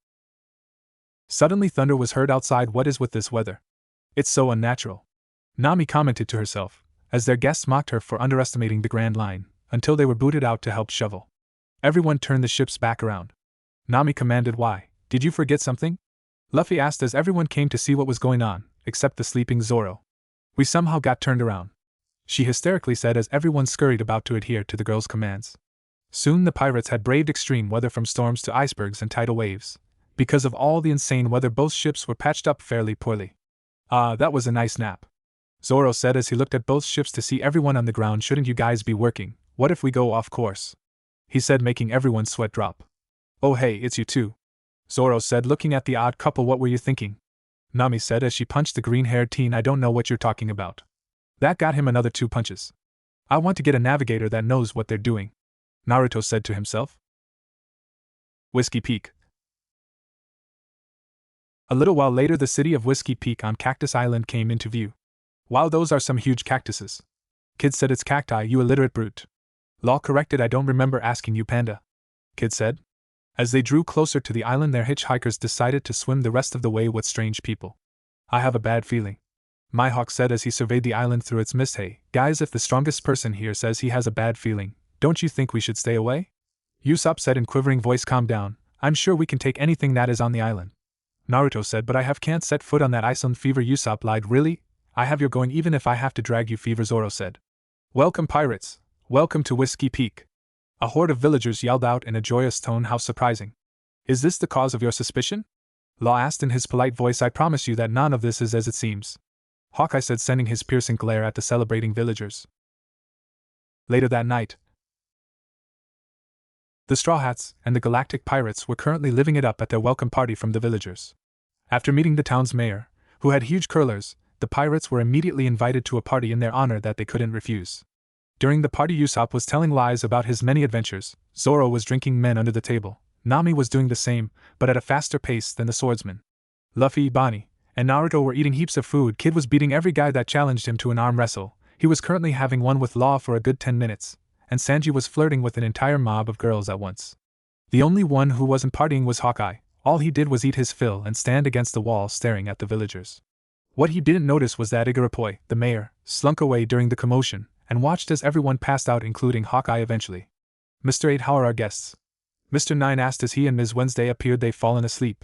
Suddenly thunder was heard outside. What is with this weather? It's so unnatural, Nami commented to herself, as their guests mocked her for underestimating the Grand Line, until they were booted out to help shovel. Everyone turned the ships back around. Nami commanded. Why, did you forget something? Luffy asked as everyone came to see what was going on, except the sleeping Zoro. We somehow got turned around, she hysterically said as everyone scurried about to adhere to the girl's commands. Soon the pirates had braved extreme weather from storms to icebergs and tidal waves. Because of all the insane weather, both ships were patched up fairly poorly. Ah, that was a nice nap, Zoro said as he looked at both ships to see everyone on the ground. Shouldn't you guys be working? What if we go off course? He said, making everyone's sweat drop. Oh hey, it's you two, Zoro said, looking at the odd couple. What were you thinking? Nami said as she punched the green-haired teen. I don't know what you're talking about. That got him another 2 punches. I want to get a navigator that knows what they're doing, Naruto said to himself. Whiskey Peak. A little while later, the city of Whiskey Peak on Cactus Island came into view. Wow, those are some huge cactuses. Kid said. It's cacti, you illiterate brute. Law corrected. I don't remember asking you, Panda, Kid said. As they drew closer to the island, their hitchhikers decided to swim the rest of the way with strange people. I have a bad feeling, Mihawk said as he surveyed the island through its mist. Hey, guys, if the strongest person here says he has a bad feeling, don't you think we should stay away? Usopp said in quivering voice. Calm down, I'm sure we can take anything that is on the island, Naruto said. But I can't set foot on that island. Fever, Usopp lied. Really? I have your going even if I have to drag you. Fever, Zoro said. Welcome, pirates. Welcome to Whiskey Peak. A horde of villagers yelled out in a joyous tone. How surprising. Is this the cause of your suspicion? Law asked in his polite voice. I promise you that none of this is as it seems, Hawkeye said, sending his piercing glare at the celebrating villagers. Later that night, the Straw Hats and the Galactic Pirates were currently living it up at their welcome party from the villagers. After meeting the town's mayor, who had huge curlers, the pirates were immediately invited to a party in their honor that they couldn't refuse. During the party, Usopp was telling lies about his many adventures, Zoro was drinking men under the table, Nami was doing the same, but at a faster pace than the swordsman. Luffy, Bonnie, and Naruto were eating heaps of food. Kid was beating every guy that challenged him to an arm wrestle. He was currently having one with Law for a good 10 minutes, and Sanji was flirting with an entire mob of girls at once. The only one who wasn't partying was Hawkeye. All he did was eat his fill and stand against the wall staring at the villagers. What he didn't notice was that Igarappoi, the mayor, slunk away during the commotion and watched as everyone passed out, including Hawkeye eventually. Mr. 8, how are our guests? Mr. 9 asked as he and Ms. Wednesday appeared. They've fallen asleep,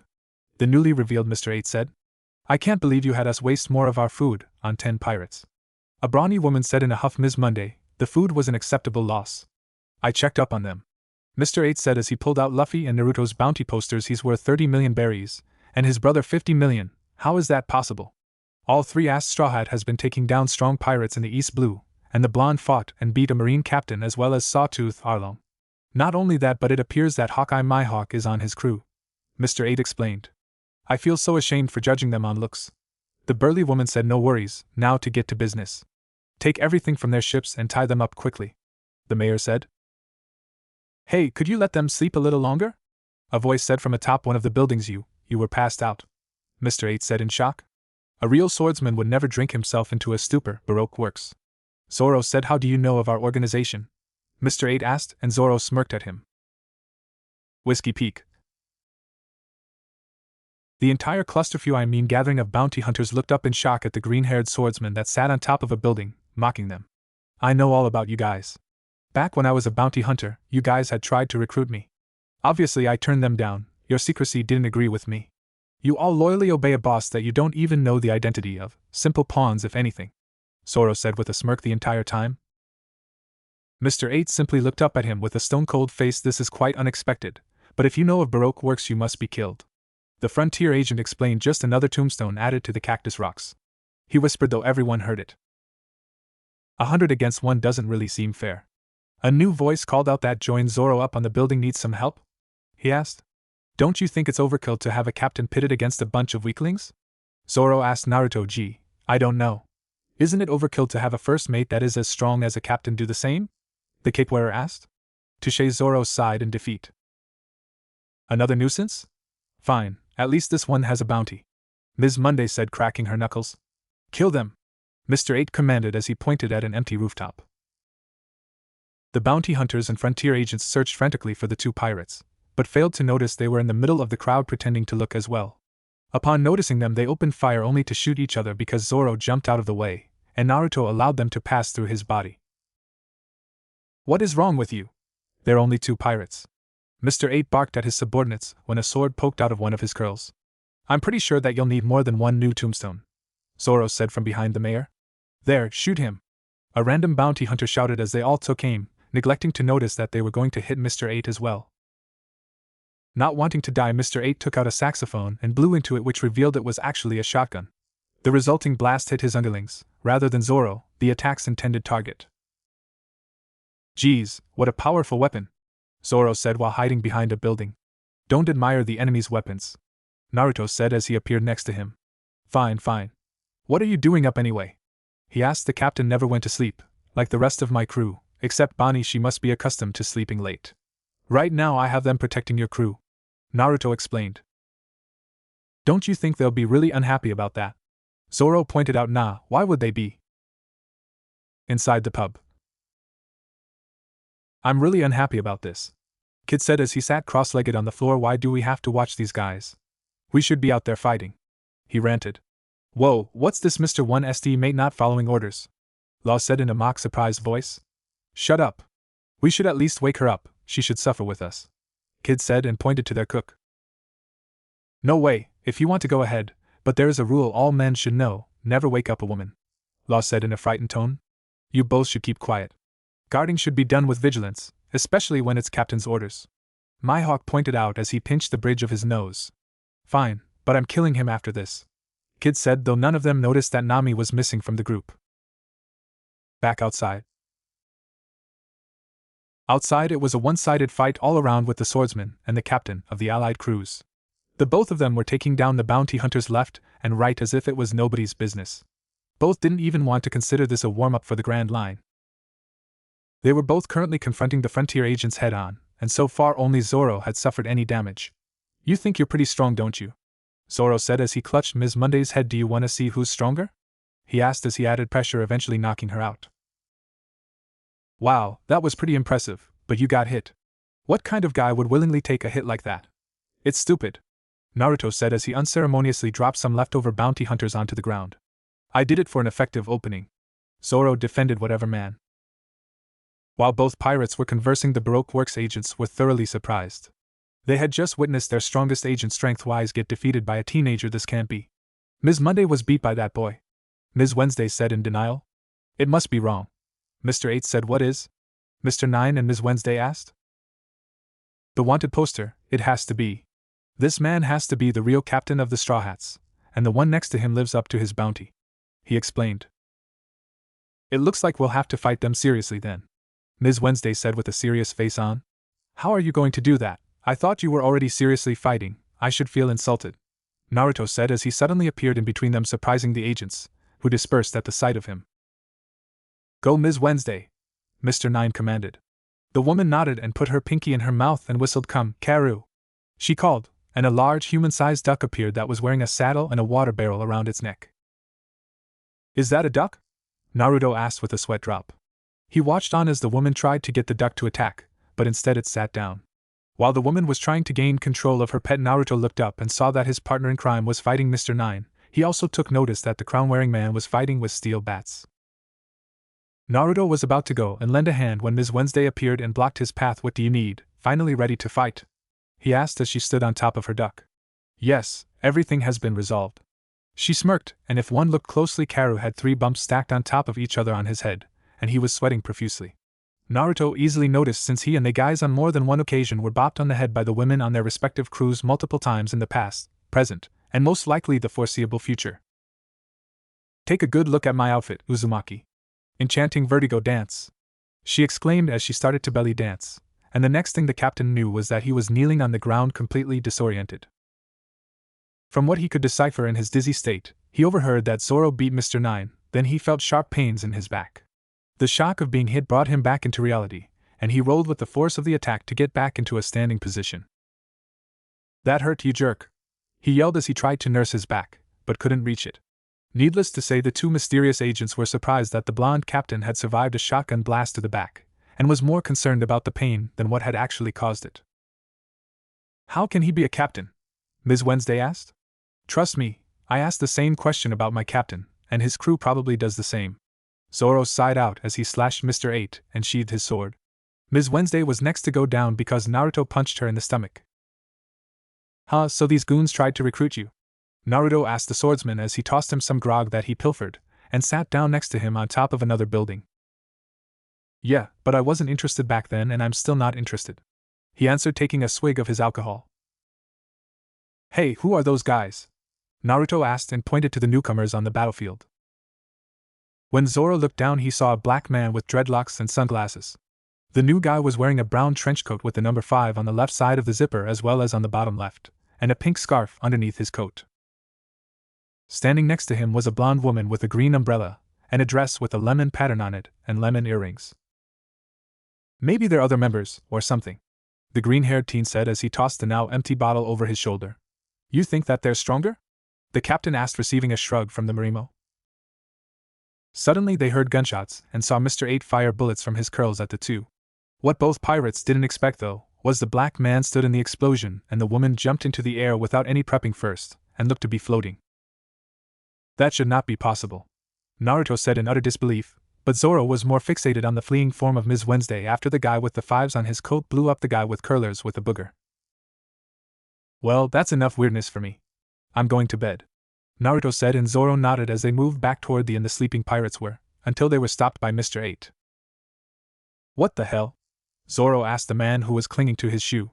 the newly revealed Mr. 8 said. I can't believe you had us waste more of our food on 10 pirates, a brawny woman said in a huff. Ms. Monday, the food was an acceptable loss. I checked up on them, Mr. 8 said as he pulled out Luffy and Naruto's bounty posters. He's worth 30 million berries, and his brother 50 million. How is that possible? All 3 asked. Straw Hat has been taking down strong pirates in the East Blue, and the blonde fought and beat a marine captain as well as Sawtooth Arlong. Not only that, but it appears that Hawkeye Mihawk is on his crew, Mr. 8 explained. I feel so ashamed for judging them on looks, the burly woman said. No worries, now to get to business. Take everything from their ships and tie them up quickly, the mayor said. Hey, could you let them sleep a little longer? A voice said from atop one of the buildings. You were passed out, Mr. 8 said in shock. A real swordsman would never drink himself into a stupor, Baroque works. Zoro said. How do you know of our organization? Mr. 8 asked, and Zoro smirked at him. Whiskey Peak. The entire gathering of bounty hunters looked up in shock at the green-haired swordsman that sat on top of a building, mocking them. I know all about you guys. Back when I was a bounty hunter, you guys had tried to recruit me. Obviously I turned them down. Your secrecy didn't agree with me. You all loyally obey a boss that you don't even know the identity of, simple pawns if anything, Zoro said with a smirk the entire time. Mr. 8 simply looked up at him with a stone-cold face. This is quite unexpected, but if you know of Baroque works you must be killed, the frontier agent explained. Just another tombstone added to the cactus rocks, he whispered, though everyone heard it. 100 against 1 doesn't really seem fair. A new voice called out. That joined Zoro up on the building. Need some help? He asked. Don't you think it's overkill to have a captain pitted against a bunch of weaklings? Zoro asked Naruto. Gee, I don't know. Isn't it overkill to have a first mate that is as strong as a captain do the same? The cape wearer asked. Touché, Zoro sighed in defeat. Another nuisance? Fine, at least this one has a bounty, Ms. Monday said, cracking her knuckles. Kill them, Mr. 8 commanded as he pointed at an empty rooftop. The bounty hunters and frontier agents searched frantically for the 2 pirates, but failed to notice they were in the middle of the crowd pretending to look as well. Upon noticing them, they opened fire only to shoot each other because Zoro jumped out of the way, and Naruto allowed them to pass through his body. What is wrong with you? They're only 2 pirates, Mr. 8 barked at his subordinates when a sword poked out of one of his curls. I'm pretty sure that you'll need more than 1 new tombstone, Zoro said from behind the mayor. There, shoot him. A random bounty hunter shouted as they all took aim, neglecting to notice that they were going to hit Mr. 8 as well. Not wanting to die, Mr. 8 took out a saxophone and blew into it, which revealed it was actually a shotgun. The resulting blast hit his underlings, rather than Zoro, the attack's intended target. "Geez, what a powerful weapon," Zoro said while hiding behind a building. "Don't admire the enemy's weapons," Naruto said as he appeared next to him. Fine. What are you doing up anyway?" he asked. The captain never went to sleep, like the rest of my crew, except Bonnie. She must be accustomed to sleeping late. "Right now I have them protecting your crew," Naruto explained. "Don't you think they'll be really unhappy about that?" Zoro pointed out. "Nah, why would they be?" Inside the pub. "I'm really unhappy about this," Kid said as he sat cross-legged on the floor. "Why do we have to watch these guys? We should be out there fighting," he ranted. "Whoa, what's this, Mr. 1SD mate not following orders?" Law said in a mock surprised voice. "Shut up. We should at least wake her up, she should suffer with us," Kid said and pointed to their cook. "No way, if you want to go ahead, but there is a rule all men should know, never wake up a woman," Law said in a frightened tone. "You both should keep quiet. Guarding should be done with vigilance, especially when it's captain's orders," Mihawk pointed out as he pinched the bridge of his nose. "Fine, but I'm killing him after this," Kid said, though none of them noticed that Nami was missing from the group. Back outside. Outside it was a one-sided fight all around with the swordsman and the captain of the allied crews. The both of them were taking down the bounty hunters left and right as if it was nobody's business. Both didn't even want to consider this a warm-up for the Grand Line. They were both currently confronting the frontier agents head-on, and so far only Zoro had suffered any damage. "You think you're pretty strong, don't you?" Zoro said as he clutched Ms. Monday's head. "Do you want to see who's stronger?" he asked as he added pressure, eventually knocking her out. "Wow, that was pretty impressive, but you got hit. What kind of guy would willingly take a hit like that?" "It's stupid," Naruto said as he unceremoniously dropped some leftover bounty hunters onto the ground. "I did it for an effective opening," Zoro defended whatever man. While both pirates were conversing, the Baroque Works agents were thoroughly surprised. They had just witnessed their strongest agent strength-wise get defeated by a teenager. This can't be. "Ms. Monday was beat by that boy," Ms. Wednesday said in denial. "It must be wrong," Mr. 8 said. "What is?" Mr. 9 and Ms. Wednesday asked. "The wanted poster, it has to be. This man has to be the real captain of the Straw Hats, and the one next to him lives up to his bounty," he explained. "It looks like we'll have to fight them seriously then," Ms. Wednesday said with a serious face on. "How are you going to do that? I thought you were already seriously fighting. I should feel insulted," Naruto said as he suddenly appeared in between them, surprising the agents, who dispersed at the sight of him. "Go, Ms. Wednesday," Mr. 9 commanded. The woman nodded and put her pinky in her mouth and whistled. "Come, Karu," she called, and a large human-sized duck appeared that was wearing a saddle and a water barrel around its neck. "Is that a duck?" Naruto asked with a sweat drop. He watched on as the woman tried to get the duck to attack, but instead it sat down. While the woman was trying to gain control of her pet, Naruto looked up and saw that his partner in crime was fighting Mr. 9. He also took notice that the crown-wearing man was fighting with steel bats. Naruto was about to go and lend a hand when Ms. Wednesday appeared and blocked his path. "What do you need, finally ready to fight?" he asked as she stood on top of her duck. "Yes, everything has been resolved," she smirked, and if one looked closely, Karu had 3 bumps stacked on top of each other on his head, and he was sweating profusely. Naruto easily noticed, since he and the guys on more than one occasion were bopped on the head by the women on their respective crews multiple times in the past, present, and most likely the foreseeable future. "Take a good look at my outfit, Uzumaki. Enchanting vertigo dance," she exclaimed as she started to belly dance, and the next thing the captain knew was that he was kneeling on the ground completely disoriented. From what he could decipher in his dizzy state, he overheard that Zoro beat Mr. 9, then he felt sharp pains in his back. The shock of being hit brought him back into reality, and he rolled with the force of the attack to get back into a standing position. "That hurt, you jerk," he yelled as he tried to nurse his back, but couldn't reach it. Needless to say, the 2 mysterious agents were surprised that the blonde captain had survived a shotgun blast to the back, and was more concerned about the pain than what had actually caused it. "How can he be a captain?" Ms. Wednesday asked. "Trust me, I asked the same question about my captain, and his crew probably does the same." Zoro sighed out as he slashed Mr. 8 and sheathed his sword. Ms. Wednesday was next to go down because Naruto punched her in the stomach. "Huh, so these goons tried to recruit you?" Naruto asked the swordsman as he tossed him some grog that he pilfered, and sat down next to him on top of another building. Yeah, but I wasn't interested back then and I'm still not interested, he answered, taking a swig of his alcohol. Hey, who are those guys? Naruto asked and pointed to the newcomers on the battlefield. When Zoro looked down, he saw a black man with dreadlocks and sunglasses. The new guy was wearing a brown trench coat with the number 5 on the left side of the zipper as well as on the bottom left, and a pink scarf underneath his coat. Standing next to him was a blonde woman with a green umbrella, and a dress with a lemon pattern on it, and lemon earrings. Maybe they're other members, or something, the green-haired teen said as he tossed the now empty bottle over his shoulder. You think that they're stronger? The captain asked, receiving a shrug from the Marimo. Suddenly they heard gunshots and saw Mr. 8 fire bullets from his curls at the two. What both pirates didn't expect, though, was the black man stood in the explosion and the woman jumped into the air without any prepping first, and looked to be floating. That should not be possible, Naruto said in utter disbelief, but Zoro was more fixated on the fleeing form of Ms. Wednesday after the guy with the 5s on his coat blew up the guy with curlers with a booger. Well, that's enough weirdness for me. I'm going to bed, Naruto said, and Zoro nodded as they moved back toward the inn the sleeping pirates were, until they were stopped by Mr. 8. What the hell? Zoro asked the man who was clinging to his shoe.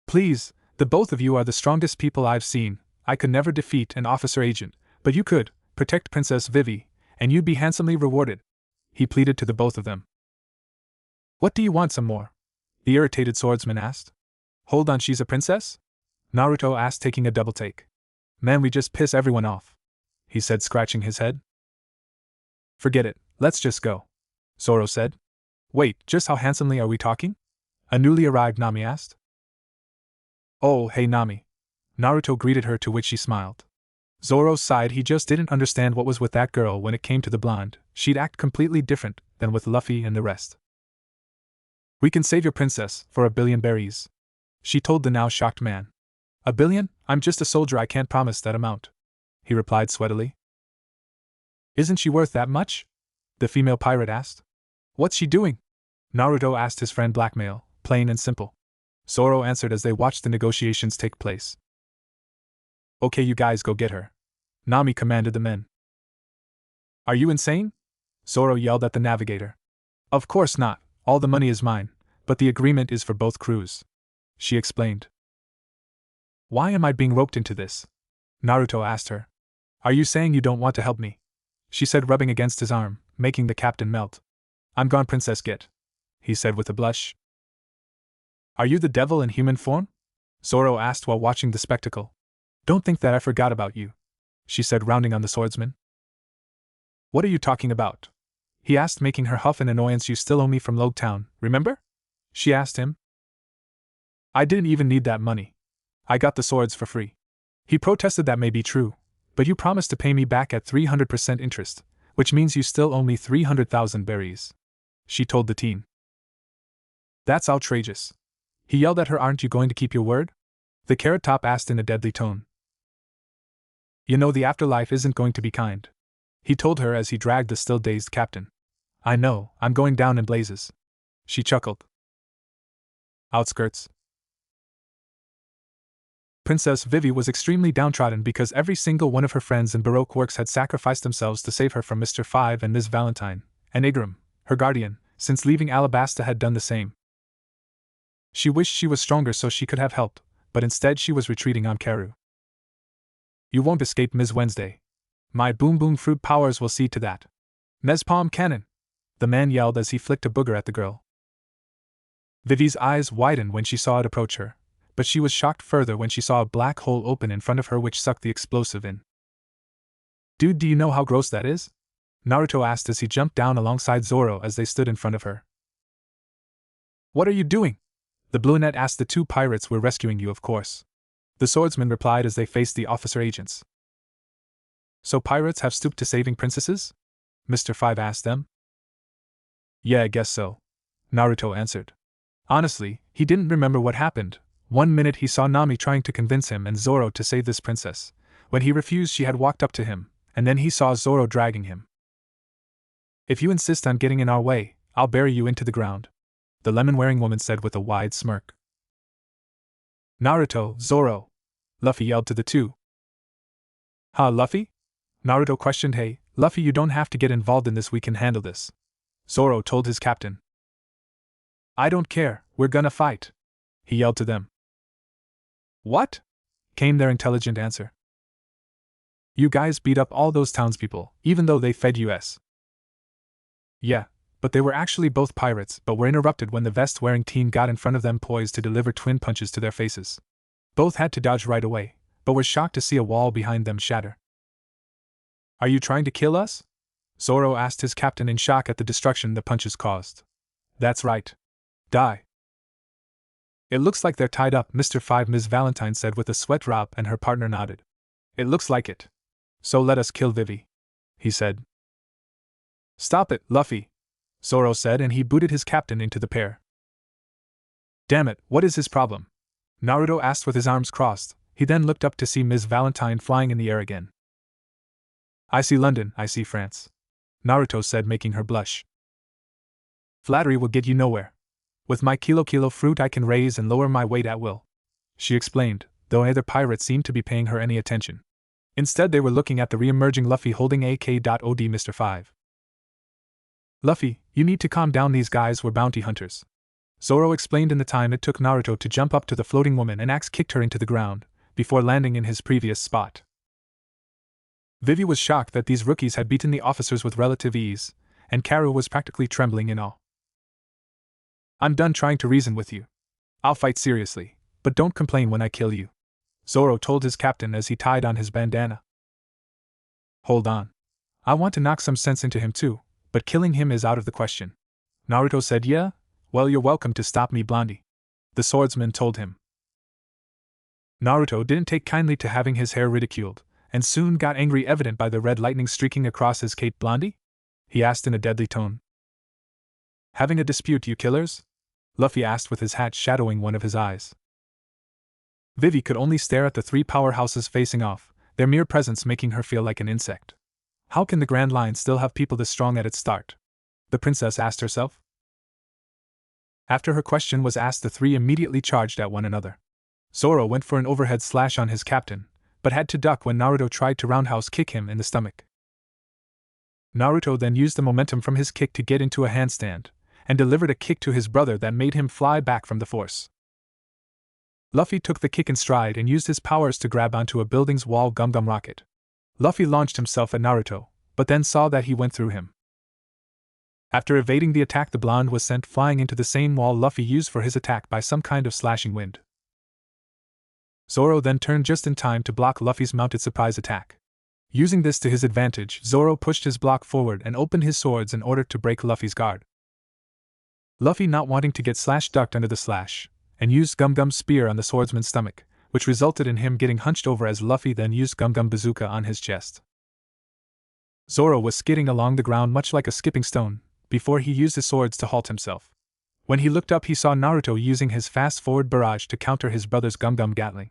Please, the both of you are the strongest people I've seen. I could never defeat an officer agent, but you could protect Princess Vivi, and you'd be handsomely rewarded, he pleaded to the both of them. What do you want, some more? The irritated swordsman asked. Hold on, she's a princess? Naruto asked, taking a double take. Man, we just piss everyone off, he said, scratching his head. Forget it, let's just go, Zoro said. Wait, just how handsomely are we talking? A newly arrived Nami asked. Oh, hey Nami, Naruto greeted her, to which she smiled. Zoro sighed. He just didn't understand what was with that girl when it came to the blonde. She'd act completely different than with Luffy and the rest. We can save your princess for 1 billion berries, she told the now shocked man. 1 billion? I'm just a soldier, I can't promise that amount, he replied sweatily. Isn't she worth that much? The female pirate asked. What's she doing? Naruto asked his friend. Blackmail, plain and simple, Zoro answered as they watched the negotiations take place. Okay, you guys go get her, Nami commanded the men. Are you insane? Zoro yelled at the navigator. Of course not, all the money is mine, but the agreement is for both crews, she explained. Why am I being roped into this? Naruto asked her. Are you saying you don't want to help me? She said, rubbing against his arm, making the captain melt. I'm gone, Princess Git, he said with a blush. Are you the devil in human form? Zoro asked while watching the spectacle. Don't think that I forgot about you, she said, rounding on the swordsman. What are you talking about? He asked, making her huff in annoyance. You still owe me from Log Town, remember? She asked him. I didn't even need that money. I got the swords for free. He protested. That may be true, but you promised to pay me back at 300% interest, which means you still owe me 300,000 berries, she told the teen. That's outrageous, he yelled at her. Aren't you going to keep your word? The Carrot Top asked in a deadly tone. You know, the afterlife isn't going to be kind, he told her as he dragged the still dazed captain. I know, I'm going down in blazes, she chuckled. Outskirts. Princess Vivi was extremely downtrodden because every single one of her friends in Baroque works had sacrificed themselves to save her from Mr. 5 and Ms. Valentine, and Igrum, her guardian, since leaving Alabasta, had done the same. She wished she was stronger so she could have helped, but instead she was retreating on Karu. You won't escape, Ms. Wednesday. My boom boom fruit powers will see to that. Mezpalm cannon, the man yelled as he flicked a booger at the girl. Vivi's eyes widened when she saw it approach her, but she was shocked further when she saw a black hole open in front of her which sucked the explosive in. Dude, do you know how gross that is? Naruto asked as he jumped down alongside Zoro as they stood in front of her. What are you doing? The brunette asked. The two pirates were rescuing you, of course, the swordsman replied as they faced the officer agents. So pirates have stooped to saving princesses? Mr. 5 asked them. Yeah, I guess so, Naruto answered. Honestly, he didn't remember what happened. One minute he saw Nami trying to convince him and Zoro to save this princess. When he refused, she had walked up to him, and then he saw Zoro dragging him. If you insist on getting in our way, I'll bury you into the ground, the lemon-wearing woman said with a wide smirk. Naruto, Zoro, Luffy yelled to the two. Huh, Luffy? Naruto questioned. Hey, Luffy, you don't have to get involved in this, we can handle this, Zoro told his captain. I don't care, we're gonna fight, he yelled to them. What? Came their intelligent answer. You guys beat up all those townspeople, even though they fed us. Yeah, but they were actually both pirates, but were interrupted when the vest-wearing teen got in front of them poised to deliver twin punches to their faces. Both had to dodge right away, but were shocked to see a wall behind them shatter. Are you trying to kill us? Zoro asked his captain in shock at the destruction the punches caused. That's right. Die. It looks like they're tied up, Mr. 5, Ms. Valentine said with a sweat drop, and her partner nodded. It looks like it. So let us kill Vivi, he said. Stop it, Luffy, Zoro said, and he booted his captain into the pair. Damn it, what is his problem? Naruto asked with his arms crossed. He then looked up to see Ms. Valentine flying in the air again. I see London, I see France, Naruto said, making her blush. Flattery will get you nowhere. With my kilo fruit I can raise and lower my weight at will, she explained, though neither pirate seemed to be paying her any attention. Instead they were looking at the re-emerging Luffy holding AK.OD Mr. 5. Luffy, you need to calm down, these guys were bounty hunters, Zoro explained in the time it took Naruto to jump up to the floating woman and axe-kicked her into the ground, before landing in his previous spot. Vivi was shocked that these rookies had beaten the officers with relative ease, and Karu was practically trembling in awe. I'm done trying to reason with you. I'll fight seriously, but don't complain when I kill you, Zoro told his captain as he tied on his bandana. Hold on. I want to knock some sense into him too, but killing him is out of the question, Naruto said. Yeah? Well, you're welcome to stop me, Blondie, the swordsman told him. Naruto didn't take kindly to having his hair ridiculed, and soon got angry, evident by the red lightning streaking across his cape. Blondie? He asked in a deadly tone. Having a dispute, you killers? Luffy asked with his hat shadowing one of his eyes. Vivi could only stare at the three powerhouses facing off, their mere presence making her feel like an insect. How can the Grand Line still have people this strong at its start? The princess asked herself. After her question was asked, the three immediately charged at one another. Zoro went for an overhead slash on his captain, but had to duck when Naruto tried to roundhouse kick him in the stomach. Naruto then used the momentum from his kick to get into a handstand, and delivered a kick to his brother that made him fly back from the force. Luffy took the kick in stride and used his powers to grab onto a building's wall. Gum rocket. Luffy launched himself at Naruto, but then saw that he went through him. After evading the attack, the blonde was sent flying into the same wall Luffy used for his attack by some kind of slashing wind. Zoro then turned just in time to block Luffy's mounted surprise attack. Using this to his advantage, Zoro pushed his block forward and opened his swords in order to break Luffy's guard. Luffy, not wanting to get slashed, ducked under the slash, and used Gum-Gum's spear on the swordsman's stomach, which resulted in him getting hunched over as Luffy then used Gum-Gum bazooka on his chest. Zoro was skidding along the ground much like a skipping stone, before he used his swords to halt himself. When he looked up, he saw Naruto using his fast-forward barrage to counter his brother's Gum-Gum Gatling.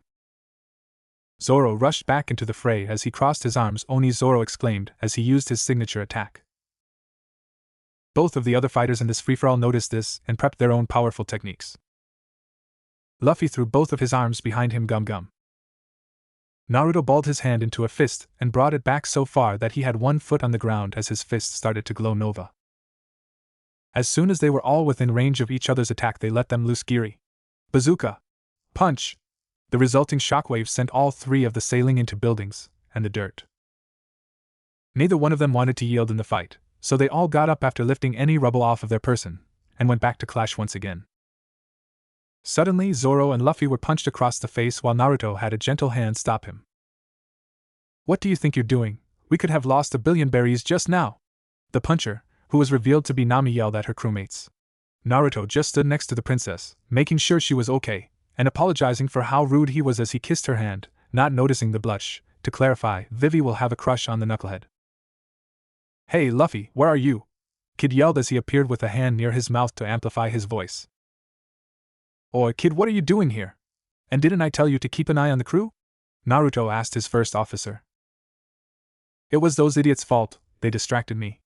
Zoro rushed back into the fray as he crossed his arms. Oni, Zoro exclaimed as he used his signature attack. Both of the other fighters in this free-for-all noticed this and prepped their own powerful techniques. Luffy threw both of his arms behind him. Gum-Gum. Naruto balled his hand into a fist and brought it back so far that he had one foot on the ground as his fist started to glow nova. As soon as they were all within range of each other's attack, they let them loose. Giri. Bazooka. Punch. The resulting shockwave sent all three of the sailing into buildings and the dirt. Neither one of them wanted to yield in the fight, so they all got up after lifting any rubble off of their person, and went back to clash once again. Suddenly, Zoro and Luffy were punched across the face while Naruto had a gentle hand stop him. What do you think you're doing? We could have lost 1 billion berries just now. The puncher, who was revealed to be Nami, yelled at her crewmates. Naruto just stood next to the princess, making sure she was okay, and apologizing for how rude he was as he kissed her hand, not noticing the blush. To clarify, Vivi will have a crush on the knucklehead. Hey Luffy, where are you? Kid yelled as he appeared with a hand near his mouth to amplify his voice. Oi kid, what are you doing here? And didn't I tell you to keep an eye on the crew? Naruto asked his first officer. It was those idiots' fault, they distracted me.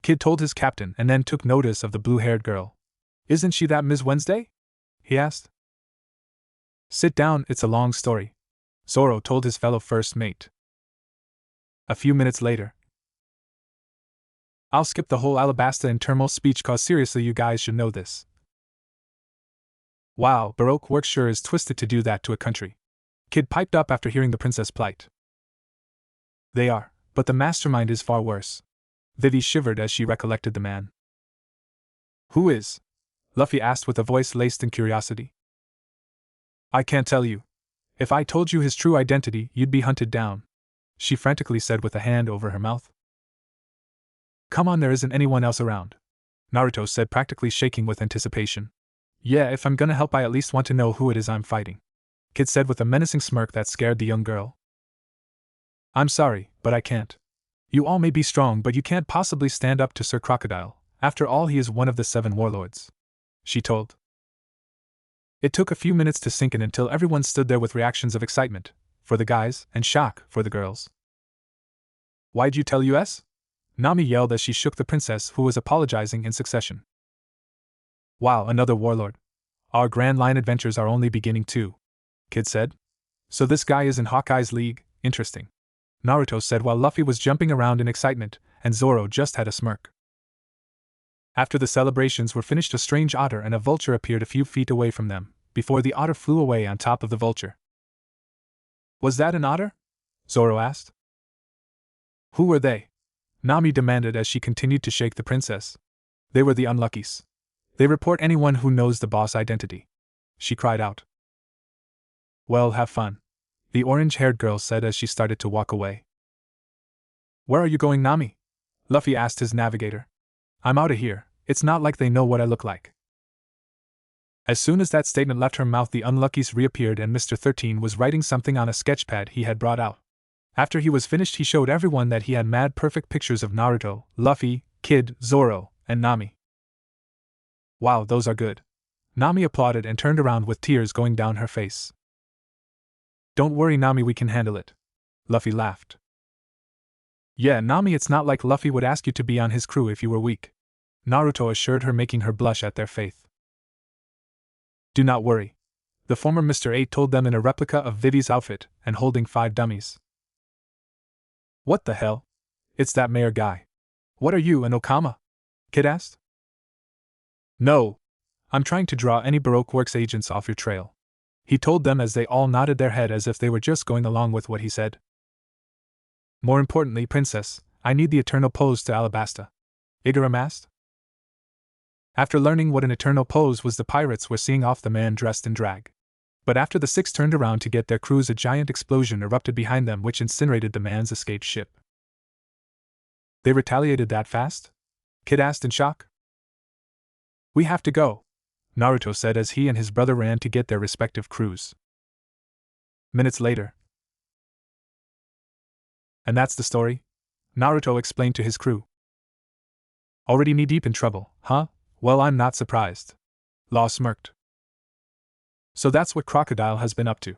Kid told his captain and then took notice of the blue-haired girl. Isn't she that Ms. Wednesday? He asked. Sit down, it's a long story, Zoro told his fellow first mate. A few minutes later. I'll skip the whole Alabasta internal speech cause seriously you guys should know this. Wow, Baroque work sure is twisted to do that to a country. Kid piped up after hearing the princess' plight. They are, but the mastermind is far worse. Vivi shivered as she recollected the man. Who is? Luffy asked with a voice laced in curiosity. I can't tell you. If I told you his true identity, you'd be hunted down, she frantically said with a hand over her mouth. Come on, there isn't anyone else around, Naruto said, practically shaking with anticipation. Yeah, if I'm gonna help, I at least want to know who it is I'm fighting, Kid said with a menacing smirk that scared the young girl. I'm sorry, but I can't. You all may be strong, but you can't possibly stand up to Sir Crocodile. After all, he is one of the 7 warlords, she told. It took a few minutes to sink in until everyone stood there with reactions of excitement for the guys and shock for the girls. Why'd you tell us? Nami yelled as she shook the princess, who was apologizing in succession. Wow, another warlord. Our Grand Line adventures are only beginning too, Kid said. So this guy is in Hawkeye's league, interesting, Naruto said while Luffy was jumping around in excitement, and Zoro just had a smirk. After the celebrations were finished, a strange otter and a vulture appeared a few feet away from them, before the otter flew away on top of the vulture. Was that an otter? Zoro asked. Who were they? Nami demanded as she continued to shake the princess. They were the unluckies. They report anyone who knows the boss identity, she cried out. Well, have fun, the orange-haired girl said as she started to walk away. Where are you going, Nami? Luffy asked his navigator. I'm out of here, it's not like they know what I look like. As soon as that statement left her mouth, the unluckies reappeared and Mr. 13 was writing something on a sketchpad he had brought out. After he was finished, he showed everyone that he had mad perfect pictures of Naruto, Luffy, Kid, Zoro, and Nami. Wow, those are good. Nami applauded and turned around with tears going down her face. Don't worry, Nami, we can handle it, Luffy laughed. Yeah, Nami, it's not like Luffy would ask you to be on his crew if you were weak, Naruto assured her, making her blush at their faith. Do not worry, the former Mr. 8 told them in a replica of Vivi's outfit and holding 5 dummies. What the hell? It's that mayor guy. What are you, an Okama? Kid asked. No, I'm trying to draw any Baroque Works agents off your trail, he told them as they all nodded their head as if they were just going along with what he said. More importantly, Princess, I need the eternal pose to Alabasta, Igaram asked. After learning what an eternal pose was, the pirates were seeing off the man dressed in drag. But after the 6 turned around to get their crews, a giant explosion erupted behind them which incinerated the man's escaped ship. They retaliated that fast? Kid asked in shock. We have to go, Naruto said as he and his brother ran to get their respective crews. Minutes later. And that's the story? Naruto explained to his crew. Already knee-deep in trouble, huh? Well, I'm not surprised. Law smirked. So that's what Crocodile has been up to.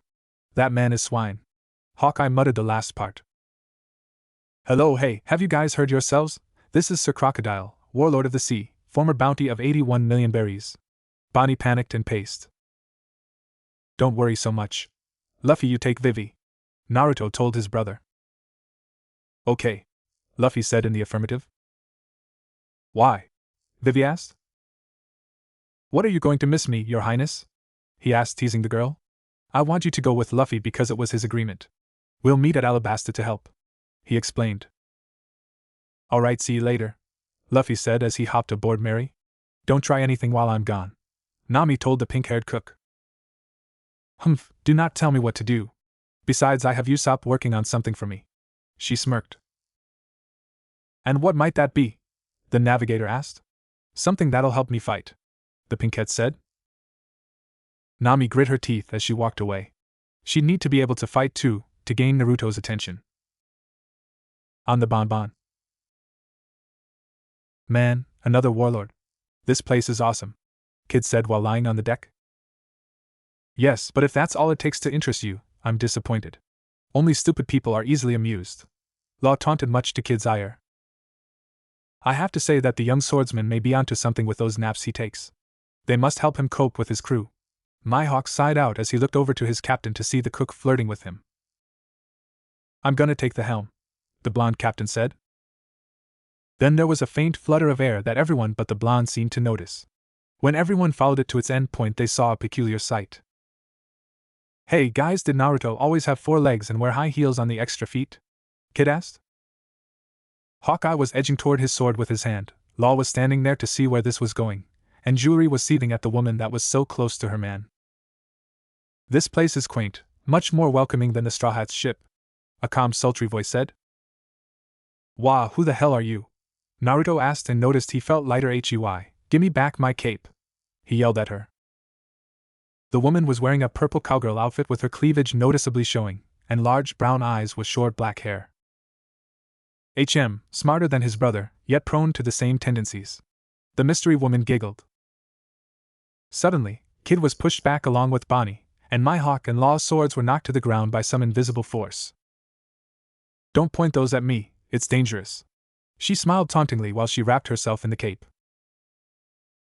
That man is swine. Hawkeye muttered the last part. Hello, hey, have you guys heard yourselves? This is Sir Crocodile, warlord of the sea, former bounty of 81 million berries. Bonnie panicked and paced. Don't worry so much. Luffy, you take Vivi, Naruto told his brother. Okay, Luffy said in the affirmative. Why? Vivi asked. What are you going to miss me, Your Highness? He asked, teasing the girl. I want you to go with Luffy because it was his agreement. We'll meet at Alabasta to help, he explained. Alright, see you later, Luffy said as he hopped aboard Mary. Don't try anything while I'm gone, Nami told the pink-haired cook. Humph, do not tell me what to do. Besides, I have Usopp working on something for me, she smirked. And what might that be? The navigator asked. Something that'll help me fight, the pinkette said. Nami grit her teeth as she walked away. She'd need to be able to fight too, to gain Naruto's attention. On the bonbon. Man, another warlord. This place is awesome, Kid said while lying on the deck. Yes, but if that's all it takes to interest you, I'm disappointed. Only stupid people are easily amused, Law taunted, much to Kid's ire. I have to say that the young swordsman may be onto something with those naps he takes. They must help him cope with his crew. Mihawk sighed out as he looked over to his captain to see the cook flirting with him. I'm gonna take the helm, the blonde captain said. Then there was a faint flutter of air that everyone but the blonde seemed to notice. When everyone followed it to its end point, they saw a peculiar sight. "Hey guys, did Naruto always have 4 legs and wear high heels on the extra feet?" Kid asked. Hawkeye was edging toward his sword with his hand, Law was standing there to see where this was going, and Jewelry was seething at the woman that was so close to her man. "This place is quaint, much more welcoming than the Straw Hat's ship," a calm, sultry voice said. "Wah, who the hell are you?" Naruto asked and noticed he felt lighter. "Gimme back my cape," he yelled at her. The woman was wearing a purple cowgirl outfit with her cleavage noticeably showing, and large brown eyes with short black hair. Smarter than his brother, yet prone to the same tendencies. The mystery woman giggled. Suddenly, Kid was pushed back along with Bonnie, and Mihawk and Law's swords were knocked to the ground by some invisible force. "Don't point those at me, it's dangerous." She smiled tauntingly while she wrapped herself in the cape.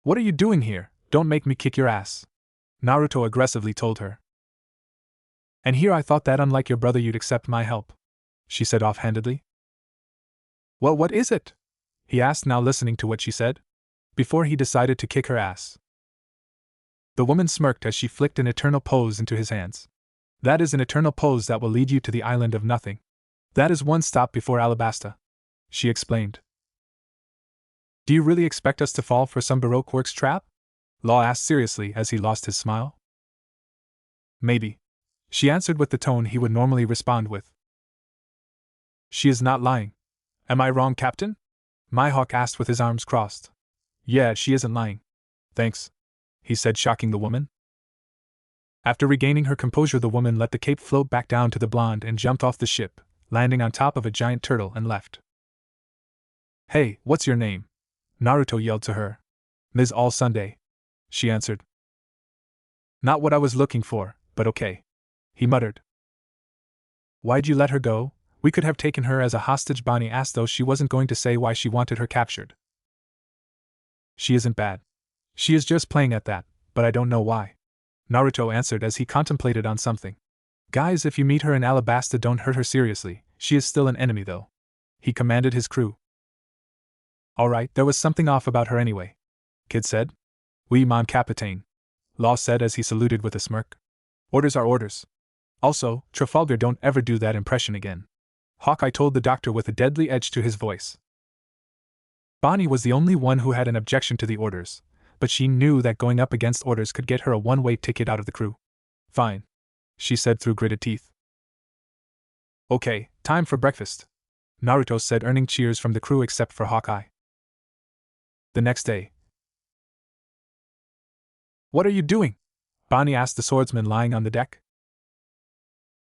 "What are you doing here? Don't make me kick your ass," Naruto aggressively told her. "And here I thought that unlike your brother you'd accept my help," she said offhandedly. "Well, what is it?" he asked, now listening to what she said, before he decided to kick her ass. The woman smirked as she flicked an eternal pose into his hands. "That is an eternal pose that will lead you to the island of nothing. That is one stop before Alabasta," she explained. "Do you really expect us to fall for some Baroque works trap?" Law asked seriously as he lost his smile. "Maybe," she answered with the tone he would normally respond with. "She is not lying. Am I wrong, Captain?" Mihawk asked with his arms crossed. "Yeah, she isn't lying. Thanks," he said, shocking the woman. After regaining her composure, the woman let the cape float back down to the blonde and jumped off the ship, landing on top of a giant turtle, and left. "Hey, what's your name?" Naruto yelled to her. "Ms. All Sunday," she answered. "Not what I was looking for, but okay," he muttered. "Why'd you let her go? We could have taken her as a hostage," Bonnie asked, though she wasn't going to say why she wanted her captured. "She isn't bad. She is just playing at that, but I don't know why," Naruto answered as he contemplated on something. "Guys, if you meet her in Alabasta, don't hurt her seriously. She is still an enemy, though," he commanded his crew. "Alright, there was something off about her anyway," Kid said. "Oui, mon capitaine," Law said as he saluted with a smirk. "Orders are orders. Also, Trafalgar, don't ever do that impression again," Hawkeye told the doctor with a deadly edge to his voice. Bonnie was the only one who had an objection to the orders, but she knew that going up against orders could get her a one-way ticket out of the crew. "Fine," she said through gritted teeth. "Okay, time for breakfast," Naruto said, earning cheers from the crew except for Hawkeye. The next day. "What are you doing?" Bonnie asked the swordsman lying on the deck.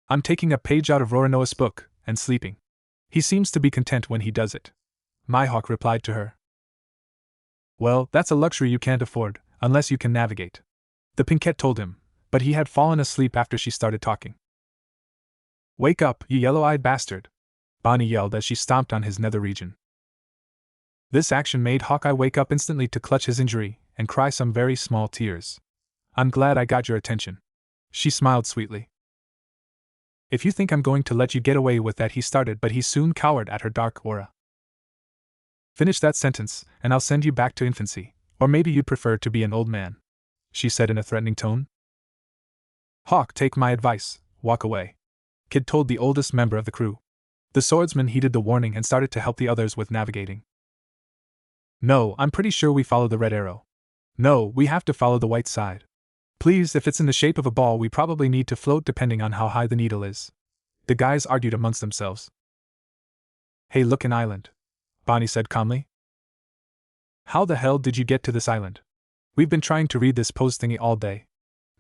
"I'm taking a page out of Roranoa's book, and sleeping. He seems to be content when he does it," Mihawk replied to her. "Well, that's a luxury you can't afford, unless you can navigate," the Pinkette told him, but he had fallen asleep after she started talking. "Wake up, you yellow-eyed bastard," Bonnie yelled as she stomped on his nether region. This action made Hawkeye wake up instantly to clutch his injury and cry some very small tears. "I'm glad I got your attention," she smiled sweetly. "If you think I'm going to let you get away with that," he started, but he soon cowered at her dark aura. "Finish that sentence, and I'll send you back to infancy, or maybe you'd prefer to be an old man," she said in a threatening tone. "Hawk, take my advice, walk away," Kid told the oldest member of the crew. The swordsman heeded the warning and started to help the others with navigating. "No, I'm pretty sure we follow the red arrow." "No, we have to follow the white side." "Please, if it's in the shape of a ball, we probably need to float depending on how high the needle is," the guys argued amongst themselves. "Hey, look, an island," Bonnie said calmly. "How the hell did you get to this island?" "We've been trying to read this pose thingy all day,"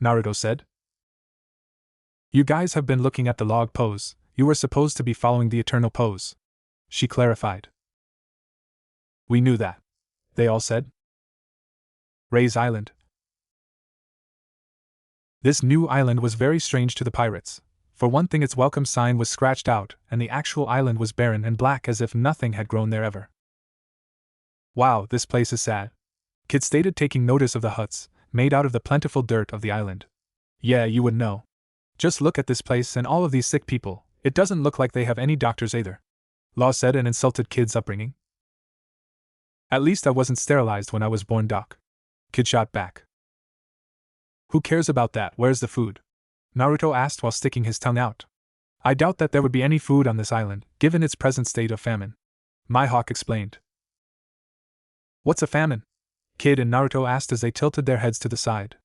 Naruto said. "You guys have been looking at the log pose, you were supposed to be following the eternal pose," she clarified. "We knew that," they all said. Ray's Island. This new island was very strange to the pirates. For one thing, its welcome sign was scratched out, and the actual island was barren and black as if nothing had grown there ever. "Wow, this place is sad," Kid stated, taking notice of the huts, made out of the plentiful dirt of the island. "Yeah, you would know. Just look at this place and all of these sick people, it doesn't look like they have any doctors either," Law said and insulted Kid's upbringing. At least I wasn't sterilized when I was born, Doc. Kid shot back. Who cares about that? Where's the food? Naruto asked while sticking his tongue out. I doubt that there would be any food on this island, given its present state of famine. Mihawk explained. What's a famine? Kid and Naruto asked as they tilted their heads to the side.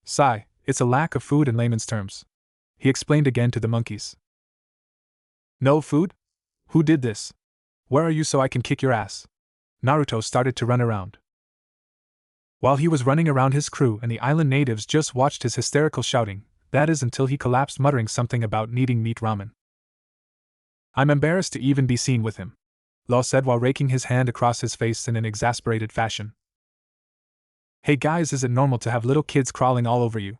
Sigh, it's a lack of food in layman's terms. He explained again to the monkeys. No food? Who did this? Where are you so I can kick your ass? Naruto started to run around. While he was running around, his crew and the island natives just watched his hysterical shouting, that is until he collapsed muttering something about needing meat ramen. I'm embarrassed to even be seen with him, Law said while raking his hand across his face in an exasperated fashion. Hey guys, is it normal to have little kids crawling all over you?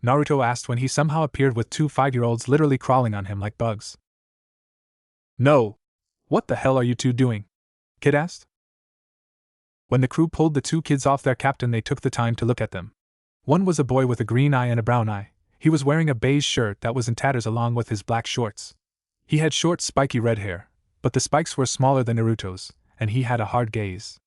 Naruto asked when he somehow appeared with 2 5-year-olds literally crawling on him like bugs. No. What the hell are you two doing? Kid asked. When the crew pulled the 2 kids off their captain, they took the time to look at them. One was a boy with a green eye and a brown eye. He was wearing a beige shirt that was in tatters along with his black shorts. He had short, spiky red hair, but the spikes were smaller than Naruto's, and he had a hard gaze.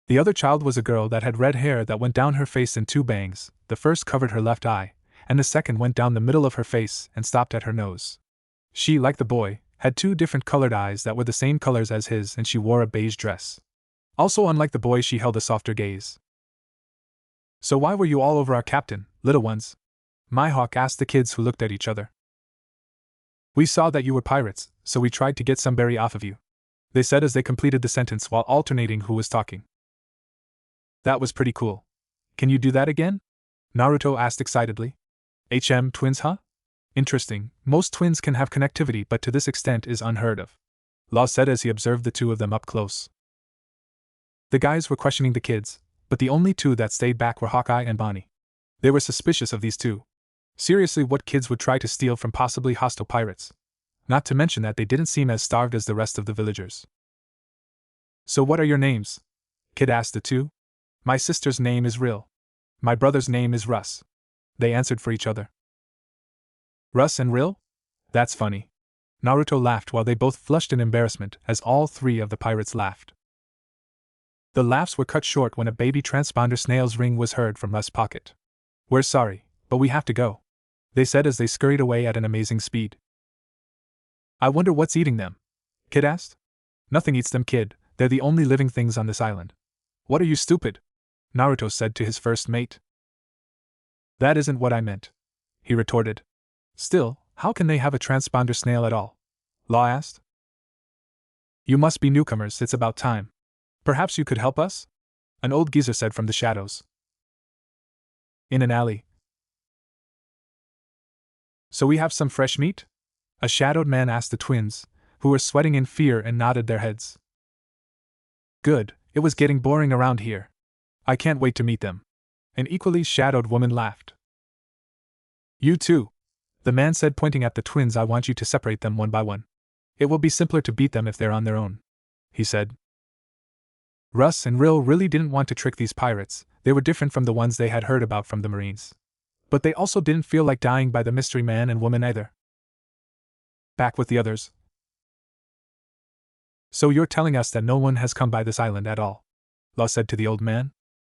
The other child was a girl that had red hair that went down her face in 2 bangs. The first covered her left eye, and the second went down the middle of her face and stopped at her nose. She, like the boy, had 2 different colored eyes that were the same colors as his, and she wore a beige dress. Also, unlike the boy, she held a softer gaze. So why were you all over our captain, little ones? Mihawk asked the kids, who looked at each other. We saw that you were pirates, so we tried to get some berry off of you, they said as they completed the sentence while alternating who was talking. That was pretty cool. Can you do that again? Naruto asked excitedly. Twins, huh? Interesting, most twins can have connectivity, but to this extent is unheard of, Law said as he observed the 2 of them up close. The guys were questioning the kids, but the only 2 that stayed back were Hawkeye and Bonnie. They were suspicious of these 2. Seriously, what kids would try to steal from possibly hostile pirates? Not to mention that they didn't seem as starved as the rest of the villagers. So what are your names? Kid asked the 2. My sister's name is Rill. My brother's name is Russ. They answered for each other. Russ and Rill? That's funny. Naruto laughed while they both flushed in embarrassment as all 3 of the pirates laughed. The laughs were cut short when a baby transponder snail's ring was heard from Russ' pocket. We're sorry, but we have to go, they said as they scurried away at an amazing speed. I wonder what's eating them? Kid asked. Nothing eats them, kid, they're the only living things on this island. What are you, stupid? Naruto said to his first mate. That isn't what I meant, he retorted. Still, how can they have a transponder snail at all? Law asked. You must be newcomers, it's about time. Perhaps you could help us? An old geezer said from the shadows. In an alley. So we have some fresh meat? A shadowed man asked the twins, who were sweating in fear and nodded their heads. Good, it was getting boring around here. I can't wait to meet them. An equally shadowed woman laughed. You too, the man said, pointing at the twins. I want you to separate them one by one. It will be simpler to beat them if they're on their own, he said. Russ and Rill really didn't want to trick these pirates. They were different from the ones they had heard about from the Marines. But they also didn't feel like dying by the mystery man and woman either. Back with the others. So you're telling us that no one has come by this island at all? Law said to the old man.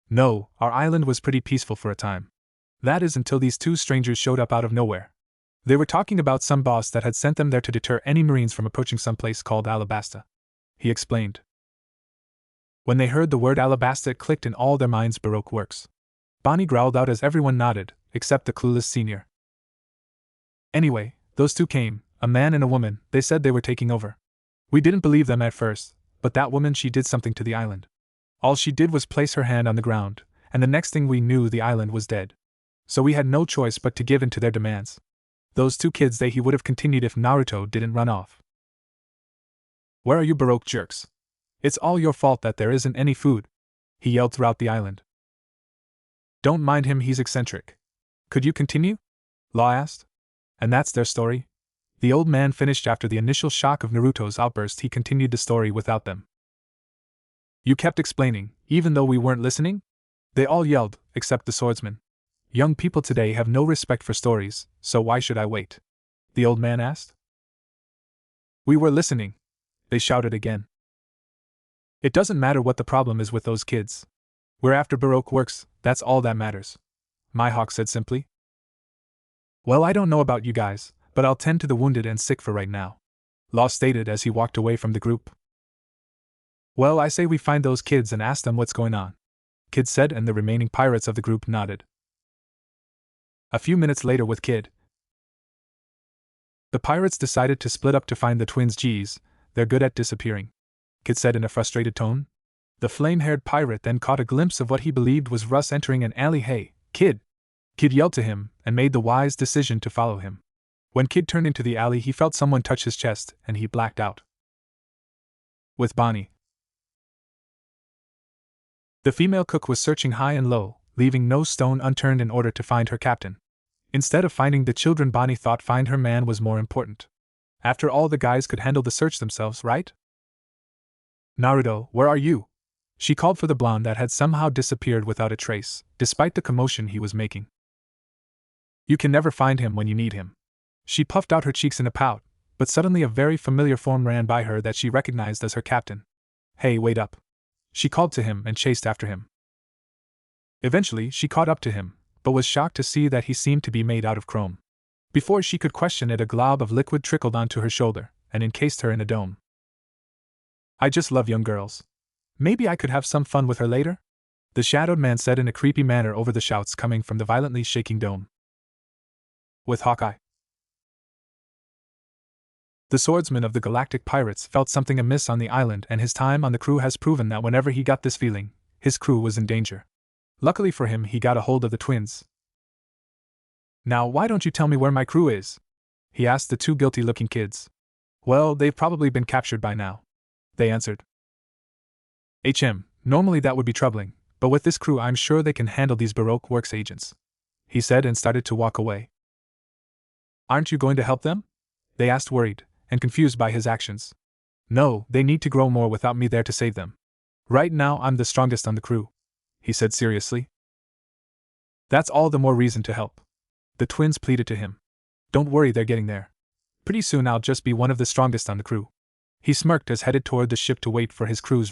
No, our island was pretty peaceful for a time. That is until these 2 strangers showed up out of nowhere. They were talking about some boss that had sent them there to deter any Marines from approaching some place called Alabasta, he explained. When they heard the word Alabasta, it clicked in all their minds. Baroque works. Bonnie growled out as everyone nodded, except the clueless senior. Anyway, those 2 came, a man and a woman. They said they were taking over. We didn't believe them at first, but that woman, she did something to the island. All she did was place her hand on the ground, and the next thing we knew, the island was dead. So we had no choice but to give in to their demands. Those 2 kids, he would have continued if Naruto didn't run off. Where are you, Baroque jerks? It's all your fault that there isn't any food, he yelled throughout the island. Don't mind him, he's eccentric. Could you continue? Law asked. And that's their story? The old man finished. After the initial shock of Naruto's outburst, he continued the story without them. You kept explaining, even though we weren't listening? They all yelled, except the swordsman. Young people today have no respect for stories, so why should I wait? The old man asked. We were listening, they shouted again. It doesn't matter what the problem is with those kids. We're after Baroque works, that's all that matters. Mihawk said simply. Well, I don't know about you guys, but I'll tend to the wounded and sick for right now, Law stated as he walked away from the group. Well, I say we find those kids and ask them what's going on, Kid said, and the remaining pirates of the group nodded. A few minutes later with Kid, the pirates decided to split up to find the twins. Geez, they're good at disappearing, Kid said in a frustrated tone. The flame-haired pirate then caught a glimpse of what he believed was Russ entering an alley. Hey, Kid! Kid yelled to him, and made the wise decision to follow him. When Kid turned into the alley, he felt someone touch his chest, and he blacked out. With Bonnie. The female cook was searching high and low, leaving no stone unturned in order to find her captain. Instead of finding the children, Bonnie thought find her man was more important. After all, the guys could handle the search themselves, right? Naruto, where are you? She called for the blonde that had somehow disappeared without a trace, despite the commotion he was making. You can never find him when you need him. She puffed out her cheeks in a pout, but suddenly a very familiar form ran by her that she recognized as her captain. Hey, wait up! She called to him and chased after him. Eventually, she caught up to him, but was shocked to see that he seemed to be made out of chrome. Before she could question it, a glob of liquid trickled onto her shoulder and encased her in a dome. I just love young girls. Maybe I could have some fun with her later? The shadowed man said in a creepy manner over the shouts coming from the violently shaking dome. With Hawkeye. The swordsman of the galactic pirates felt something amiss on the island, and his time on the crew has proven that whenever he got this feeling, his crew was in danger. Luckily for him, he got a hold of the twins. Now, why don't you tell me where my crew is? He asked the two guilty-looking kids. Well, they've probably been captured by now, they answered. Normally that would be troubling, but with this crew I'm sure they can handle these Baroque Works agents, he said, and started to walk away. Aren't you going to help them? They asked, worried and confused by his actions. No, they need to grow more without me there to save them. Right now I'm the strongest on the crew, he said seriously. That's all the more reason to help, the twins pleaded to him. Don't worry, they're getting there. Pretty soon I'll just be one of the strongest on the crew. He smirked as headed toward the ship to wait for his crew's